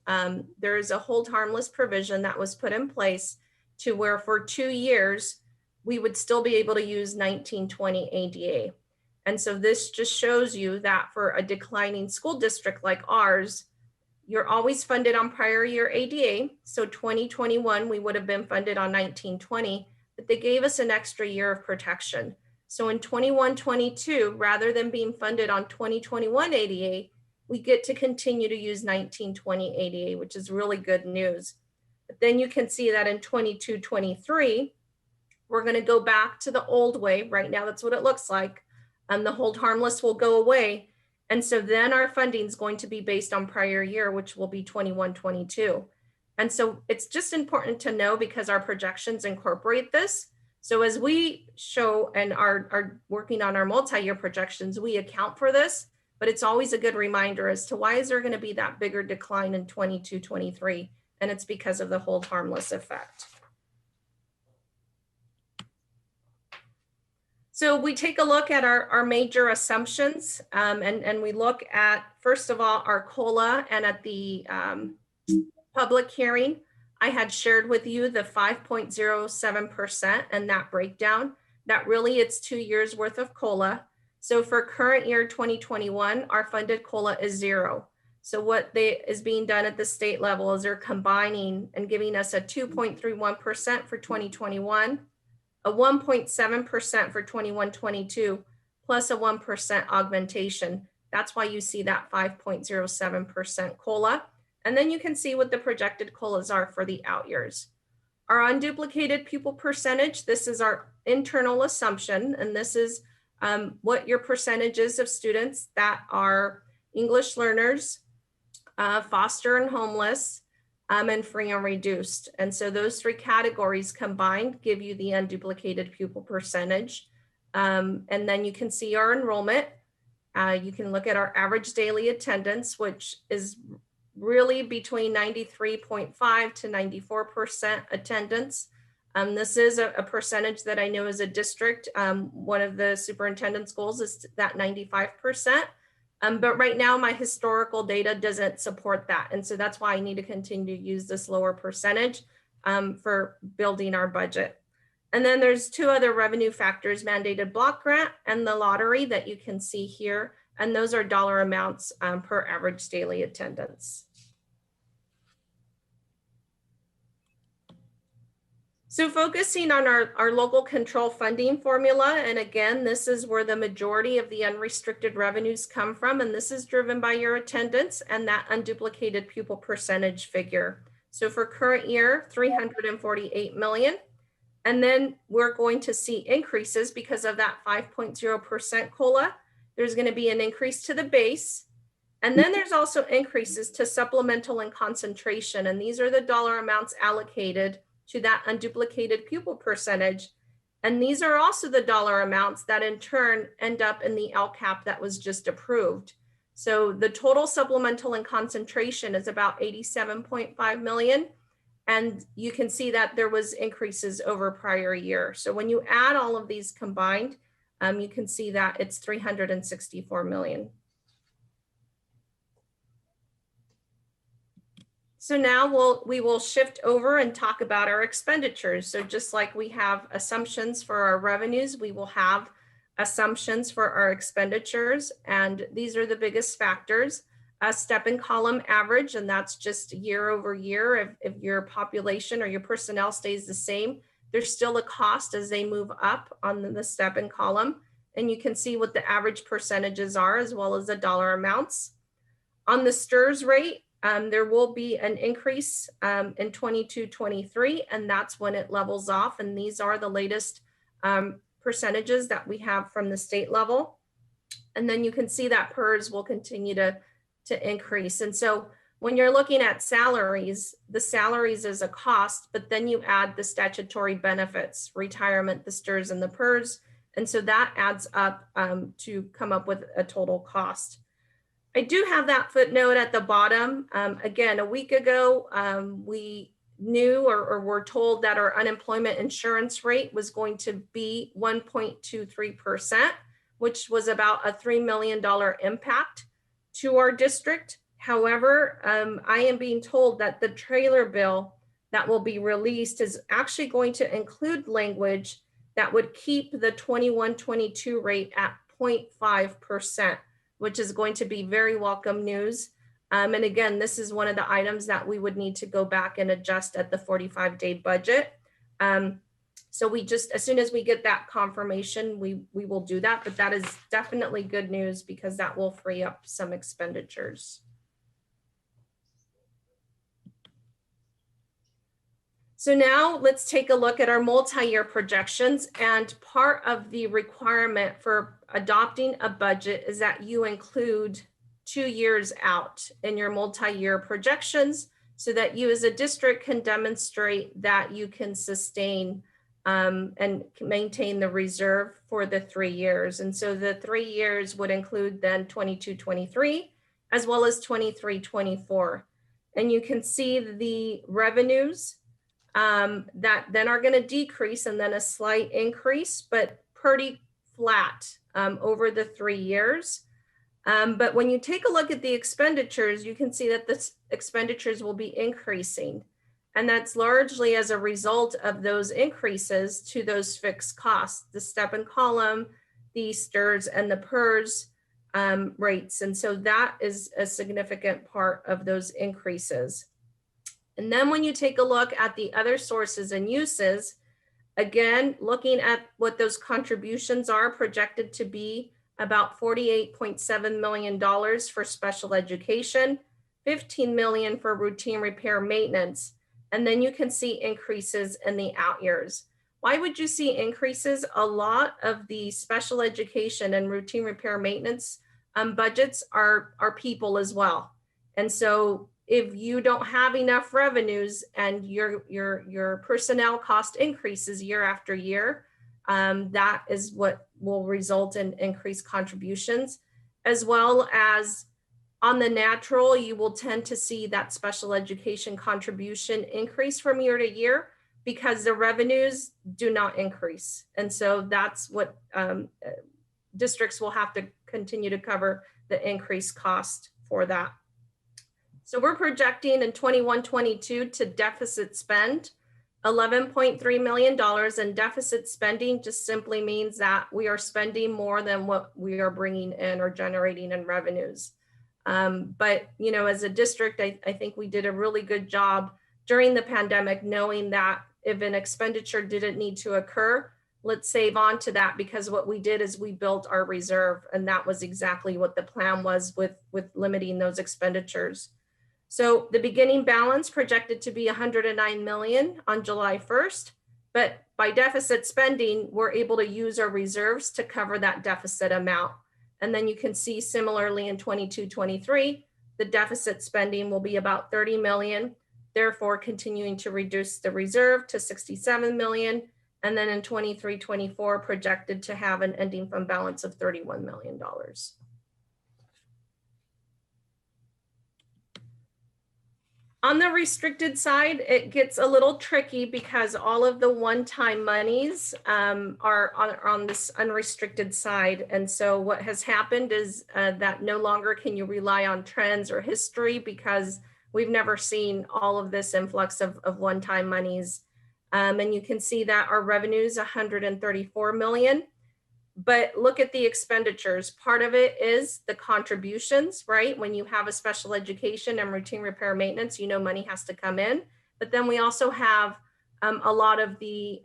K: There is a hold harmless provision that was put in place to where for 2 years, we would still be able to use 1920 ADA. And so this just shows you that for a declining school district like ours, you're always funded on prior year ADA. So 2021, we would have been funded on 1920, but they gave us an extra year of protection. So in 21-22, rather than being funded on 2021 ADA, we get to continue to use 1920 ADA, which is really good news. But then you can see that in 22-23, we're going to go back to the old way. Right now, that's what it looks like. And the hold harmless will go away. And so then our funding is going to be based on prior year, which will be 21-22. And so it's just important to know because our projections incorporate this. So as we show and are working on our multi-year projections, we account for this, but it's always a good reminder as to why is there going to be that bigger decline in 22-23, and it's because of the hold harmless effect. So we take a look at our major assumptions and we look at, first of all, our COLA, and at the public hearing, I had shared with you the 5.07% and that breakdown. That really it's 2 years worth of COLA. So for current year 2021, our funded COLA is 0. So what is being done at the state level is they're combining and giving us a 2.31% for 2021, a 1.7% for 21-22, plus a 1% augmentation. That's why you see that 5.07% COLA. And then you can see what the projected COLAs are for the out years. Our unduplicated pupil percentage, this is our internal assumption, and this is what your percentages of students that are English learners, foster and homeless, and free and reduced. And so those 3 categories combined give you the unduplicated pupil percentage. And then you can see our enrollment. You can look at our average daily attendance, which is really between 93.5 to 94% attendance. This is a percentage that I know as a district, one of the superintendent's goals is that 95%. But right now my historical data doesn't support that. And so that's why I need to continue to use this lower percentage for building our budget. And then there's 2 other revenue factors, mandated block grant and the lottery that you can see here. And those are dollar amounts per average daily attendance. So focusing on our local control funding formula, and again, this is where the majority of the unrestricted revenues come from, and this is driven by your attendance and that unduplicated pupil percentage figure. So for current year, 348 million. And then we're going to see increases because of that 5.0% COLA. There's going to be an increase to the base. And then there's also increases to supplemental and concentration. And these are the dollar amounts allocated to that unduplicated pupil percentage. And these are also the dollar amounts that in turn end up in the LCAP that was just approved. So the total supplemental and concentration is about 87.5 million. And you can see that there was increases over prior year. So when you add all of these combined, you can see that it's 364 million. So now we will shift over and talk about our expenditures. So just like we have assumptions for our revenues, we will have assumptions for our expenditures. And these are the biggest factors. A step and column average, and that's just year over year. If your population or your personnel stays the same, there's still a cost as they move up on the step and column. And you can see what the average percentages are as well as the dollar amounts. On the STRS rate, there will be an increase in 22-23, and that's when it levels off. And these are the latest percentages that we have from the state level. And then you can see that PERS will continue to increase. And so when you're looking at salaries, the salaries is a cost, but then you add the statutory benefits, retirement, the STRS, and the PERS. And so that adds up to come up with a total cost. I do have that footnote at the bottom. Again, a week ago, we knew or were told that our unemployment insurance rate was going to be 1.23%, which was about a $3 million impact to our district. However, I am being told that the trailer bill that will be released is actually going to include language that would keep the 21-22 rate at 0.5%. which is going to be very welcome news. And again, this is one of the items that we would need to go back and adjust at the 45-day budget. So we just, as soon as we get that confirmation, we will do that, but that is definitely good news because that will free up some expenditures. So now let's take a look at our multi-year projections, and part of the requirement for adopting a budget is that you include 2 years out in your multi-year projections so that you as a district can demonstrate that you can sustain and maintain the reserve for the 3 years. And so the 3 years would include then 22-23 as well as 23-24. And you can see the revenues that then are going to decrease and then a slight increase, but pretty flat over the 3 years. But when you take a look at the expenditures, you can see that the expenditures will be increasing. And that's largely as a result of those increases to those fixed costs, the step and column, the STRS, and the PERS rates. And so that is a significant part of those increases. And then when you take a look at the other sources and uses, again, looking at what those contributions are projected to be about $48.7 million for special education, $15 million for routine repair maintenance. And then you can see increases in the out years. Why would you see increases? A lot of the special education and routine repair maintenance budgets are people as well. And so if you don't have enough revenues and your personnel cost increases year after year, that is what will result in increased contributions, as well as on the natural, you will tend to see that special education contribution increase from year to year because the revenues do not increase. And so that's what districts will have to continue to cover the increased cost for that. So we're projecting in 21-22 to deficit spend $11.3 million, and deficit spending just simply means that we are spending more than what we are bringing in or generating in revenues. But, you know, as a district, I think we did a really good job during the pandemic, knowing that if an expenditure didn't need to occur, let's save on to that, because what we did is we built our reserve, and that was exactly what the plan was with limiting those expenditures. So the beginning balance projected to be $109 million on July 1st, but by deficit spending, we're able to use our reserves to cover that deficit amount. And then you can see similarly in 22-23, the deficit spending will be about $30 million, therefore continuing to reduce the reserve to $67 million. And then in 23-24 projected to have an ending fund balance of $31 million. On the restricted side, it gets a little tricky because all of the one-time monies are on this unrestricted side. And so what has happened is that no longer can you rely on trends or history, because we've never seen all of this influx of one-time monies. And you can see that our revenue is 134 million. But look at the expenditures. Part of it is the contributions, right? When you have a special education and routine repair maintenance, you know money has to come in. But then we also have a lot of the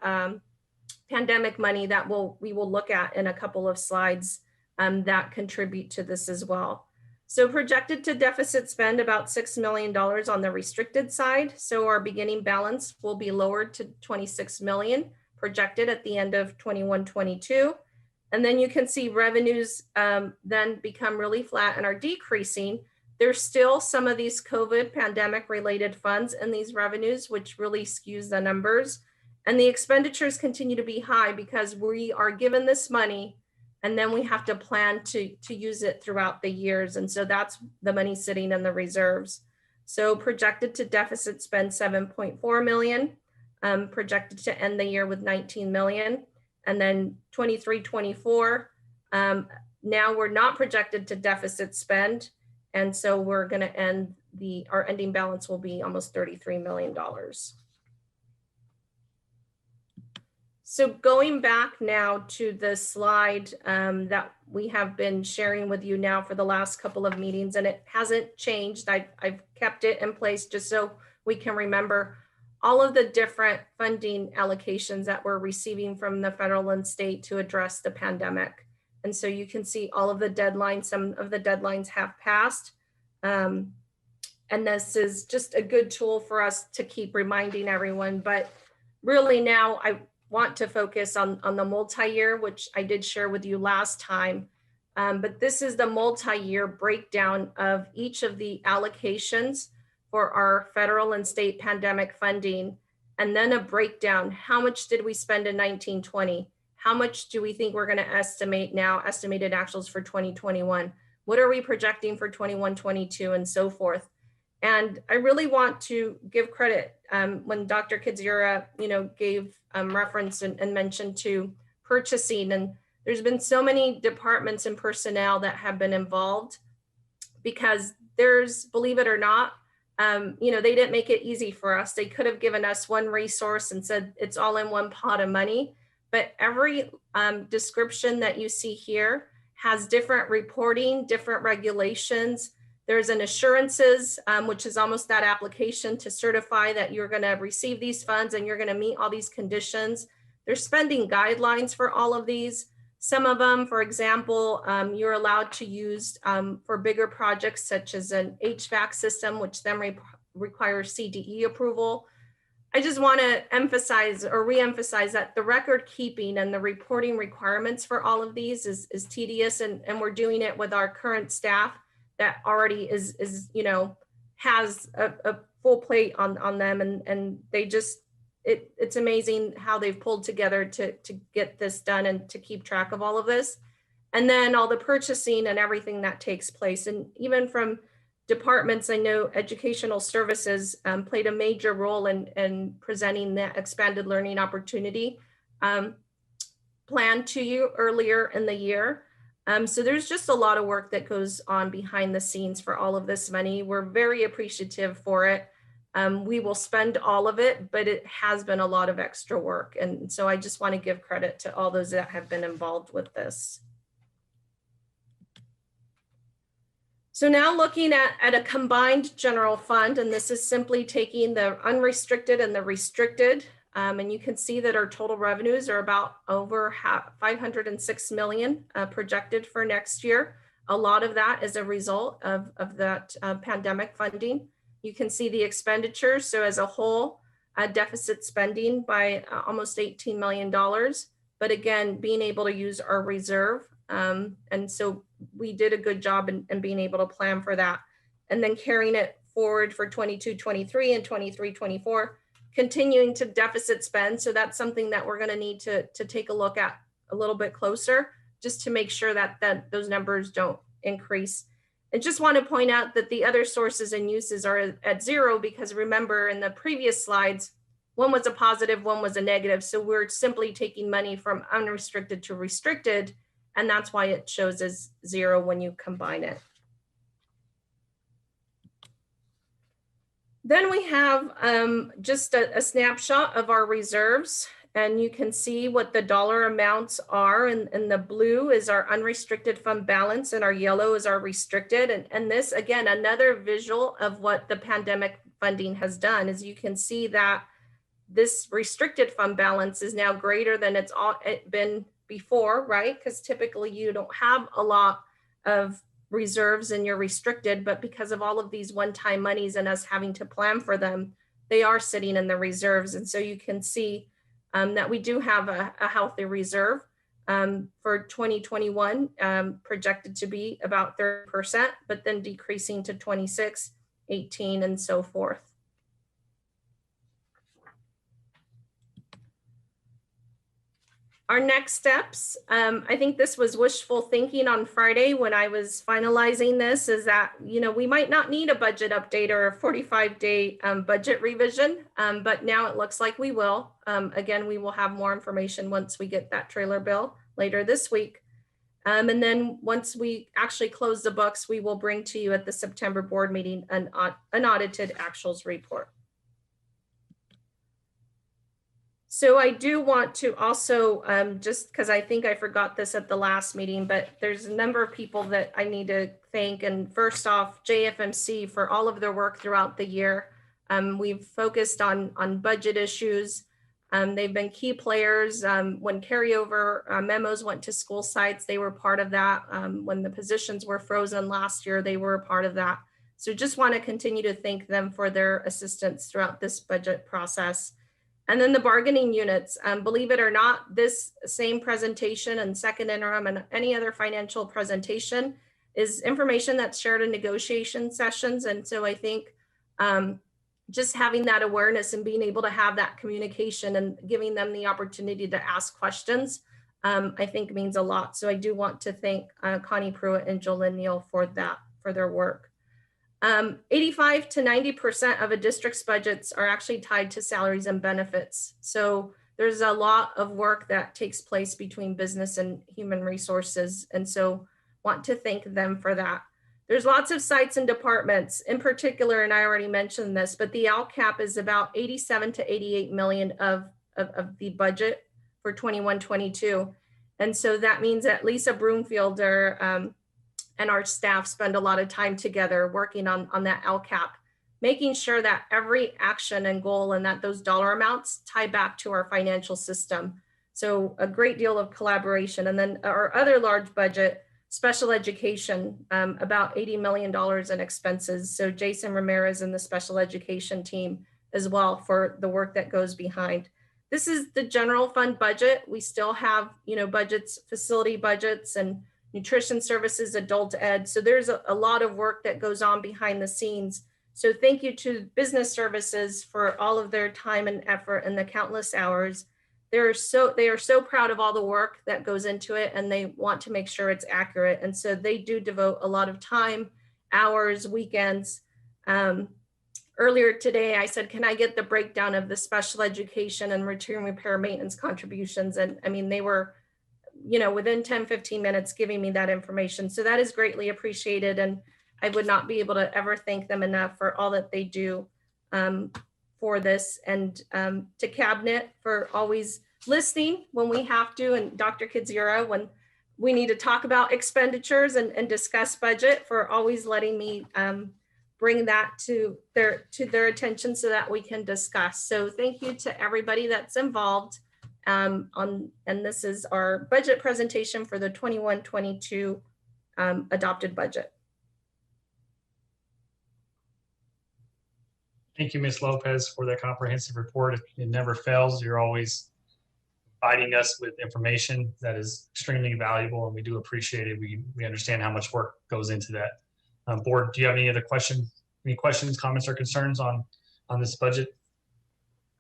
K: pandemic money that we will look at in a couple of slides that contribute to this as well. So projected to deficit spend about $6 million on the restricted side. So our beginning balance will be lowered to 26 million projected at the end of 21-22. And then you can see revenues then become really flat and are decreasing. There's still some of these COVID pandemic related funds in these revenues, which really skews the numbers. And the expenditures continue to be high because we are given this money and then we have to plan to use it throughout the years. And so that's the money sitting in the reserves. So projected to deficit spend 7.4 million, projected to end the year with 19 million. And then 23-24, now we're not projected to deficit spend. And so we're gonna end our ending balance will be almost $33 million. So going back now to the slide that we have been sharing with you now for the last couple of meetings, and it hasn't changed. I've kept it in place just so we can remember all of the different funding allocations that we're receiving from the federal and state to address the pandemic. And so you can see all of the deadlines, some of the deadlines have passed. And this is just a good tool for us to keep reminding everyone. But really now I want to focus on the multi-year, which I did share with you last time. But this is the multi-year breakdown of each of the allocations for our federal and state pandemic funding, and then a breakdown. How much did we spend in 1920? How much do we think we're going to estimate now, estimated actuals for 2021? What are we projecting for 21-22 and so forth? And I really want to give credit when Dr. Kadziora, gave reference and mentioned to purchasing. And there's been so many departments and personnel that have been involved because there's, believe it or not, they didn't make it easy for us. They could have given us one resource and said it's all in one pot of money, but every description that you see here has different reporting, different regulations. There's an assurances, which is almost that application to certify that you're going to receive these funds and you're going to meet all these conditions. There's spending guidelines for all of these. Some of them, for example, you're allowed to use for bigger projects such as an HVAC system, which then requires CDE approval. I just want to emphasize or re-emphasize that the record keeping and the reporting requirements for all of these is tedious, and we're doing it with our current staff that already is has a full plate on them, and they just, it's amazing how they've pulled together to get this done and to keep track of all of this. And then all the purchasing and everything that takes place. And even from departments, I know educational services played a major role in presenting that expanded learning opportunity plan to you earlier in the year. So there's just a lot of work that goes on behind the scenes for all of this money. We're very appreciative for it. We will spend all of it, but it has been a lot of extra work. And so I just want to give credit to all those that have been involved with this. So now looking at a combined general fund, and this is simply taking the unrestricted and the restricted. And you can see that our total revenues are about over 506 million projected for next year. A lot of that is a result of that pandemic funding. You can see the expenditures. So as a whole, deficit spending by almost $18 million. But again, being able to use our reserve. And so we did a good job in being able to plan for that. And then carrying it forward for 22-23 and 23-24, continuing to deficit spend. So that's something that we're going to need to take a look at a little bit closer, just to make sure that those numbers don't increase. I just want to point out that the other sources and uses are at zero, because remember in the previous slides, one was a positive, one was a negative. So we're simply taking money from unrestricted to restricted, and that's why it shows as zero when you combine it. Then we have just a snapshot of our reserves, and you can see what the dollar amounts are. And the blue is our unrestricted fund balance, and our yellow is our restricted. And this, again, another visual of what the pandemic funding has done is you can see that this restricted fund balance is now greater than it's been before, right? Because typically you don't have a lot of reserves and you're restricted, but because of all of these one-time monies and us having to plan for them, they are sitting in the reserves. And so you can see that we do have a healthy reserve for 2021, projected to be about 30%, but then decreasing to 26, 18, and so forth. Our next steps, I think this was wishful thinking on Friday when I was finalizing this, is that, you know, we might not need a budget update or a 45-day budget revision, but now it looks like we will. Again, we will have more information once we get that trailer bill later this week. And then once we actually close the books, we will bring to you at the September board meeting an unaudited actuals report. So I do want to also, just because I think I forgot this at the last meeting, but there's a number of people that I need to thank. And first off, JFMC for all of their work throughout the year. We've focused on budget issues. They've been key players. When carryover memos went to school sites, they were part of that. When the positions were frozen last year, they were a part of that. So just want to continue to thank them for their assistance throughout this budget process. And then the bargaining units, believe it or not, this same presentation and second interim and any other financial presentation is information that's shared in negotiation sessions. And so I think just having that awareness and being able to have that communication and giving them the opportunity to ask questions, I think means a lot. So I do want to thank Connie Pruitt and Jolynn Neal for that, for their work. 85 to 90% of a district's budgets are actually tied to salaries and benefits. So there's a lot of work that takes place between business and human resources. And so want to thank them for that. There's lots of sites and departments in particular, and I already mentioned this, but the LCAP is about 87 to 88 million of the budget for 21-22. And so that means that Lisa Broomfield and our staff spend a lot of time together working on that LCAP, making sure that every action and goal and that those dollar amounts tie back to our financial system. So a great deal of collaboration. And then our other large budget, special education, about $80 million in expenses. So Jason Ramirez and the special education team as well for the work that goes behind. This is the general fund budget. We still have, you know, budgets, facility budgets and nutrition services, adult ed. So there's a lot of work that goes on behind the scenes. So thank you to business services for all of their time and effort and the countless hours. They are so proud of all the work that goes into it, and they want to make sure it's accurate. And so they do devote a lot of time, hours, weekends. Earlier today, I said, can I get the breakdown of the special education and routine repair maintenance contributions? And I mean, they were, you know, within 10, 15 minutes giving me that information. So that is greatly appreciated. And I would not be able to ever thank them enough for all that they do for this, and to Cabinet for always listening when we have to, and Dr. Kidziura when we need to talk about expenditures and discuss budget, for always letting me bring that to their attention so that we can discuss. So thank you to everybody that's involved. And this is our budget presentation for the 21-22 adopted budget.
A: Thank you, Ms. Lopez, for that comprehensive report. It never fails. You're always providing us with information that is extremely valuable, and we do appreciate it. We understand how much work goes into that. Board, do you have any other questions? Any questions, comments, or concerns on this budget?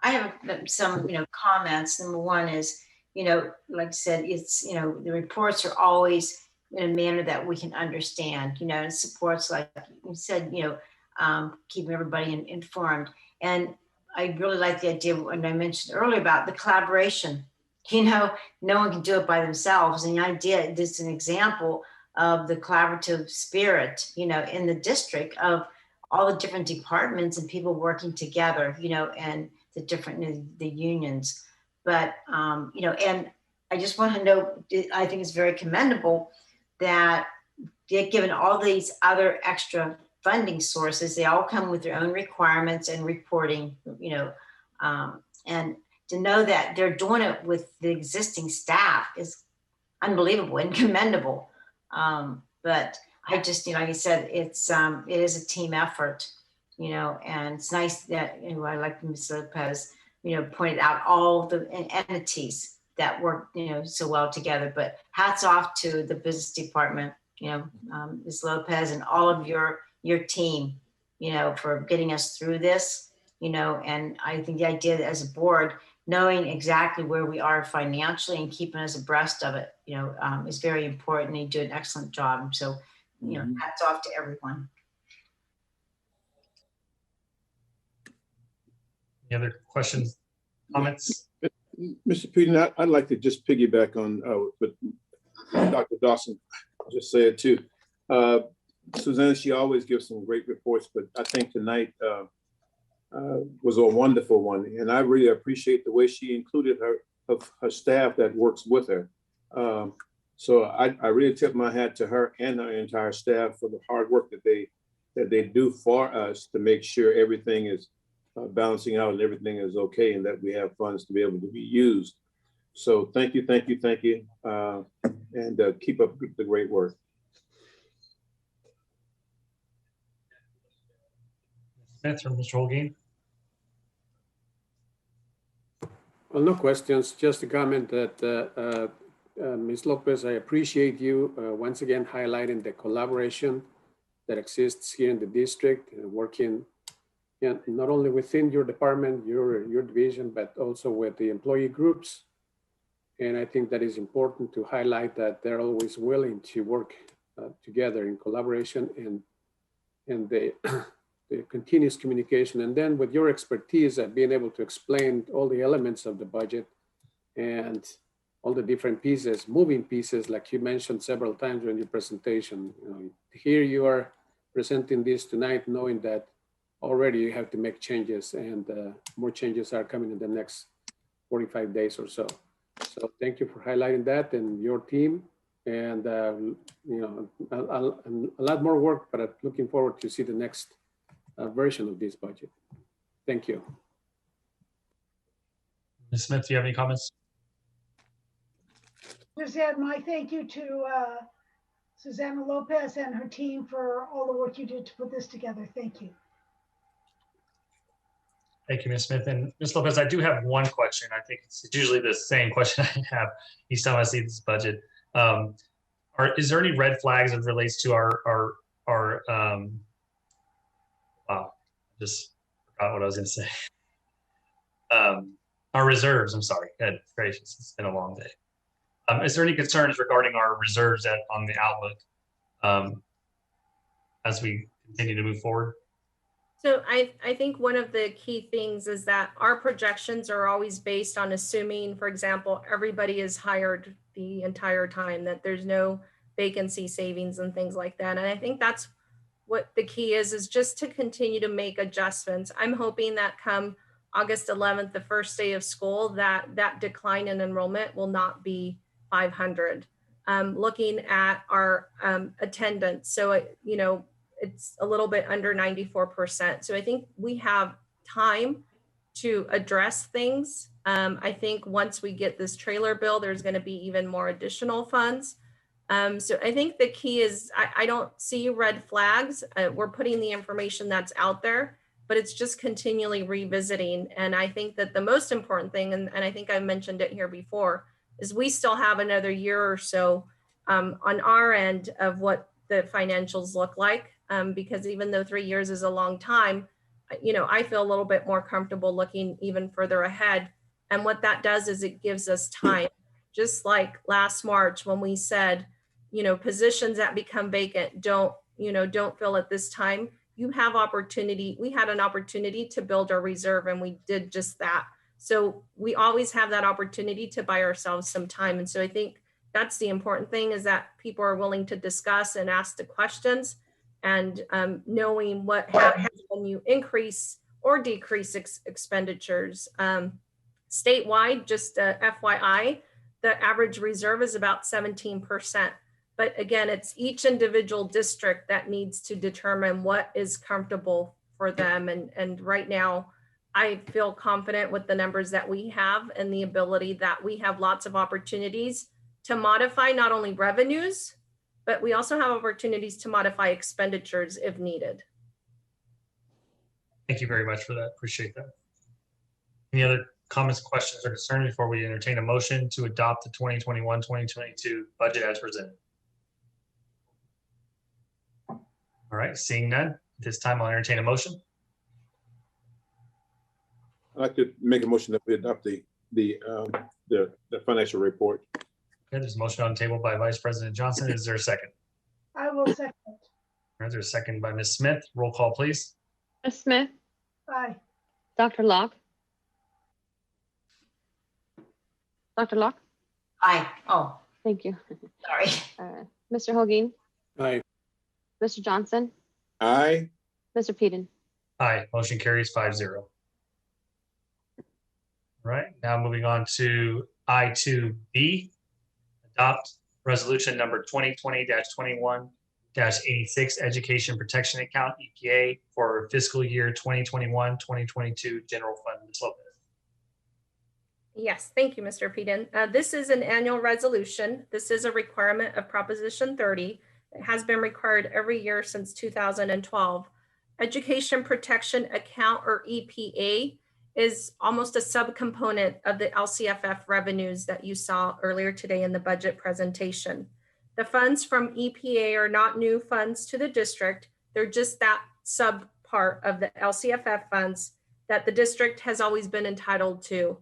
C: I have some, comments. Number one is, like I said, it's, the reports are always in a manner that we can understand, and supports, like you said, keeping everybody informed. And I really like the idea when I mentioned earlier about the collaboration. No one can do it by themselves. And the idea, this is an example of the collaborative spirit, in the district of all the different departments and people working together, you know, and the different, the unions. But, you know, and I just want to note, I think it's very commendable that given all these other extra funding sources, they all come with their own requirements and reporting, you know, and to know that they're doing it with the existing staff is unbelievable and commendable. But I just, you know, like I said, it is a team effort, you know, and it's nice that, you know, I like Ms. Lopez, you know, pointed out all the entities that work, you know, so well together. But hats off to the business department, you know, Ms. Lopez and all of your team, you know, for getting us through this, you know. And I think the idea that as a board, knowing exactly where we are financially and keeping us abreast of it, you know, is very important. And you do an excellent job. So, you know, hats off to everyone.
A: Any other questions, comments?
P: Mr. Peden, I'd like to just piggyback on what Dr. Dawson just said too. Susanna, she always gives some great reports, but I think tonight was a wonderful one. And I really appreciate the way she included her staff that works with her. So I really tip my hat to her and her entire staff for the hard work that they do for us to make sure everything is balancing out and everything is okay and that we have funds to be able to be used. So thank you, thank you, thank you. And keep up the great work.
A: Smith or Mr. Holguin?
R: Well, no questions, just a comment that Ms. Lopez, I appreciate you once again highlighting the collaboration that exists here in the district, working not only within your department, your division, but also with the employee groups. And I think that is important to highlight that they're always willing to work together in collaboration and the continuous communication. And then with your expertise at being able to explain all the elements of the budget and all the different pieces, moving pieces, like you mentioned several times during your presentation. You know, here you are presenting this tonight, knowing that already you have to make changes, and more changes are coming in the next 45 days or so. So thank you for highlighting that and your team. And you know, a lot more work, but I'm looking forward to see the next version of this budget. Thank you.
A: Ms. Smith, do you have any comments?
B: Just add my thank you to Susanna Lopez and her team for all the work you did to put this together. Thank you.
A: Thank you, Ms. Smith. And Ms. Lopez, I do have one question. I think it's usually the same question I have each time I see this budget. Is there any red flags as it relates to our wow, just forgot what I was going to say. Our reserves, I'm sorry. Good gracious, it's been a long day. Is there any concerns regarding our reserves on the outlook as we continue to move forward?
K: So I think one of the key things is that our projections are always based on assuming, for example, everybody is hired the entire time, that there's no vacancy savings and things like that. And I think that's what the key is just to continue to make adjustments. I'm hoping that come August 11th, the first day of school, that decline in enrollment will not be 500. Looking at our attendance, so you know, it's a little bit under 94%. So I think we have time to address things. I think once we get this trailer bill, there's going to be even more additional funds. So I think the key is I don't see red flags. We're putting the information that's out there, but it's just continually revisiting. And I think that the most important thing, and I think I mentioned it here before, is we still have another year or so on our end of what the financials look like. Because even though 3 years is a long time, you know, I feel a little bit more comfortable looking even further ahead. And what that does is it gives us time. Just like last March when we said, you know, positions that become vacant don't fill at this time. You have opportunity. We had an opportunity to build our reserve and we did just that. So we always have that opportunity to buy ourselves some time. And so I think that's the important thing, is that people are willing to discuss and ask the questions and knowing what happens when you increase or decrease expenditures. Statewide, just FYI, the average reserve is about 17%. But again, it's each individual district that needs to determine what is comfortable for them. And right now, I feel confident with the numbers that we have and the ability that we have lots of opportunities to modify not only revenues, but we also have opportunities to modify expenditures if needed.
A: Thank you very much for that. Appreciate that. Any other comments, questions, or concerns before we entertain a motion to adopt the 2021-2022 budget as presented? All right, seeing none, at this time I'll entertain a motion.
P: I'd like to make a motion that we adopt the financial report.
A: Okay, there's a motion on the table by Vice President Johnson. Is there a second?
B: I will second.
A: All right, there's a second by Ms. Smith. Roll call, please.
G: Ms. Smith,
B: Aye.
G: Dr. Locke, Dr. Locke,
C: Aye. Oh,
G: thank you.
C: sorry.
G: Mr. Holguin,
R: Aye.
G: Mr. Johnson,
P: Aye.
G: Mr. Peden.
A: Aye, motion carries 5-0. All right, now moving on to I2B, adopt resolution number 2020-21-86 Education Protection Account, EPA, for fiscal year 2021-2022 general fund. Ms. Lopez.
K: Yes, thank you, Mr. Peden. This is an annual resolution. This is a requirement of Proposition 30. It has been required every year since 2012. Education Protection Account, or EPA, is almost a subcomponent of the LCFF revenues that you saw earlier today in the budget presentation. The funds from EPA are not new funds to the district. They're just that sub part of the LCFF funds that the district has always been entitled to.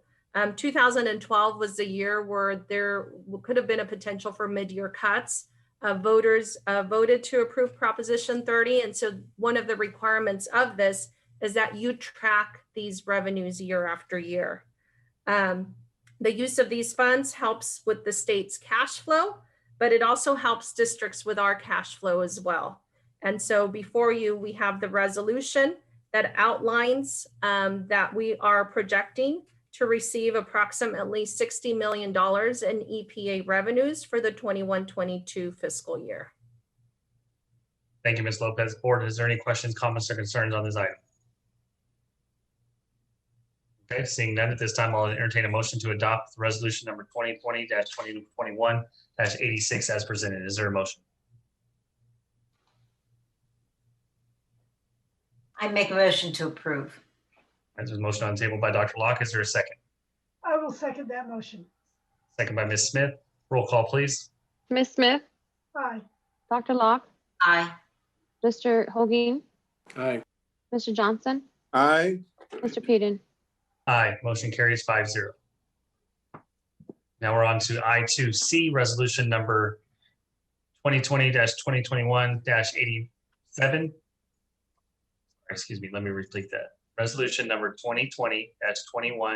K: 2012 was the year where there could have been a potential for mid-year cuts. Voters voted to approve Proposition 30. And so one of the requirements of this is that you track these revenues year after year. The use of these funds helps with the state's cash flow, but it also helps districts with our cash flow as well. And so before you, we have the resolution that outlines that we are projecting to receive approximately $60 million in EPA revenues for the 21-22 fiscal year.
A: Thank you, Ms. Lopez. Board, is there any questions, comments, or concerns on this item? Okay, seeing none at this time, I'll entertain a motion to adopt resolution number 2020-2021-86 as presented. Is there a motion?
C: I make a motion to approve.
A: There's a motion on the table by Dr. Locke. Is there a second?
B: I will second that motion.
A: Second by Ms. Smith. Roll call, please.
G: Ms. Smith,
B: Aye.
G: Dr. Locke,
C: Aye.
G: Mr. Holguin,
R: Aye.
G: Mr. Johnson,
P: Aye.
G: Mr. Peden.
A: Aye, motion carries 5-0. Now we're on to I2C, resolution number 2020-2021-87. Excuse me, let me repeat that. Resolution number 2020-21-87,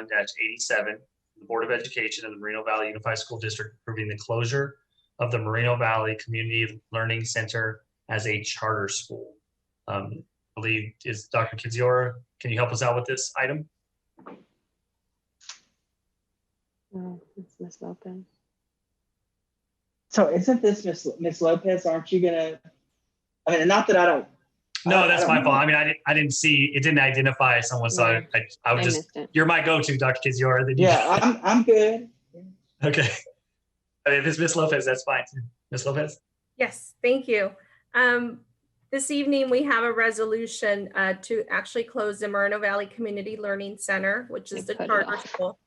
A: the Board of Education of the Moreno Valley Unified School District approving the closure of the Moreno Valley Community Learning Center as a charter school. I believe is Dr. Kidziora. Can you help us out with this item?
G: Oh, it's Ms. Lopez.
F: So isn't this Miss Lopez? Aren't you gonna? I mean, not that I don't.
A: No, that's my fault. I mean, I didn't see it. Didn't identify someone, so I would just. You're my go-to, Dr. Kidziora.
F: Yeah, I'm good.
A: Okay. I mean, if it's Miss Lopez, that's fine. Miss Lopez.
K: Yes, thank you. This evening we have a resolution to actually close the Moreno Valley Community Learning Center, which is the charter school.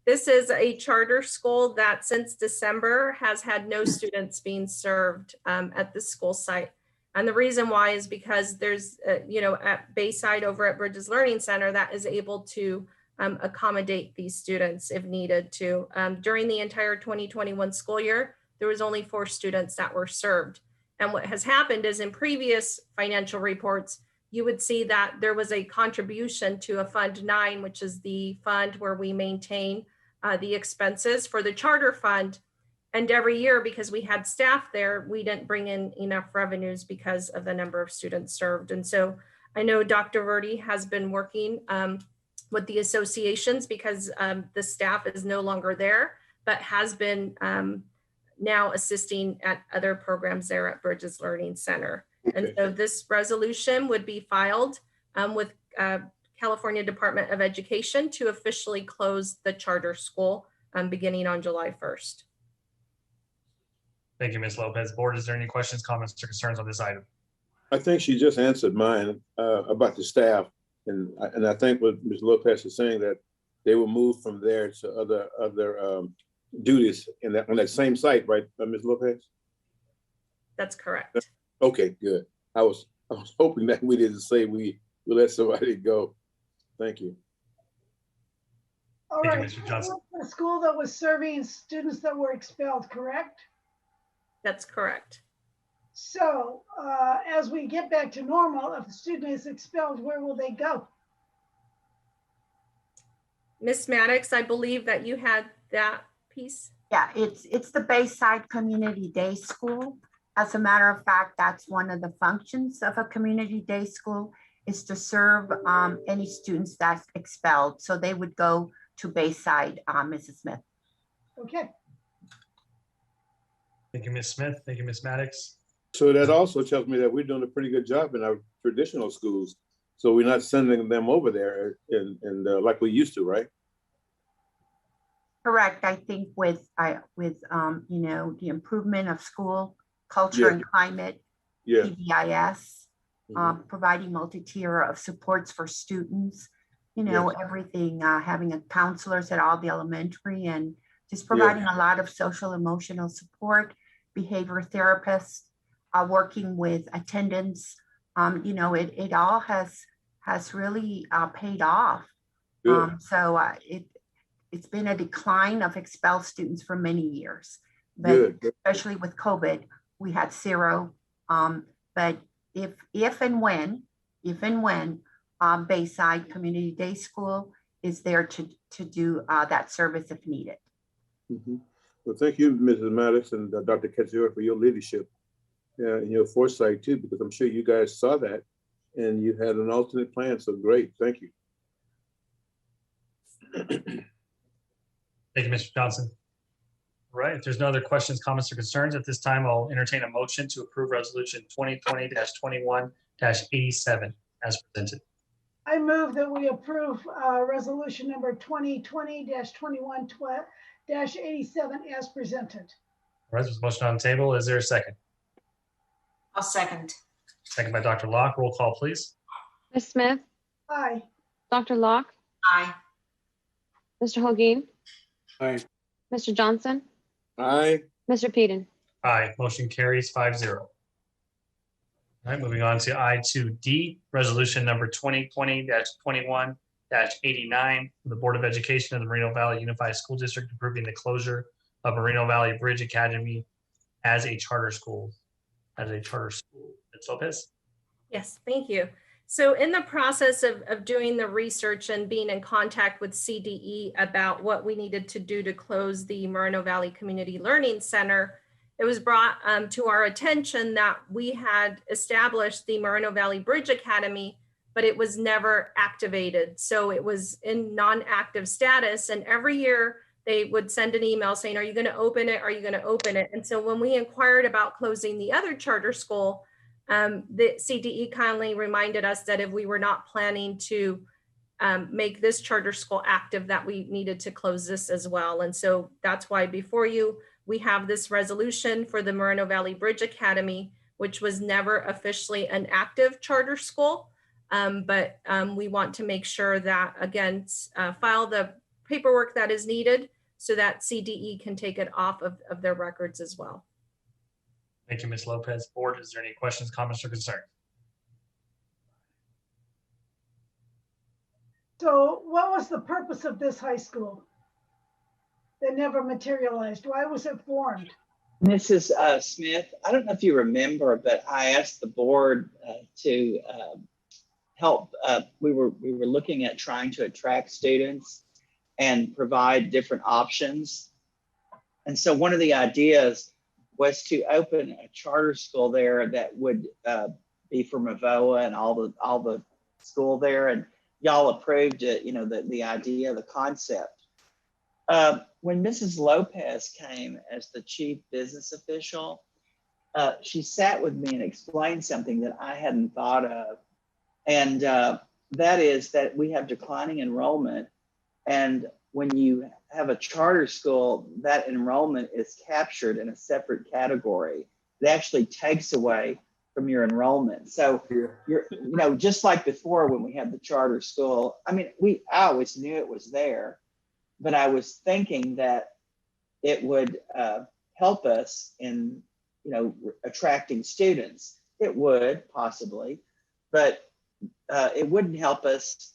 K: This is a charter school that since December has had no students being served at the school site. And the reason why is because there's, at Bayside over at Bridges Learning Center that is able to accommodate these students if needed to. During the entire 2021 school year, there was only 4 students that were served. And what has happened is in previous financial reports, you would see that there was a contribution to a Fund 9, which is the fund where we maintain the expenses for the charter fund. And every year, because we had staff there, we didn't bring in enough revenues because of the number of students served. And so I know Dr. Verdi has been working with the associations because the staff is no longer there, but has been now assisting at other programs there at Bridges Learning Center. And so this resolution would be filed with California Department of Education to officially close the charter school beginning on July 1st.
A: Thank you, Ms. Lopez. Board, is there any questions, comments, or concerns on this item?
P: I think she just answered mine about the staff. And I think what Ms. Lopez is saying, that they will move from there to other duties on that same site, right, Ms. Lopez?
K: That's correct.
P: Okay, good. I was hoping that we didn't say we let somebody go. Thank you.
B: All
A: Thank
B: right.
A: you, Mr. Johnson.
B: The school that was serving students that were expelled, correct?
K: That's correct.
B: So as we get back to normal, if a student is expelled, where will they go?
K: Ms. Maddox, I believe that you had that piece.
J: Yeah, it's the Bayside Community Day School. As a matter of fact, that's one of the functions of a community day school, is to serve any students that's expelled. So they would go to Bayside, Mrs. Smith.
B: Okay.
A: Thank you, Ms. Smith. Thank you, Ms. Maddox.
P: So that also tells me that we're doing a pretty good job in our traditional schools. So we're not sending them over there and like we used to, right?
J: Correct. I think with you know, the improvement of school culture and climate, PBIS, providing multi-tier of supports for students, you know, everything, having counselors at all the elementary, and just providing a lot of social emotional support, behavior therapists, working with attendance. You know, it all has really paid off. So it's been a decline of expelled students for many years, but especially with COVID, we had 0. But if and when Bayside Community Day School is there to do that service if needed.
P: Well, thank you, Mrs. Maddox and Dr. Katziora, for your leadership and your foresight too, because I'm sure you guys saw that and you had an alternate plan. So great, thank you.
A: Thank you, Mr. Johnson. All right, if there's no other questions, comments, or concerns at this time, I'll entertain a motion to approve resolution 2020-21-87 as presented.
B: I move that we approve resolution number 2020-21-87 as presented.
A: All right, there's a motion on the table. Is there a second?
C: I'll second.
A: Second by Dr. Locke. Roll call, please.
G: Ms. Smith,
B: Aye.
G: Dr. Locke,
C: Aye.
G: Mr. Holguin,
R: Aye.
G: Mr. Johnson,
P: Aye.
G: Mr. Peden.
A: Aye, motion carries 5-0. All right, moving on to I2D, resolution number 2020-21-89, the Board of Education of the Moreno Valley Unified School District approving the closure of Moreno Valley Bridge Academy as a charter school. Ms. Lopez?
K: Yes, thank you. So in the process of doing the research and being in contact with CDE about what we needed to do to close the Moreno Valley Community Learning Center, it was brought to our attention that we had established the Moreno Valley Bridge Academy, but it was never activated. So it was in non-active status. And every year they would send an email saying, are you going to open it? Are you going to open it? And so when we inquired about closing the other charter school, the CDE kindly reminded us that if we were not planning to make this charter school active, that we needed to close this as well. And so that's why before you, we have this resolution for the Moreno Valley Bridge Academy, which was never officially an active charter school. But we want to make sure that, again, file the paperwork that is needed so that CDE can take it off of their records as well.
A: Thank you, Ms. Lopez. Board, is there any questions, comments, or concerns?
B: So what was the purpose of this high school that never materialized? Why was it formed?
F: Mrs. Smith, I don't know if you remember, but I asked the board to help. We were looking at trying to attract students and provide different options. And so one of the ideas was to open a charter school there that would be for MVUSD and all the school there. And y'all approved it, you know, the idea, the concept. When Mrs. Lopez came as the chief business official, she sat with me and explained something that I hadn't thought of. And that is that we have declining enrollment. And when you have a charter school, that enrollment is captured in a separate category. It actually takes away from your enrollment. So you're, you know, just like before when we had the charter school, I mean, I always knew it was there, but I was thinking that it would help us in, you know, attracting students. It would possibly, but it wouldn't help us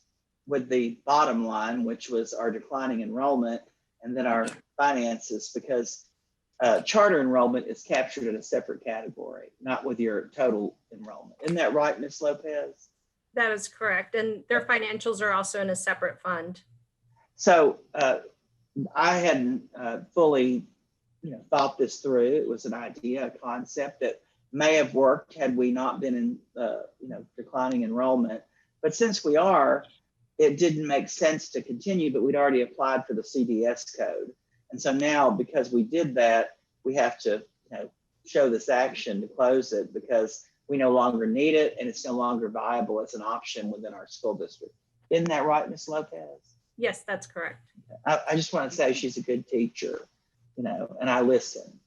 F: with the bottom line, which was our declining enrollment and then our finances, because charter enrollment is captured in a separate category, not with your total enrollment. Isn't that right, Ms. Lopez?
K: That is correct. And their financials are also in a separate fund.
F: So I hadn't fully, you know, thought this through. It was an idea, a concept that may have worked had we not been in, you know, declining enrollment. But since we are, it didn't make sense to continue, but we'd already applied for the CDS code. And so now, because we did that, we have to, you know, show this action to close it because we no longer need it and it's no longer viable as an option within our school district. Isn't that right, Ms. Lopez?
K: Yes, that's correct.
F: I just want to say she's a good teacher, you know, and I listen.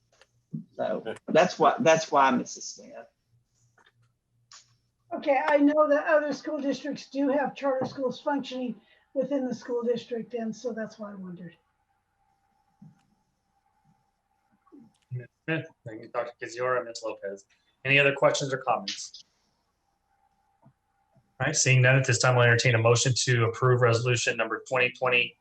F: So that's why, Mrs. Smith.
B: Okay, I know that other school districts do have charter schools functioning within the school district, and so that's why I wondered.
A: Ms. Smith, thank you, Dr. Kiziora, Ms. Lopez. Any other questions or comments? All right, seeing none at this time, I'll entertain a motion to approve resolution number 2020-21-8.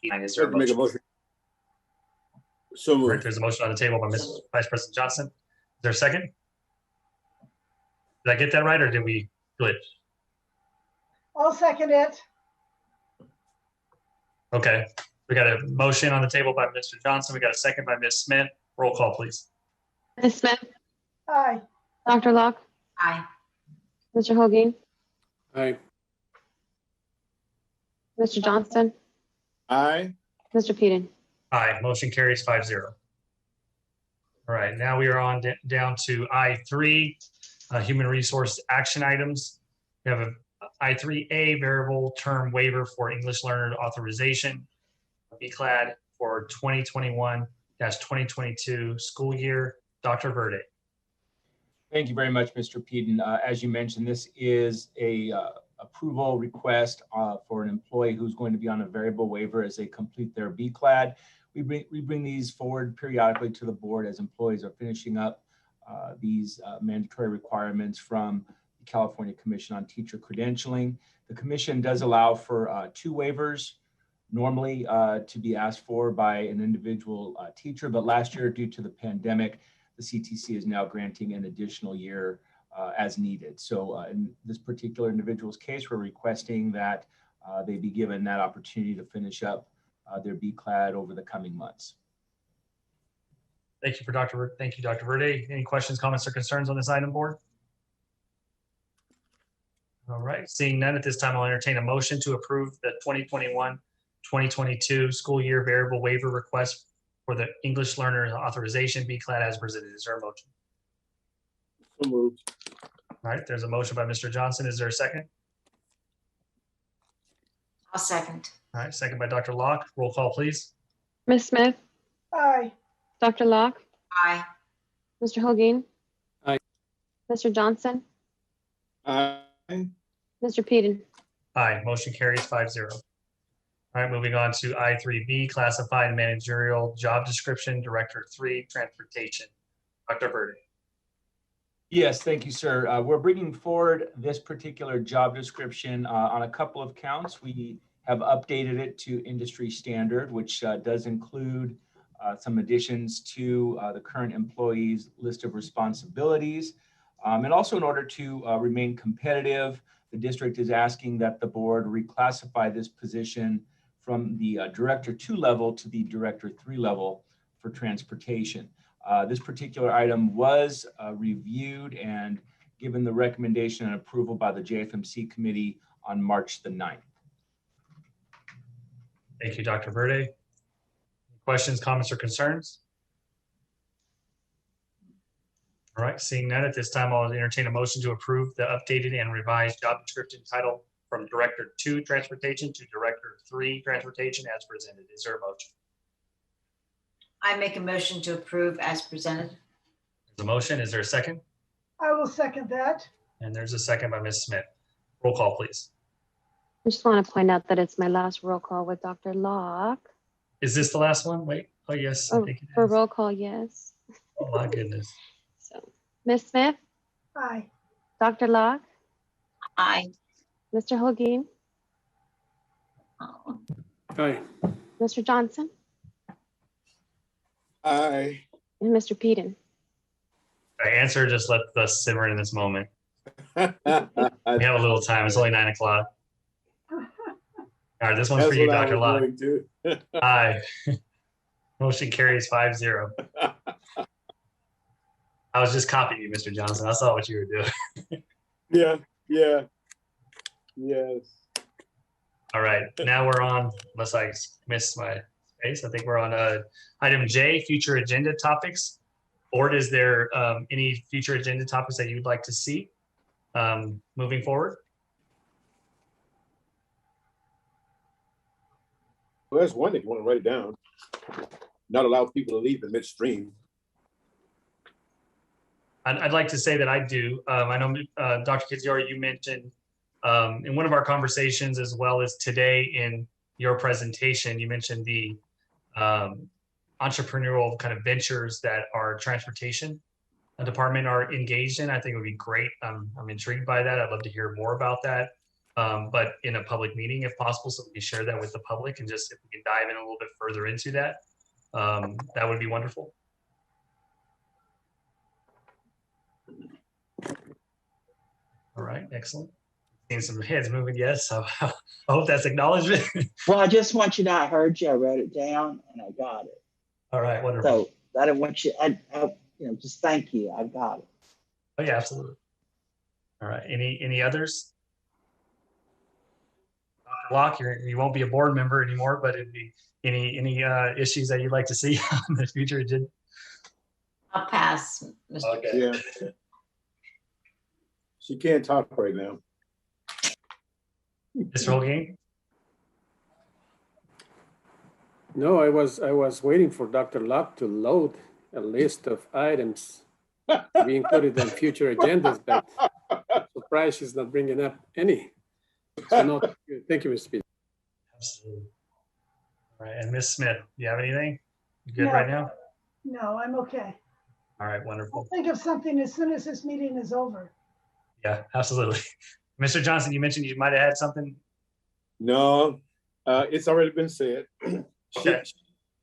A: Is there a
P: Make a
A: motion?
P: motion. So
A: All right,
P: moved.
A: there's a motion on the table by Ms. Vice President Johnson. Is there a second? Did I get that right or did we glitch?
B: I'll second it.
A: Okay, we got a motion on the table by Mr. Johnson. We got a second by Ms. Smith. Roll call, please.
G: Ms. Smith,
B: Aye.
G: Dr. Locke,
C: Aye.
G: Mr. Hogan,
R: Aye.
G: Mr. Johnston,
P: Aye.
G: Mr. Peden.
A: Aye, motion carries 5-0. All right, now we are on down to I3, human resource action items. We have a I3A variable term waiver for English learner authorization, BCLAD for 2021-2022 school year. Dr. Verde.
M: Thank you very much, Mr. Peden. As you mentioned, this is a approval request for an employee who's going to be on a variable waiver as they complete their BCLAD. We bring these forward periodically to the board as employees are finishing up these mandatory requirements from the California Commission on Teacher Credentialing. The commission does allow for 2 waivers normally to be asked for by an individual teacher, but last year, due to the pandemic, the CTC is now granting an additional year as needed. So in this particular individual's case, we're requesting that they be given that opportunity to finish up their BCLAD over the coming months.
A: Thank you, Dr. Verde. Any questions, comments, or concerns on this item, board? All right, seeing none at this time, I'll entertain a motion to approve the 2021-2022 school year variable waiver request for the English learner authorization BCLAD as presented. Is there a motion?
P: So moved.
A: All right, there's a motion by Mr. Johnson. Is there a second?
C: I'll second.
A: All right, second by Dr. Locke. Roll call, please.
G: Ms. Smith,
B: Aye.
G: Dr. Locke,
C: Aye.
G: Mr. Hogan,
R: Aye.
G: Mr. Johnson,
P: Aye.
G: Mr. Peden.
A: Aye, motion carries 5-0. All right, moving on to I3B, classified managerial job description, Director 3, transportation. Dr. Verde.
M: Yes, thank you, sir. We're bringing forward this particular job description on a couple of counts. We have updated it to industry standard, which does include some additions to the current employees' list of responsibilities. And also in order to remain competitive, the district is asking that the board reclassify this position from the Director 2 level to the Director 3 level for transportation. This particular item was reviewed and given the recommendation and approval by the JFMC committee on March the 9th.
A: Thank you, Dr. Verde. Questions, comments, or concerns? All right, seeing none, at this time, I'll entertain a motion to approve the updated and revised job description title from Director 2 Transportation to Director 3 Transportation as presented. Is there a motion?
C: I make a motion to approve as presented.
A: There's a motion. Is there a second?
B: I will second that.
A: And there's a second by Ms. Smith. Roll call, please.
G: I just want to point out that it's my last roll call with Dr. Locke.
A: Is this the last one? Wait. Oh, yes. I think it
G: For
A: is.
G: roll call, yes.
A: Oh, my goodness.
G: So, Ms. Smith,
B: Aye.
G: Dr. Locke,
C: Aye.
G: Mr. Holguin,
R: Aye.
G: Mr. Johnson,
P: Aye.
G: and Mr. Peden.
A: The answer, just let us simmer in this moment. We have a little time. It's only 9 o'clock. All right, this one's for you, Dr. Locke. Aye. Motion carries 5-0. I was just copying you, Mr. Johnson. I saw what you were doing.
P: Yeah. Yes.
A: All right, now we're on, unless I missed my space, I think we're on item J, future agenda topics. Board, is there any future agenda topics that you'd like to see moving forward?
P: Well, that's one thing you want to write it down. Not allow people to leave in midstream.
A: I'd like to say that I do. I know, Dr. Kidziora, you mentioned in one of our conversations, as well as today in your presentation, you mentioned the entrepreneurial kind of ventures that our transportation department are engaged in. I think it would be great. I'm intrigued by that. I'd love to hear more about that, but in a public meeting if possible, so we can share that with the public, and just if we can dive in a little bit further into that, that would be wonderful. All right, excellent. Seeing some heads moving, yes. So I hope that's acknowledgement.
F: Well, I just want you to know I heard you, I wrote it down, and I got it.
A: All right, wonderful.
F: So I don't want you, just thank you, I got it.
A: Oh yeah, absolutely. All right, any others? Dr. Locke, you won't be a board member anymore, but it'd be any issues that you'd like to see on the future agenda?
C: I'll pass, Mr.
A: Okay.
P: Yeah. She can't talk right now.
A: Mr. Holguin?
R: No, I was waiting for Dr. Locke to load a list of items to be included on future agendas, but surprised she's not bringing up any. So no, thank you, Mr. Peden.
A: Absolutely. All right, and Ms. Smith, do you have anything? You good right now?
B: No, I'm okay.
A: All right,
B: I'll
A: wonderful.
B: think of something as soon as this meeting is over.
A: Yeah, absolutely. Mr. Johnson, you mentioned you might have had something.
P: No, it's already been said.
A: Okay.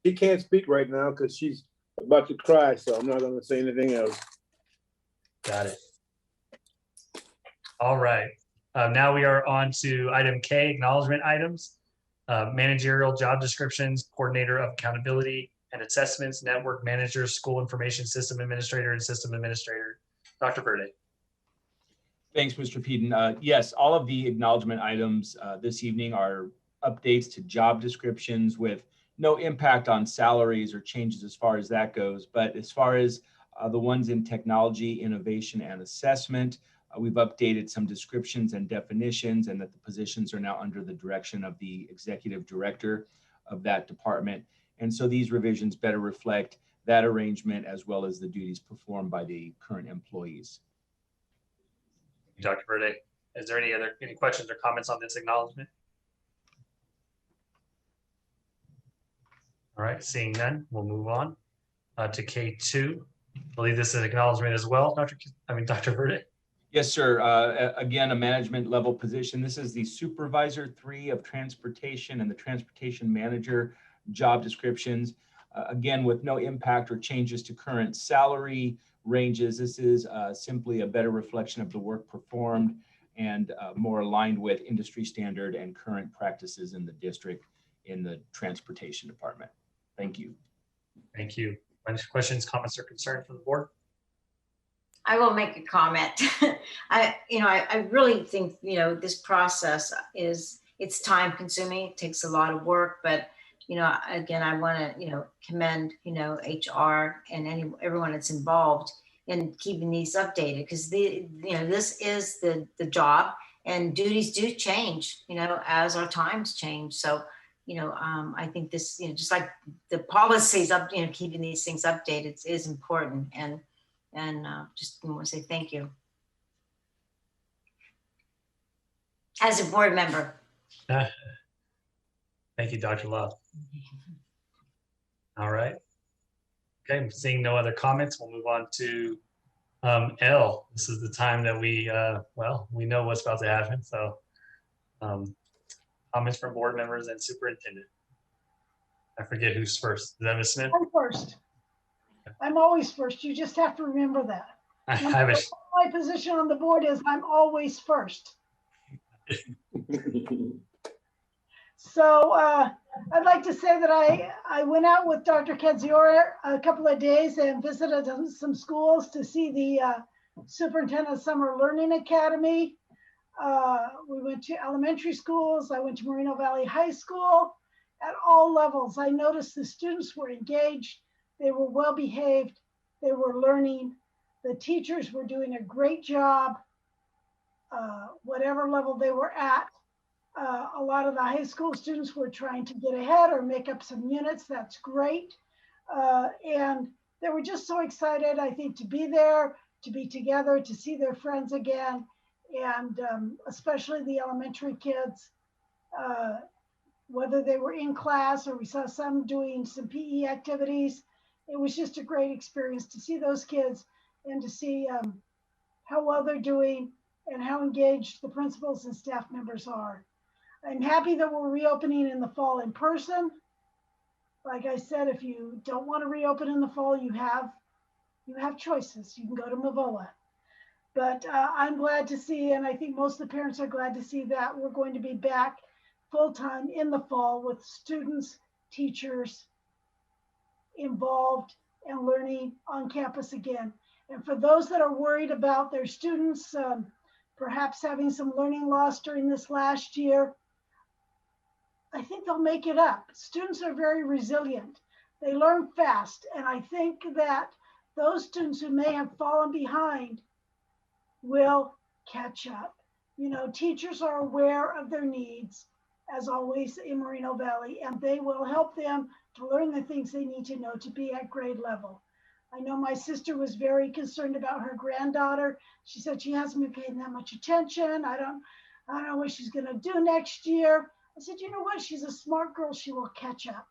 P: She can't speak right now because she's about to cry, so I'm not going to say anything else.
A: Got it. All right. Now we are on to item K, acknowledgement items. Managerial job descriptions, coordinator of accountability and assessments, network manager, school information system administrator, and system administrator. Dr. Verde.
M: Thanks, Mr. Peden. Yes, all of the acknowledgement items this evening are updates to job descriptions with no impact on salaries or changes as far as that goes. But as far as the ones in technology, innovation, and assessment, we've updated some descriptions and definitions, and that the positions are now under the direction of the executive director of that department. And so these revisions better reflect that arrangement as well as the duties performed by the current employees.
A: Dr. Verde, is there any questions or comments on this acknowledgement? All right, seeing none, we'll move on to K2. I believe this is an acknowledgement as well, Dr. Verde.
M: Yes, sir. Again, a management level position. This is the Supervisor 3 of Transportation and the Transportation Manager job descriptions. Again, with no impact or changes to current salary ranges. This is simply a better reflection of the work performed and more aligned with industry standard and current practices in the district. in the transportation department. Thank you.
A: Thank you. Any questions, comments, or concerns from the board?
C: I will make a comment. I really think, this process it's time consuming. It takes a lot of work, but, again, I want to, commend, HR and everyone that's involved in keeping these updated, because this is the job, and duties do change, as our times change. So, I think this, just like the policies up, keeping these things updated is important. And just want to say thank you. As a board member.
A: Thank you, Dr. Love. All right. Okay, seeing no other comments, we'll move on to L. This is the time that we know what's about to happen. So comments from board members and superintendent. I forget who's first. Is that Ms. Smith?
B: I'm first. I'm always first. You just have to remember that. My position on the board is I'm always first. So I'd like to say that I went out with Dr. Kadziora a couple of days and visited some schools to see the Superintendent Summer Learning Academy. We went to elementary schools. I went to Moreno Valley High School. At all levels, I noticed the students were engaged. They were well behaved. They were learning. The teachers were doing a great job, whatever level they were at. A lot of the high school students were trying to get ahead or make up some units. That's great. And they were just so excited, I think, to be there, to be together, to see their friends again. And especially the elementary kids, whether they were in class or we saw some doing some PE activities. It was just a great experience to see those kids and to see how well they're doing and how engaged the principals and staff members are. I'm happy that we're reopening in the fall in person. Like I said, if you don't want to reopen in the fall, you have choices. You can go to Mavola. But I'm glad to see, and I think most of the parents are glad to see that we're going to be back full-time in the fall with students, teachers involved and learning on campus again. And for those that are worried about their students perhaps having some learning loss during this last year, I think they'll make it up. Students are very resilient. They learn fast. And I think that those students who may have fallen behind will catch up. Teachers are aware of their needs, as always in Moreno Valley, and they will help them to learn the things they need to know to be at grade level. I know my sister was very concerned about her granddaughter. She said she hasn't been paying that much attention. I don't know what she's going to do next year. I said, you know what? She's a smart girl. She will catch up.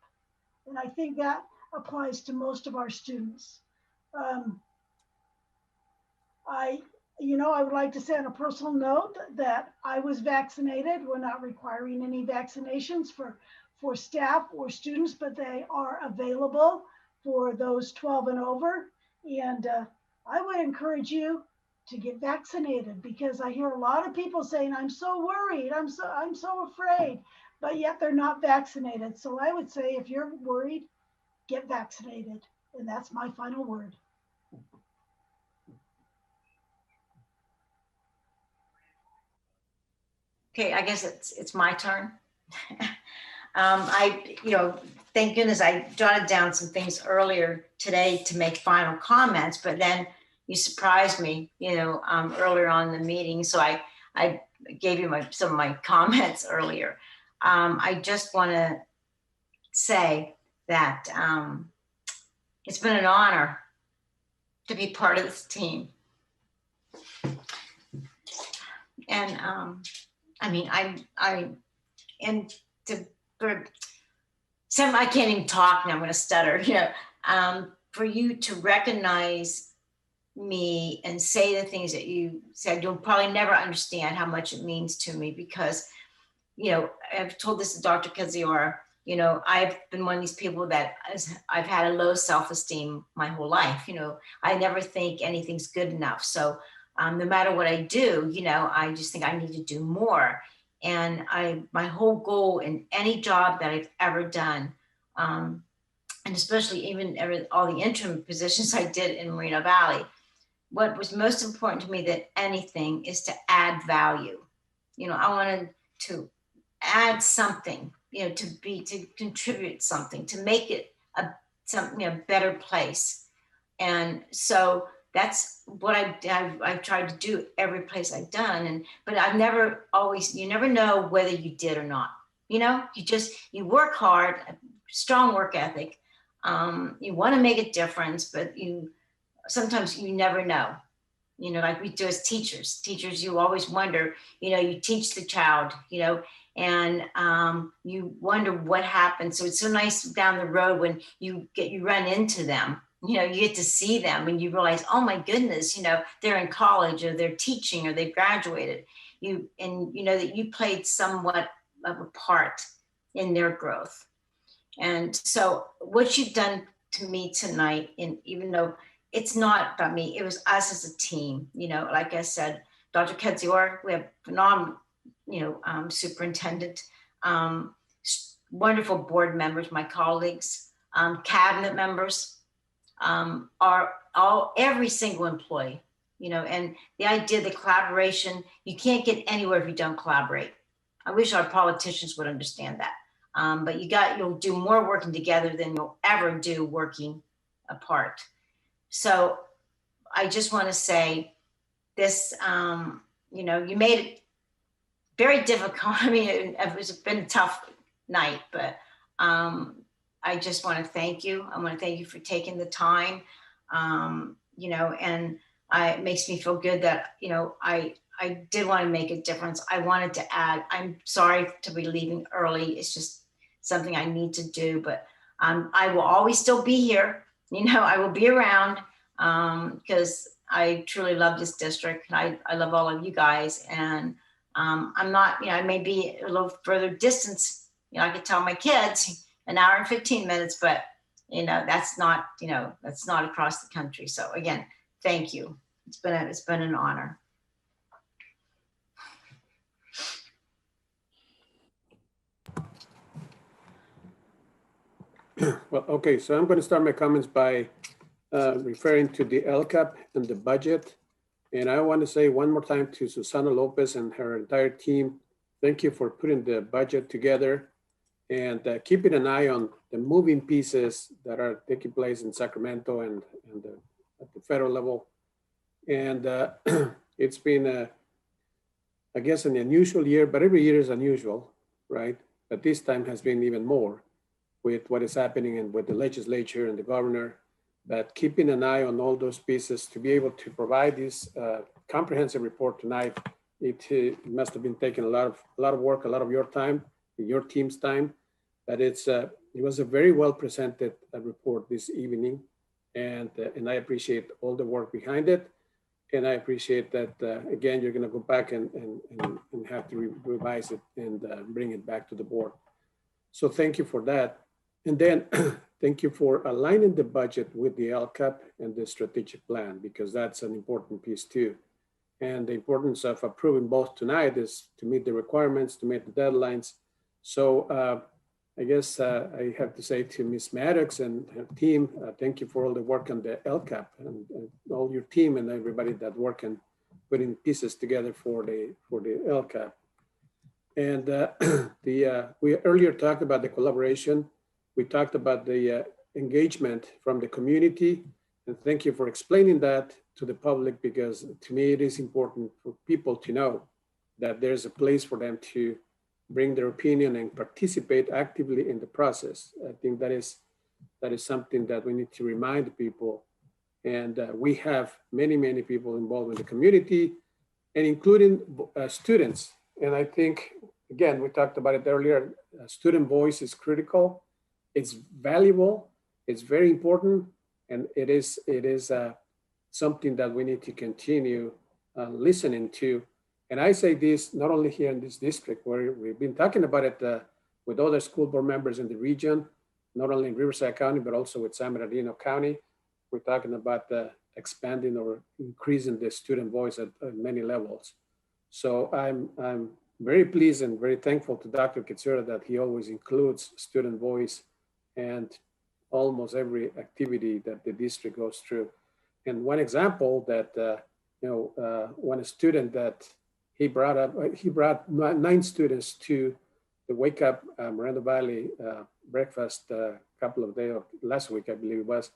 B: And I think that applies to most of our students. I would like to say on a personal note that I was vaccinated. We're not requiring any vaccinations for staff or students, but they are available for those 12 and over. And I would encourage you to get vaccinated, because I hear a lot of people saying, I'm so worried, I'm so afraid, but yet they're not vaccinated. So I would say if you're worried, get vaccinated. And that's my final word.
C: Okay, I guess it's my turn. Thank goodness I jotted down some things earlier today to make final comments, but then you surprised me, earlier on in the meeting. So I gave you some of my comments earlier. I just want to say that it's been an honor to be part of this team. And I can't even talk now, I'm gonna stutter, for you to recognize me and say the things that you said, you'll probably never understand how much it means to me, because, I've told this to Dr. Kadziora, I've been one of these people that I've had a low self-esteem my whole life. I never think anything's good enough. So no matter what I do, I just think I need to do more. And my whole goal in any job that I've ever done, and especially even all the interim positions I did in Moreno Valley, what was most important to me than anything is to add value. You know, I wanted to add something, you know, to contribute something, to make it a better place. And so that's what I've tried to do every place I've done. But I've never always, you never know whether you did or not. You know, you work hard, strong work ethic. You want to make a difference, but sometimes you never know. You know, like we do as teachers. Teachers, you always wonder, you know, you teach the child, you know, and you wonder what happens. So it's so nice down the road when you run into them, you know, you get to see them and you realize, oh my goodness, you know, they're in college or they're teaching or they've graduated. You know that you played somewhat of a part in their growth. And so what you've done to me tonight, and even though it's not about me, it was us as a team, you know, like I said, Dr. Kedzior, we have phenomenal, you know, superintendent, wonderful board members, my colleagues, cabinet members, every single employee, you know, and the idea, the collaboration, you can't get anywhere if you don't collaborate. I wish our politicians would understand that. But you'll do more working together than you'll ever do working apart. So I just want to say this, you know, you made it very difficult. I mean, it's been a tough night, but I just want to thank you. I want to thank you for taking the time, you know, and it makes me feel good that, you know, I did want to make a difference. I wanted to add, I'm sorry to be leaving early. It's just something I need to do, but I will always still be here. You know, I will be around because I truly love this district and I love all of you guys. And I'm not, you know, I may be a little further distance. You know, I could tell my kids an hour and 15 minutes, but you know, that's not, you know, that's not across the country. So again, thank you. It's been an honor.
R: Well, okay, so I'm going to start my comments by referring to the LCAP and the budget. And I want to say one more time to Susana Lopez and her entire team, thank you for putting the budget together and keeping an eye on the moving pieces that are taking place in Sacramento and at the federal level. And it's been, I guess, an unusual year, but every year is unusual, right? But this time has been even more with what is happening and with the legislature and the governor, but keeping an eye on all those pieces to be able to provide this comprehensive report tonight, it must have been taking a lot of work, a lot of your time, your team's time, but it was a very well presented report this evening, and I appreciate all the work behind it, and I appreciate that again you're going to go back and have to revise it and bring it back to the board. So thank you for that. And then thank you for aligning the budget with the LCAP and the strategic plan, because that's an important piece too. And the importance of approving both tonight is to meet the requirements, to meet the deadlines. So I guess I have to say to Ms. Maddox and her team, thank you for all the work on the LCAP and all your team and everybody that work and putting pieces together for the LCAP. And we earlier talked about the collaboration. We talked about the engagement from the community, and thank you for explaining that to the public, because to me it is important for people to know that there's a place for them to bring their opinion and participate actively in the process. I think that is something that we need to remind people. And we have many people involved in the community, and including students. And I think, again, we talked about it earlier, student voice is critical. It's valuable, it's very important, and it is something that we need to continue listening to. And I say this not only here in this district, where we've been talking about it with other school board members in the region, not only in Riverside County, but also with San Bernardino County. We're talking about expanding or increasing the student voice at many levels. So I'm very pleased and very thankful to Dr. Katsura that he always includes student voice and almost every activity that the district goes through. And one example that, when a student that he brought 9 students to the Wake Up Moreno Valley breakfast a couple of days, last week, I believe it was.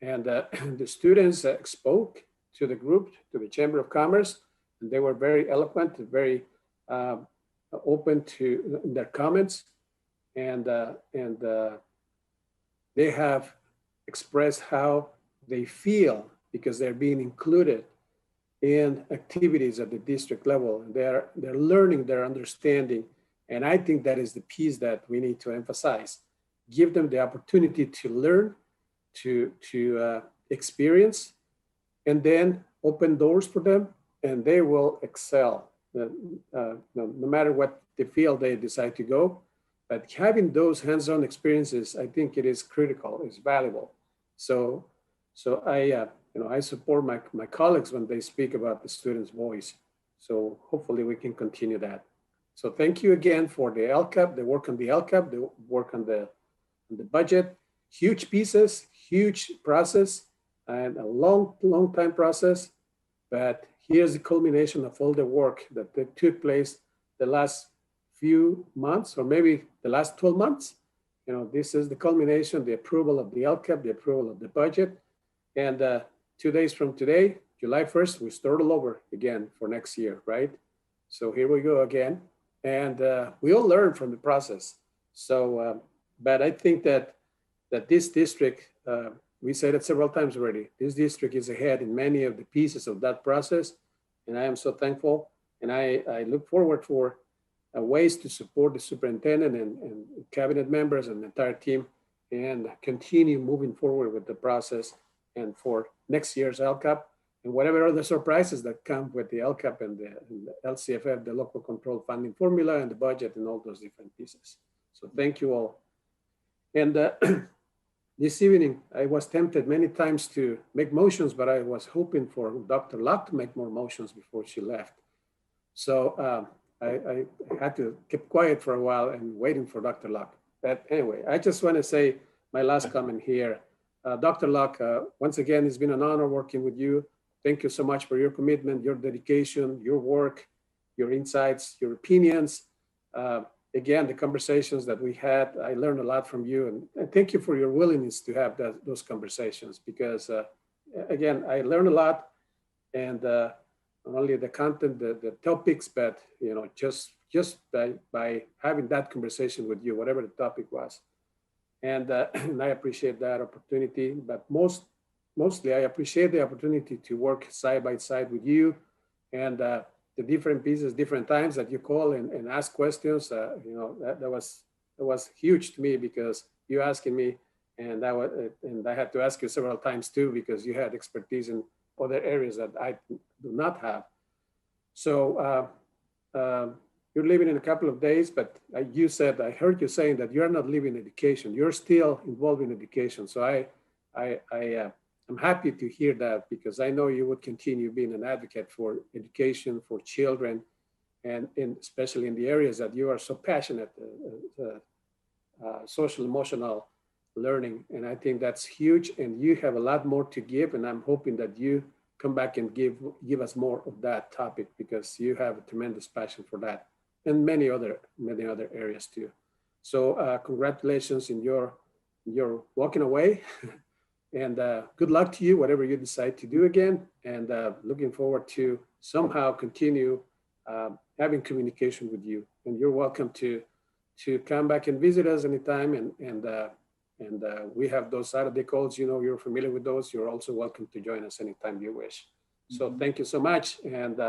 R: And the students spoke to the group, to the Chamber of Commerce, and they were very eloquent, very open to their comments. And they have expressed how they feel because they're being included in activities at the district level. They're learning, they're understanding. And I think that is the piece that we need to emphasize. Give them the opportunity to learn, to experience, and then open doors for them, and they will excel no matter what the field they decide to go. But having those hands-on experiences, I think it is critical, it's valuable. So I support my colleagues when they speak about the student's voice. So hopefully we can continue that. So thank you again for the LCAP, the work on the LCAP, the work on the budget. Huge pieces, huge process, and a long time process. But here's the culmination of all the work that took place the last few months, or maybe the last 12 months. This is the culmination, the approval of the LCAP, the approval of the budget. And 2 days from today, July 1st, we start all over again for next year, right? So here we go again. And we all learn from the process. So, but I think that this district, we said it several times already, this district is ahead in many of the pieces of that process. And I am so thankful. And I look forward for ways to support the superintendent and cabinet members and the entire team and continue moving forward with the process and for next year's LCAP and whatever other surprises that come with the LCAP and the LCFF, the local control funding formula and the budget and all those different pieces. So thank you all. And this evening, I was tempted many times to make motions, but I was hoping for Dr. Locke to make more motions before she left. So I had to keep quiet for a while and waiting for Dr. Locke. But anyway, I just want to say my last comment here. Dr. Locke, once again, it's been an honor working with you. Thank you so much for your commitment, your dedication, your work, your insights, your opinions. Again, the conversations that we had, I learned a lot from you. And thank you for your willingness to have those conversations because, again, I learned a lot. And not only the content, the topics, but just by having that conversation with you, whatever the topic was. And I appreciate that opportunity, but mostly I appreciate the opportunity to work side by side with you and the different pieces, different times that you call and ask questions. That was huge to me because you asking me, and I had to ask you several times too because you had expertise in other areas that I do not have. So you're leaving in a couple of days, but I heard you saying that you're not leaving education. You're still involved in education. So I'm happy to hear that because I know you would continue being an advocate for education, for children, and especially in the areas that you are so passionate, social emotional learning. And I think that's huge. And you have a lot more to give. And I'm hoping that you come back and give us more of that topic because you have a tremendous passion for that and many other areas too. So congratulations in your walking away and good luck to you, whatever you decide to do again. And looking forward to somehow continue having communication with you. And you're welcome to come back and visit us anytime. And we have those Saturday calls, you're familiar with those. You're also welcome to join us anytime you wish. So thank you so much. And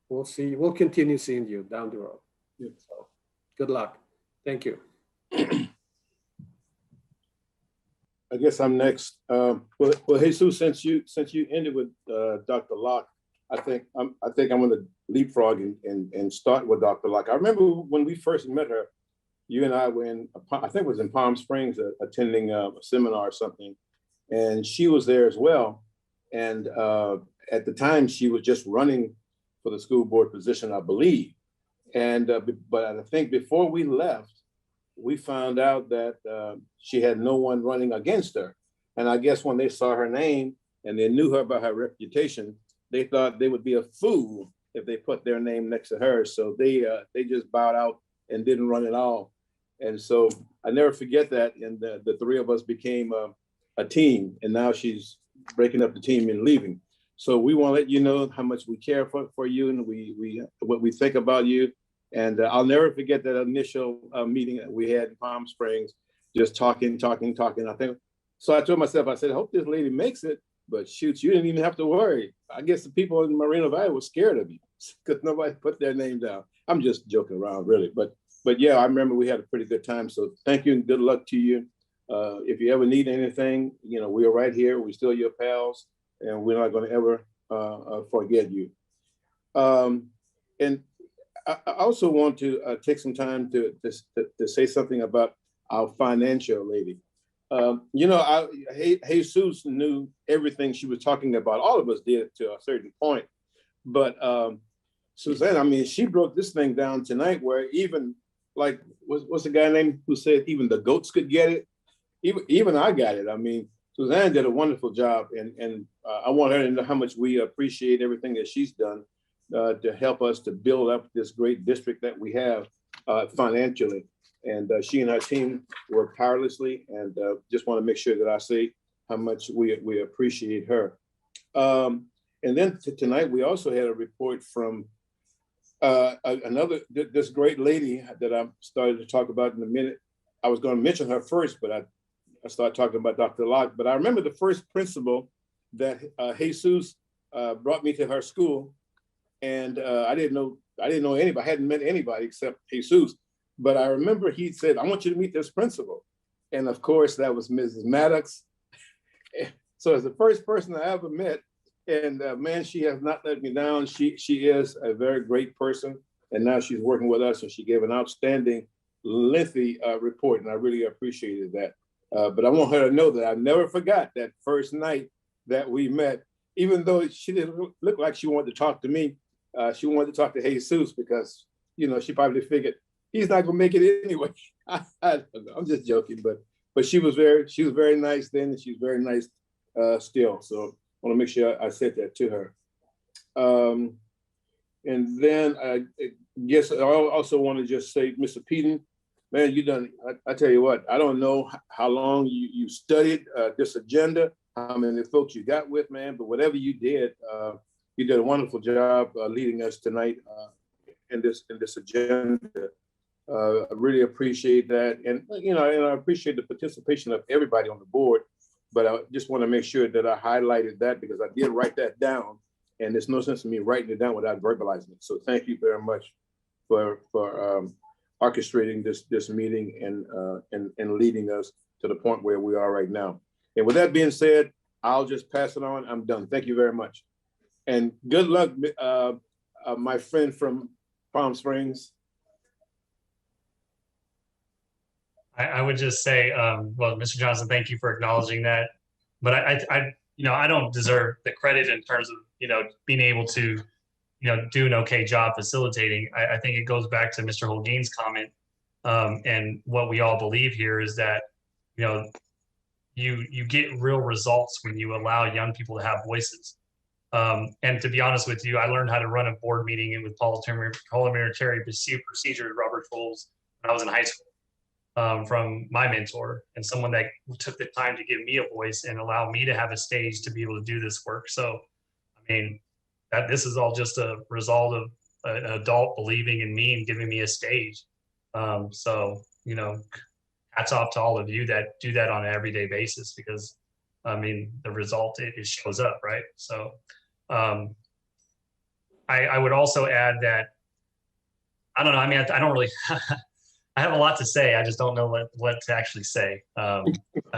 R: we'll continue seeing you down the road. Yeah. So good luck. Thank you.
P: I guess I'm next. Well, Jesus, since you ended with Dr. Locke, I think I'm going to leapfrog and start with Dr. Locke. I remember when we first met her, you and I were I think it was in Palm Springs, attending a seminar or something, and she was there as well. And at the time, she was just running for the school board position, I believe. And but I think before we left, we found out that she had no one running against her. And I guess when they saw her name and they knew her by her reputation, they thought they would be a fool if they put their name next to hers. So they just bowed out and didn't run at all. And so I never forget that. And the three of us became a team. And now she's breaking up the team and leaving. So we want to let you know how much we care for you and what we think about you. And I'll never forget that initial meeting that we had in Palm Springs, just talking. I think, so I told myself, I said, I hope this lady makes it, but shoot, you didn't even have to worry. I guess the people in Moreno Valley were scared of you because nobody put their name down. I'm just joking around, really. But yeah, I remember we had a pretty good time. So thank you and good luck to you. If you ever need anything, you know, we are right here. We're still your pals, and we're not going to ever forget you. And I also want to take some time to say something about our financial lady. You know, Jesus knew everything she was talking about. All of us did to a certain point. But Suzanne, I mean, she broke this thing down tonight where even like, what's the guy name who said even the goats could get it? Even I got it. I mean, Suzanne did a wonderful job. And I want her to know how much we appreciate everything that she's done to help us to build up this great district that we have financially. And she and her team work tirelessly, and just want to make sure that I say how much we appreciate her. And then tonight, we also had a report from this great lady that I started to talk about in a minute. I was going to mention her first, but I started talking about Dr. Locke. But I remember the first principal that Jesus brought me to her school. And I didn't know anybody. I hadn't met anybody except Jesus. But I remember he said, I want you to meet this principal. And of course, that was Mrs. Maddox. So it's the first person I ever met. And man, she has not let me down. She is a very great person. And now she's working with us. And she gave an outstanding, lengthy report. And I really appreciated that. But I want her to know that I never forgot that first night that we met. Even though she didn't look like she wanted to talk to me, she wanted to talk to Jesus because, you know, she probably figured he's not gonna make it anyway. I don't know. I'm just joking, but she was very nice then, and she's very nice still. So I want to make sure I said that to her. And then I guess I also want to just say, Mr. Peden, man, you done. I tell you what, I don't know how long you studied this agenda, how many folks you got with, man, but whatever you did a wonderful job leading us tonight in this agenda. I really appreciate that. And, you know, and I appreciate the participation of everybody on the board, but I just want to make sure that I highlighted that because I did write that down, and there's no sense in me writing it down without verbalizing it. So thank you very much for orchestrating this meeting and leading us to the point where we are right now. And with that being said, I'll just pass it on. I'm done. Thank you very much. And good luck, my friend from Palm Springs.
A: I would just say, well, Mr. Johnson, thank you for acknowledging that. But I don't deserve the credit in terms of, you know, being able to, you know, do an okay job facilitating. I think it goes back to Mr. Holguin's comment, and what we all believe here is that, you know, you get real results when you allow young people to have voices. And to be honest with you, I learned how to run a board meeting and with parliamentary procedure, Robert Scholes, when I was in high school. From my mentor and someone that took the time to give me a voice and allow me to have a stage to be able to do this work. So, I mean, this is all just a result of an adult believing in me and giving me a stage. So, you know, hats off to all of you that do that on an everyday basis because, I mean, the result, it shows up, right? So I would also add that, I don't know, I mean, I don't really, I have a lot to say. I just don't know what to actually say. I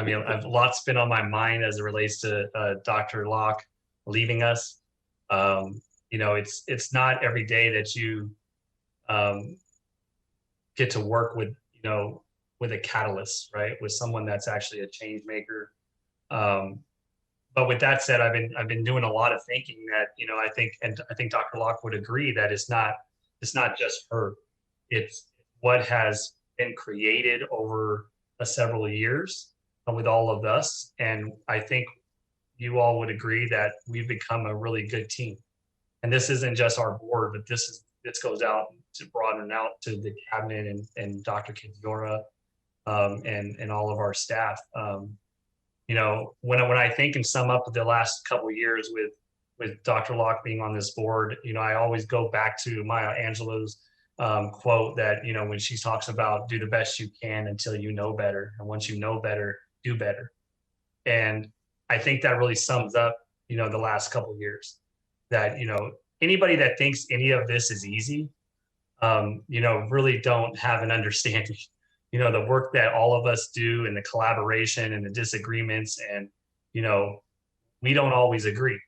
A: mean, I've lots been on my mind as it relates to Dr. Locke leaving us. You know, it's not every day that you get to work with, you know, with a catalyst, right? With someone that's actually a change maker. But with that said, I've been doing a lot of thinking that, you know, I think Dr. Locke would agree that it's not it's not just her. It's what has been created over several years with all of us. And I think you all would agree that we've become a really good team. And this isn't just our board, but this goes out to broaden out to the cabinet and Dr. Kidziora and all of our staff. You know, when I think and sum up the last couple of years with Dr. Locke being on this board, you know, I always go back to Maya Angelou's quote that, you know, when she talks about do the best you can until you know better. And once you know better, do better. And I think that really sums up, you know, the last couple of years that, you know, anybody that thinks any of this is easy, you know, really don't have an understanding, you know, the work that all of us do and the collaboration and the disagreements and, you know, we don't always agree,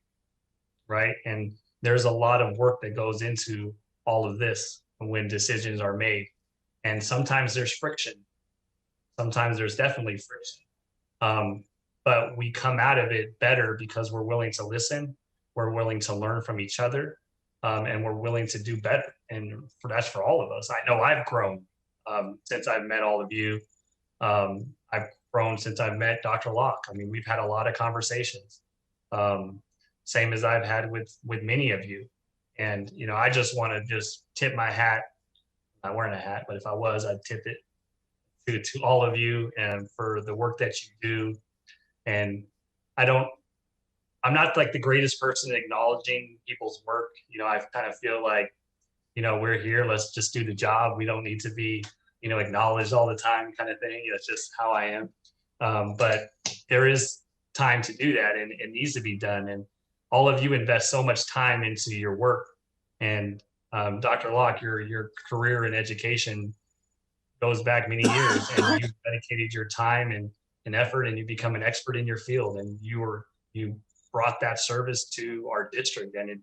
A: right? And there's a lot of work that goes into all of this when decisions are made. And sometimes there's friction. Sometimes there's definitely friction. But we come out of it better because we're willing to listen, we're willing to learn from each other, and we're willing to do better. And that's for all of us. I know I've grown since I've met all of you. I've grown since I've met Dr. Locke. I mean, we've had a lot of conversations, same as I've had with many of you. And, you know, I just want to just tip my hat. I'm not wearing a hat, but if I was, I'd tip it to all of you and for the work that you do. And I'm not like the greatest person at acknowledging people's work. You know, I kind of feel like, you know, we're here, let's just do the job. We don't need to be, you know, acknowledged all the time kind of thing. That's just how I am. But there is time to do that and it needs to be done. And all of you invest so much time into your work. And Dr. Locke, your career in education goes back many years and you've dedicated your time and effort and you become an expert in your field and you brought that service to our district and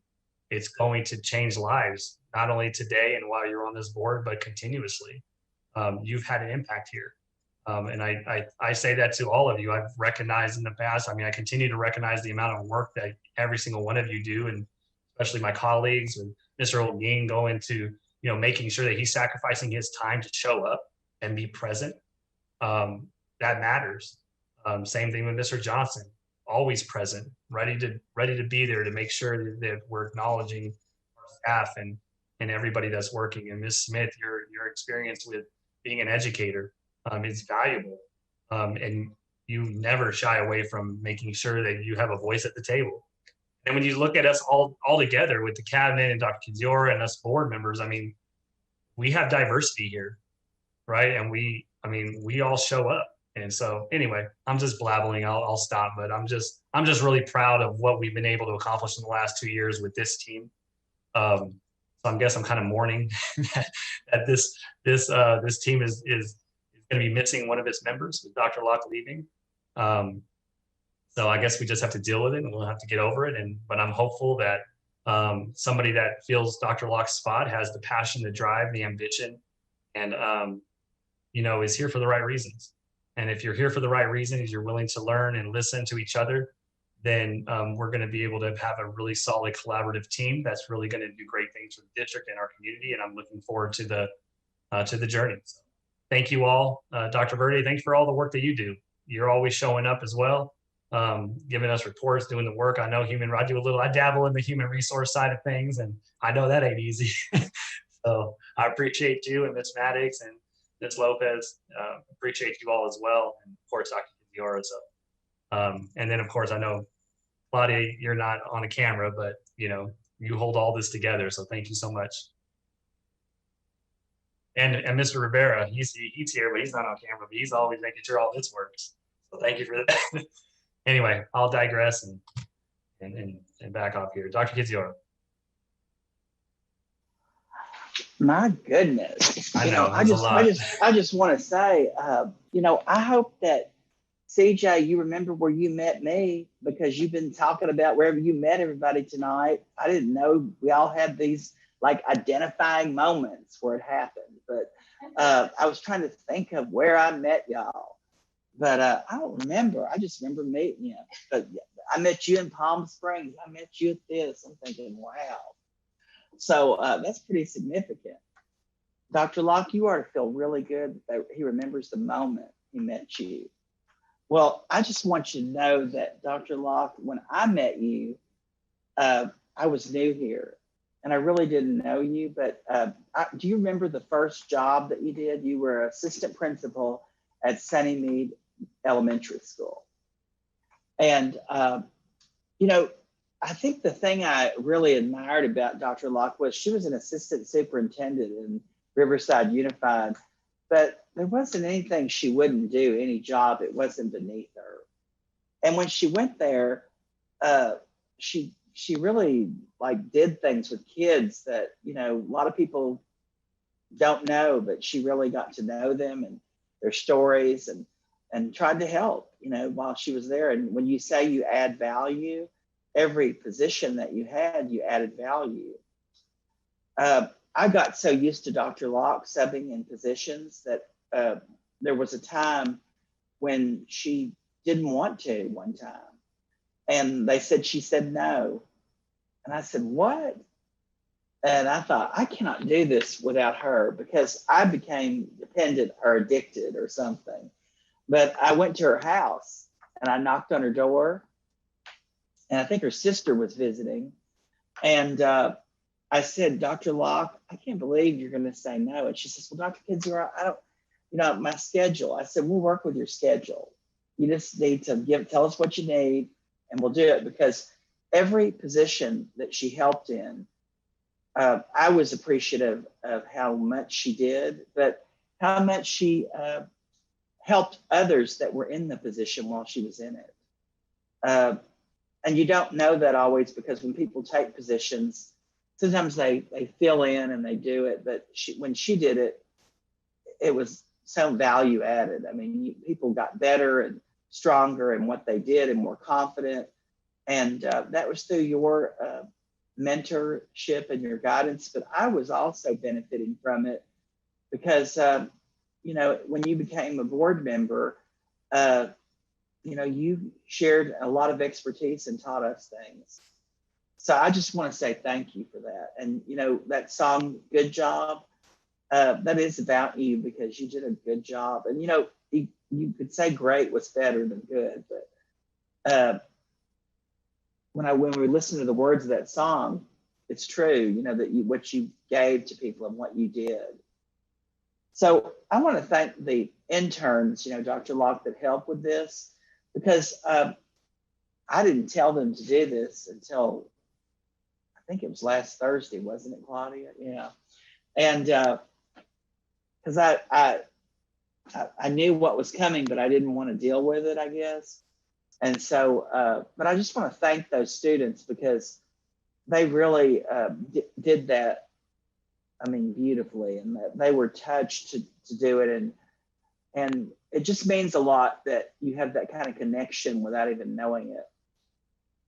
A: it's going to change lives, not only today and while you're on this board, but continuously. You've had an impact here. And I say that to all of you. I've recognized in the past, I mean, I continue to recognize the amount of work that every single one of you do, and especially my colleagues and Mr. Olguin going to, you know, making sure that he's sacrificing his time to show up and be present. That matters. Same thing with Mr. Johnson, always present, ready to be there to make sure that we're acknowledging our staff and everybody that's working. And Ms. Smith, your experience with being an educator is valuable. And you never shy away from making sure that you have a voice at the table. And when you look at us all together with the cabinet and Dr. Kidziora and us board members, I mean, we have diversity here, right? And we all show up. And so anyway, I'm just blabbling. I'll stop, but I'm just really proud of what we've been able to accomplish in the last 2 years with this team. So I guess I'm kind of mourning that this team is going to be missing one of its members with Dr. Locke leaving. So I guess we just have to deal with it and we'll have to get over it. But I'm hopeful that somebody that fills Dr. Locke's spot has the passion, the drive, the ambition, and you know, is here for the right reasons. And if you're here for the right reasons, you're willing to learn and listen to each other, then we're going to be able to have a really solid collaborative team that's really going to do great things for the district and our community. And I'm looking forward to the journey. So thank you all. Dr. Verde, thanks for all the work that you do. You're always showing up as well, giving us reports, doing the work. I know I dabble in the human resource side of things, and I know that ain't easy. So I appreciate you and Ms. Maddox and Ms. Lopez, appreciate you all as well. And of course, Dr. Kidziora. So, and then of course, I know Claudia, you're not on a camera, but you know, you hold all this together. So thank you so much. And Mr. Rivera, he's here, but he's not on camera, but he's always making sure all this works. So thank you for that. Anyway, I'll digress and back off here. Dr. Kidziora.
F: My goodness.
A: I know,
F: I just want to say, you know, I hope that CJ, you remember where you met me, because you've been talking about wherever you met everybody tonight. I didn't know we all had these like identifying moments where it happened, but I was trying to think of where I met y'all, but I don't remember. I just remember meeting you. But I met you in Palm Springs. I met you at this. I'm thinking, wow. So that's pretty significant. Dr. Locke, you are to feel really good that he remembers the moment he met you. Well, I just want you to know that Dr. Locke, when I met you, I was new here and I really didn't know you, but do you remember the first job that you did? You were assistant principal at Sunnymead Elementary School. And, you know, I think the thing I really admired about Dr. Locke was she was an assistant superintendent in Riverside Unified, but there wasn't anything she wouldn't do, any job, it wasn't beneath her. And when she went there, she really like did things with kids that, you know, a lot of people don't know, but she really got to know them and their stories and tried to help, you know, while she was there. And when you say you add value, every position that you had, you added value. I got so used to Dr. Locke subbing in positions that there was a time when she didn't want to one time. And they said, she said no. And I said, what? And I thought, I cannot do this without her because I became dependent or addicted or something. But I went to her house and I knocked on her door. And I think her sister was visiting. And I said, Dr. Locke, I can't believe you're going to say no. And she says, well, Dr. Kidzura, I don't, you know, my schedule. I said, we'll work with your schedule. You just need to tell us what you need and we'll do it. Because every position that she helped in, I was appreciative of how much she did, but how much she helped others that were in the position while she was in it. And you don't know that always because when people take positions, sometimes they fill in and they do it, but when she did it, it was so value added. I mean, people got better and stronger in what they did and more confident. And that was through your mentorship and your guidance, but I was also benefiting from it because, you know, when you became a board member, you know, you shared a lot of expertise and taught us things. So I just want to say thank you for that. And, you know, that song, Good Job, that is about you because you did a good job. And, you know, you could say great was better than good, but when we listen to the words of that song, it's true, you know, that what you gave to people and what you did. So I want to thank the interns, you know, Dr. Locke, that helped with this because I didn't tell them to do this until I think it was last Thursday, wasn't it, Claudia? Yeah. And because I knew what was coming, but I didn't want to deal with it, I guess. And so, but I just want to thank those students because they really did that, I mean, beautifully, and they were touched to do it. And it just means a lot that you have that kind of connection without even knowing it.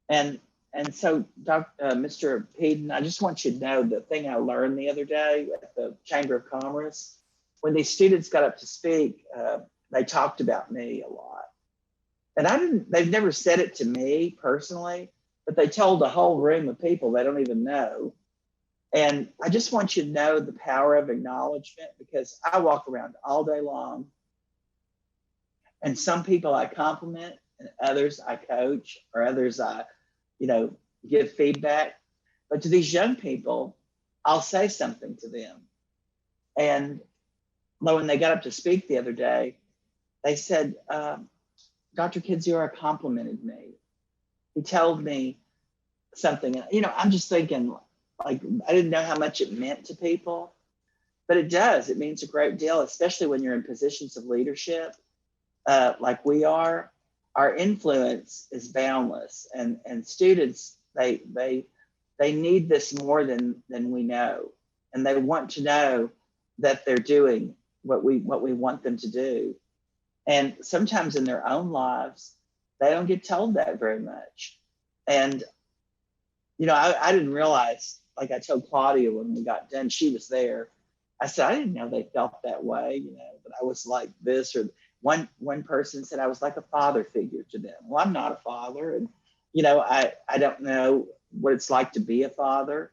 F: And so, Mr. Peden, I just want you to know the thing I learned the other day at the Chamber of Commerce, when these students got up to speak, they talked about me a lot. And they've never said it to me personally, but they told a whole room of people they don't even know. And I just want you to know the power of acknowledgement because I walk around all day long and some people I compliment and others I coach or others I, you know, give feedback. But to these young people, I'll say something to them. And when they got up to speak the other day, they said, Dr. Kidzura complimented me. He told me something, you know, I'm just thinking, like, I didn't know how much it meant to people, but it does. It means a great deal, especially when you're in positions of leadership, like we are. Our influence is boundless, and students, they need this more than we know, and they want to know that they're doing what we want them to do. And sometimes in their own lives, they don't get told that very much. And, you know, I didn't realize, like I told Claudia when we got done, she was there. I said, I didn't know they felt that way, you know, but I was like this, or one person said I was like a father figure to them. Well, I'm not a father. And, you know, I don't know what it's like to be a father,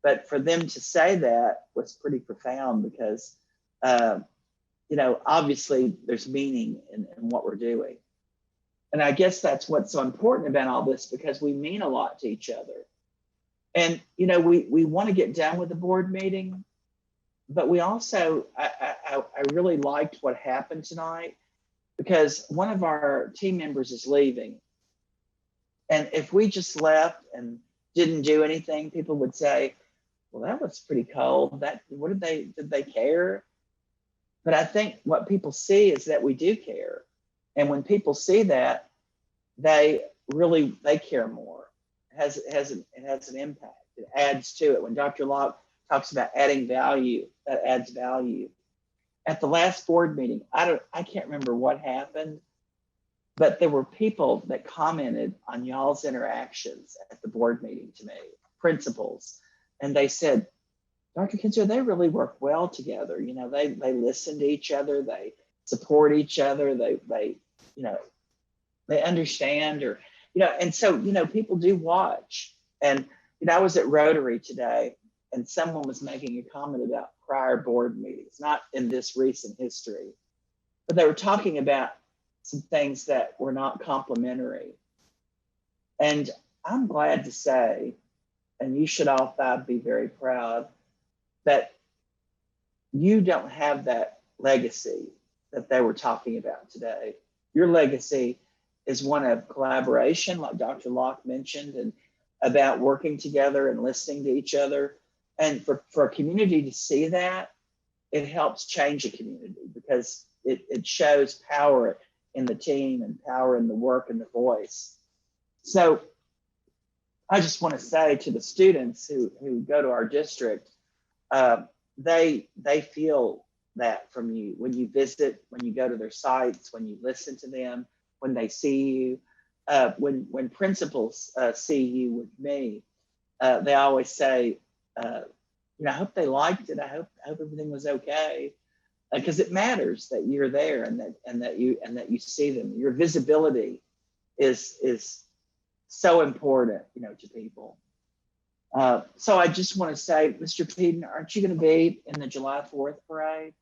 F: But for them to say that was pretty profound because, you know, obviously there's meaning in what we're doing. And I guess that's what's so important about all this, because we mean a lot to each other. And, you know, we want to get done with the board meeting, but we also, I really liked what happened tonight, because one of our team members is leaving. And if we just left and didn't do anything, people would say, well, that was pretty cold. Did they care? But I think what people see is that we do care. And when people see that, they care more. It has an impact. It adds to it. When Dr. Locke talks about adding value, that adds value. At the last board meeting, I can't remember what happened, but there were people that commented on y'all's interactions at the board meeting to me, principals, and they said, Dr. Kinzer, they really work well together. You know, they listen to each other, they support each other, they you know, they understand, or, you know, and so, you know, people do watch. And, you know, I was at Rotary today and someone was making a comment about prior board meetings, not in this recent history, but they were talking about some things that were not complimentary. And I'm glad to say, and you should all five be very proud, that you don't have that legacy that they were talking about today. Your legacy is one of collaboration, like Dr. Locke mentioned, and about working together and listening to each other. And for a community to see that, it helps change a community, because it shows power in the team and power in the work and the voice. So I just want to say to the students who go to our district, they feel that from you when you visit, when you go to their sites, when you listen to them, when they see you, when principals see you with me, they always say, you know, I hope they liked it. I hope everything was okay, because it matters that you're there and that you see them. Your visibility is so important, you know, to people. So I just want to say, Mr. Peden, aren't you going to be in the July 4th parade?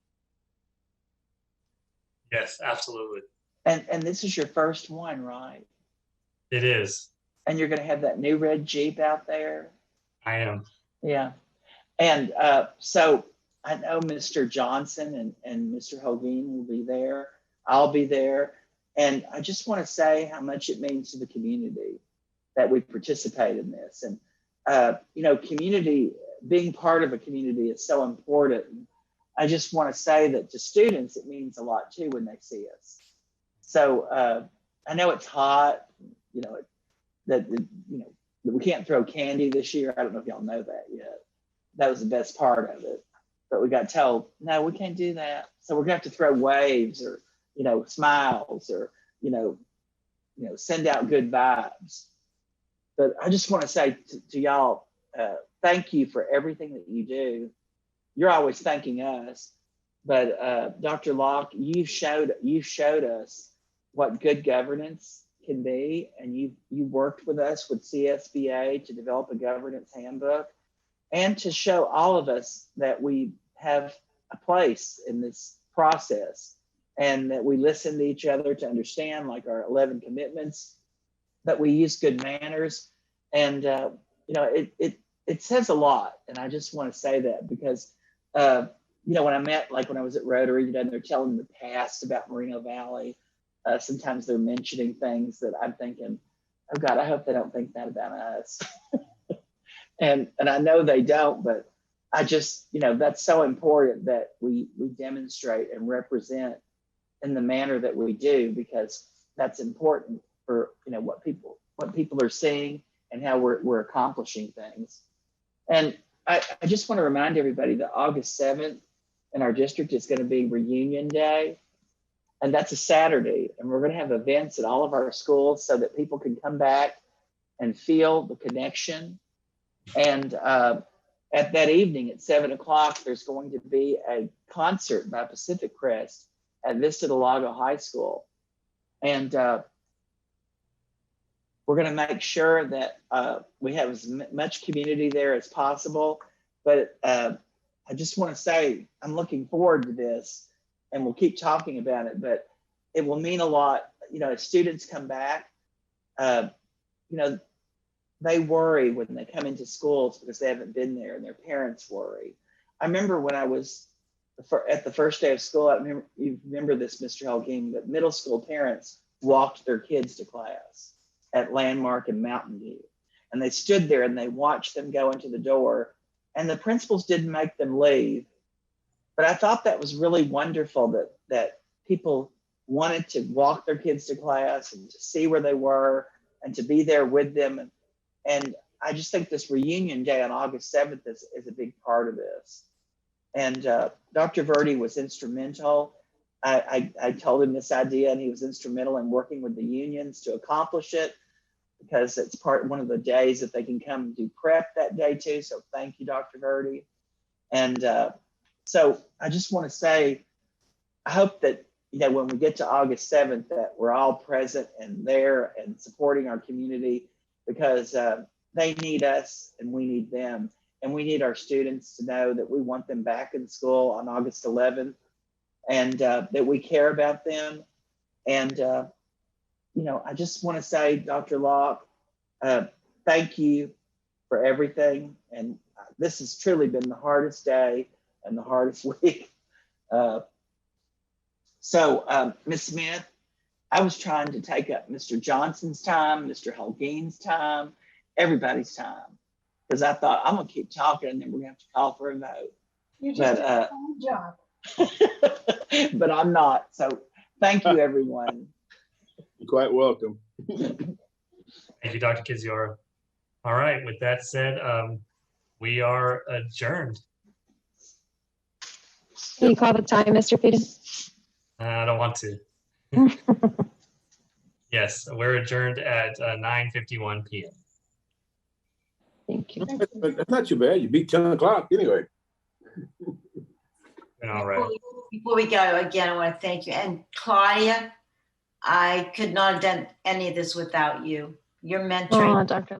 A: Yes, absolutely.
F: And this is your first one, right?
A: It is.
F: And you're going to have that new red Jeep out there?
A: I am.
F: Yeah. And so I know Mr. Johnson and Mr. Hogan will be there. I'll be there. And I just want to say how much it means to the community that we participate in this. And, you know, community, being part of a community is so important. I just want to say that to students, it means a lot too when they see us. So I know it's hot, you know, that we can't throw candy this year. I don't know if y'all know that yet. That was the best part of it. But we got told, no, we can't do that. So we're gonna have to throw waves or, you know, smiles or, you know, send out good vibes. But I just want to say to y'all, thank you for everything that you do. You're always thanking us, but Dr. Locke, you showed us what good governance can be, and you worked with us with CSBA to develop a governance handbook, and to show all of us that we have a place in this process, and that we listen to each other to understand, like our 11 commitments, that we use good manners, and you know, it says a lot. And I just want to say that because you know, when I was at Rotary, you know, they're telling the past about Moreno Valley. Sometimes they're mentioning things that I'm thinking, oh God, I hope they don't think that about us. and I know they don't, but I just, you know, that's so important that we demonstrate and represent in the manner that we do, because that's important for, you know, what people are seeing and how we're accomplishing things. And I just want to remind everybody that August 7th in our district is going to be Reunion Day. And that's a Saturday. And we're going to have events at all of our schools so that people can come back and feel the connection. And at that evening at 7 o'clock, there's going to be a concert by Pacific Crest at Vista del Lago High School. And we're going to make sure that we have as much community there as possible. But I just want to say I'm looking forward to this, and we'll keep talking about it, but it will mean a lot. You know, as students come back, you know, they worry when they come into schools because they haven't been there, and their parents worry. I remember when I was at the first day of school, I remember, you remember this, Mr. Helgeen, that middle school parents walked their kids to class at Landmark and Mountain View. And they stood there and they watched them go into the door, and the principals didn't make them leave. But I thought that was really wonderful that people wanted to walk their kids to class and to see where they were and to be there with them. And I just think this reunion day on August 7th is a big part of this. And Dr. Verdi was instrumental. I told him this idea, and he was instrumental in working with the unions to accomplish it, because it's one of the days that they can come and do prep that day too. So thank you, Dr. Verdi. And so I just want to say, I hope that, you know, when we get to August 7th, that we're all present and there and supporting our community, because they need us and we need them. And we need our students to know that we want them back in school on August 11th, and that we care about them. And, you know, I just want to say, Dr. Locke, thank you for everything. And this has truly been the hardest day and the hardest week. So Ms. Smith, I was trying to take up Mr. Johnson's time, Mr. Helgeen's time, everybody's time, because I thought I'm gonna keep talking and then we're gonna have to call for a vote.
B: You just did a fine job.
F: But I'm not. So thank you, everyone.
P: You're quite welcome.
A: Thank you, Dr. Kiziora. All right, with that said, we are adjourned.
G: Can you call the time, Mr. Peden?
A: I don't want to. Yes, we're adjourned at 9:51 p.m.
G: Thank you.
P: That's not too bad. You beat 10 o'clock anyway.
A: All right.
C: Before we go, again, I want to thank you. And Claudia, I could not have done any of this without you. Your mentoring.
G: Oh, Dr.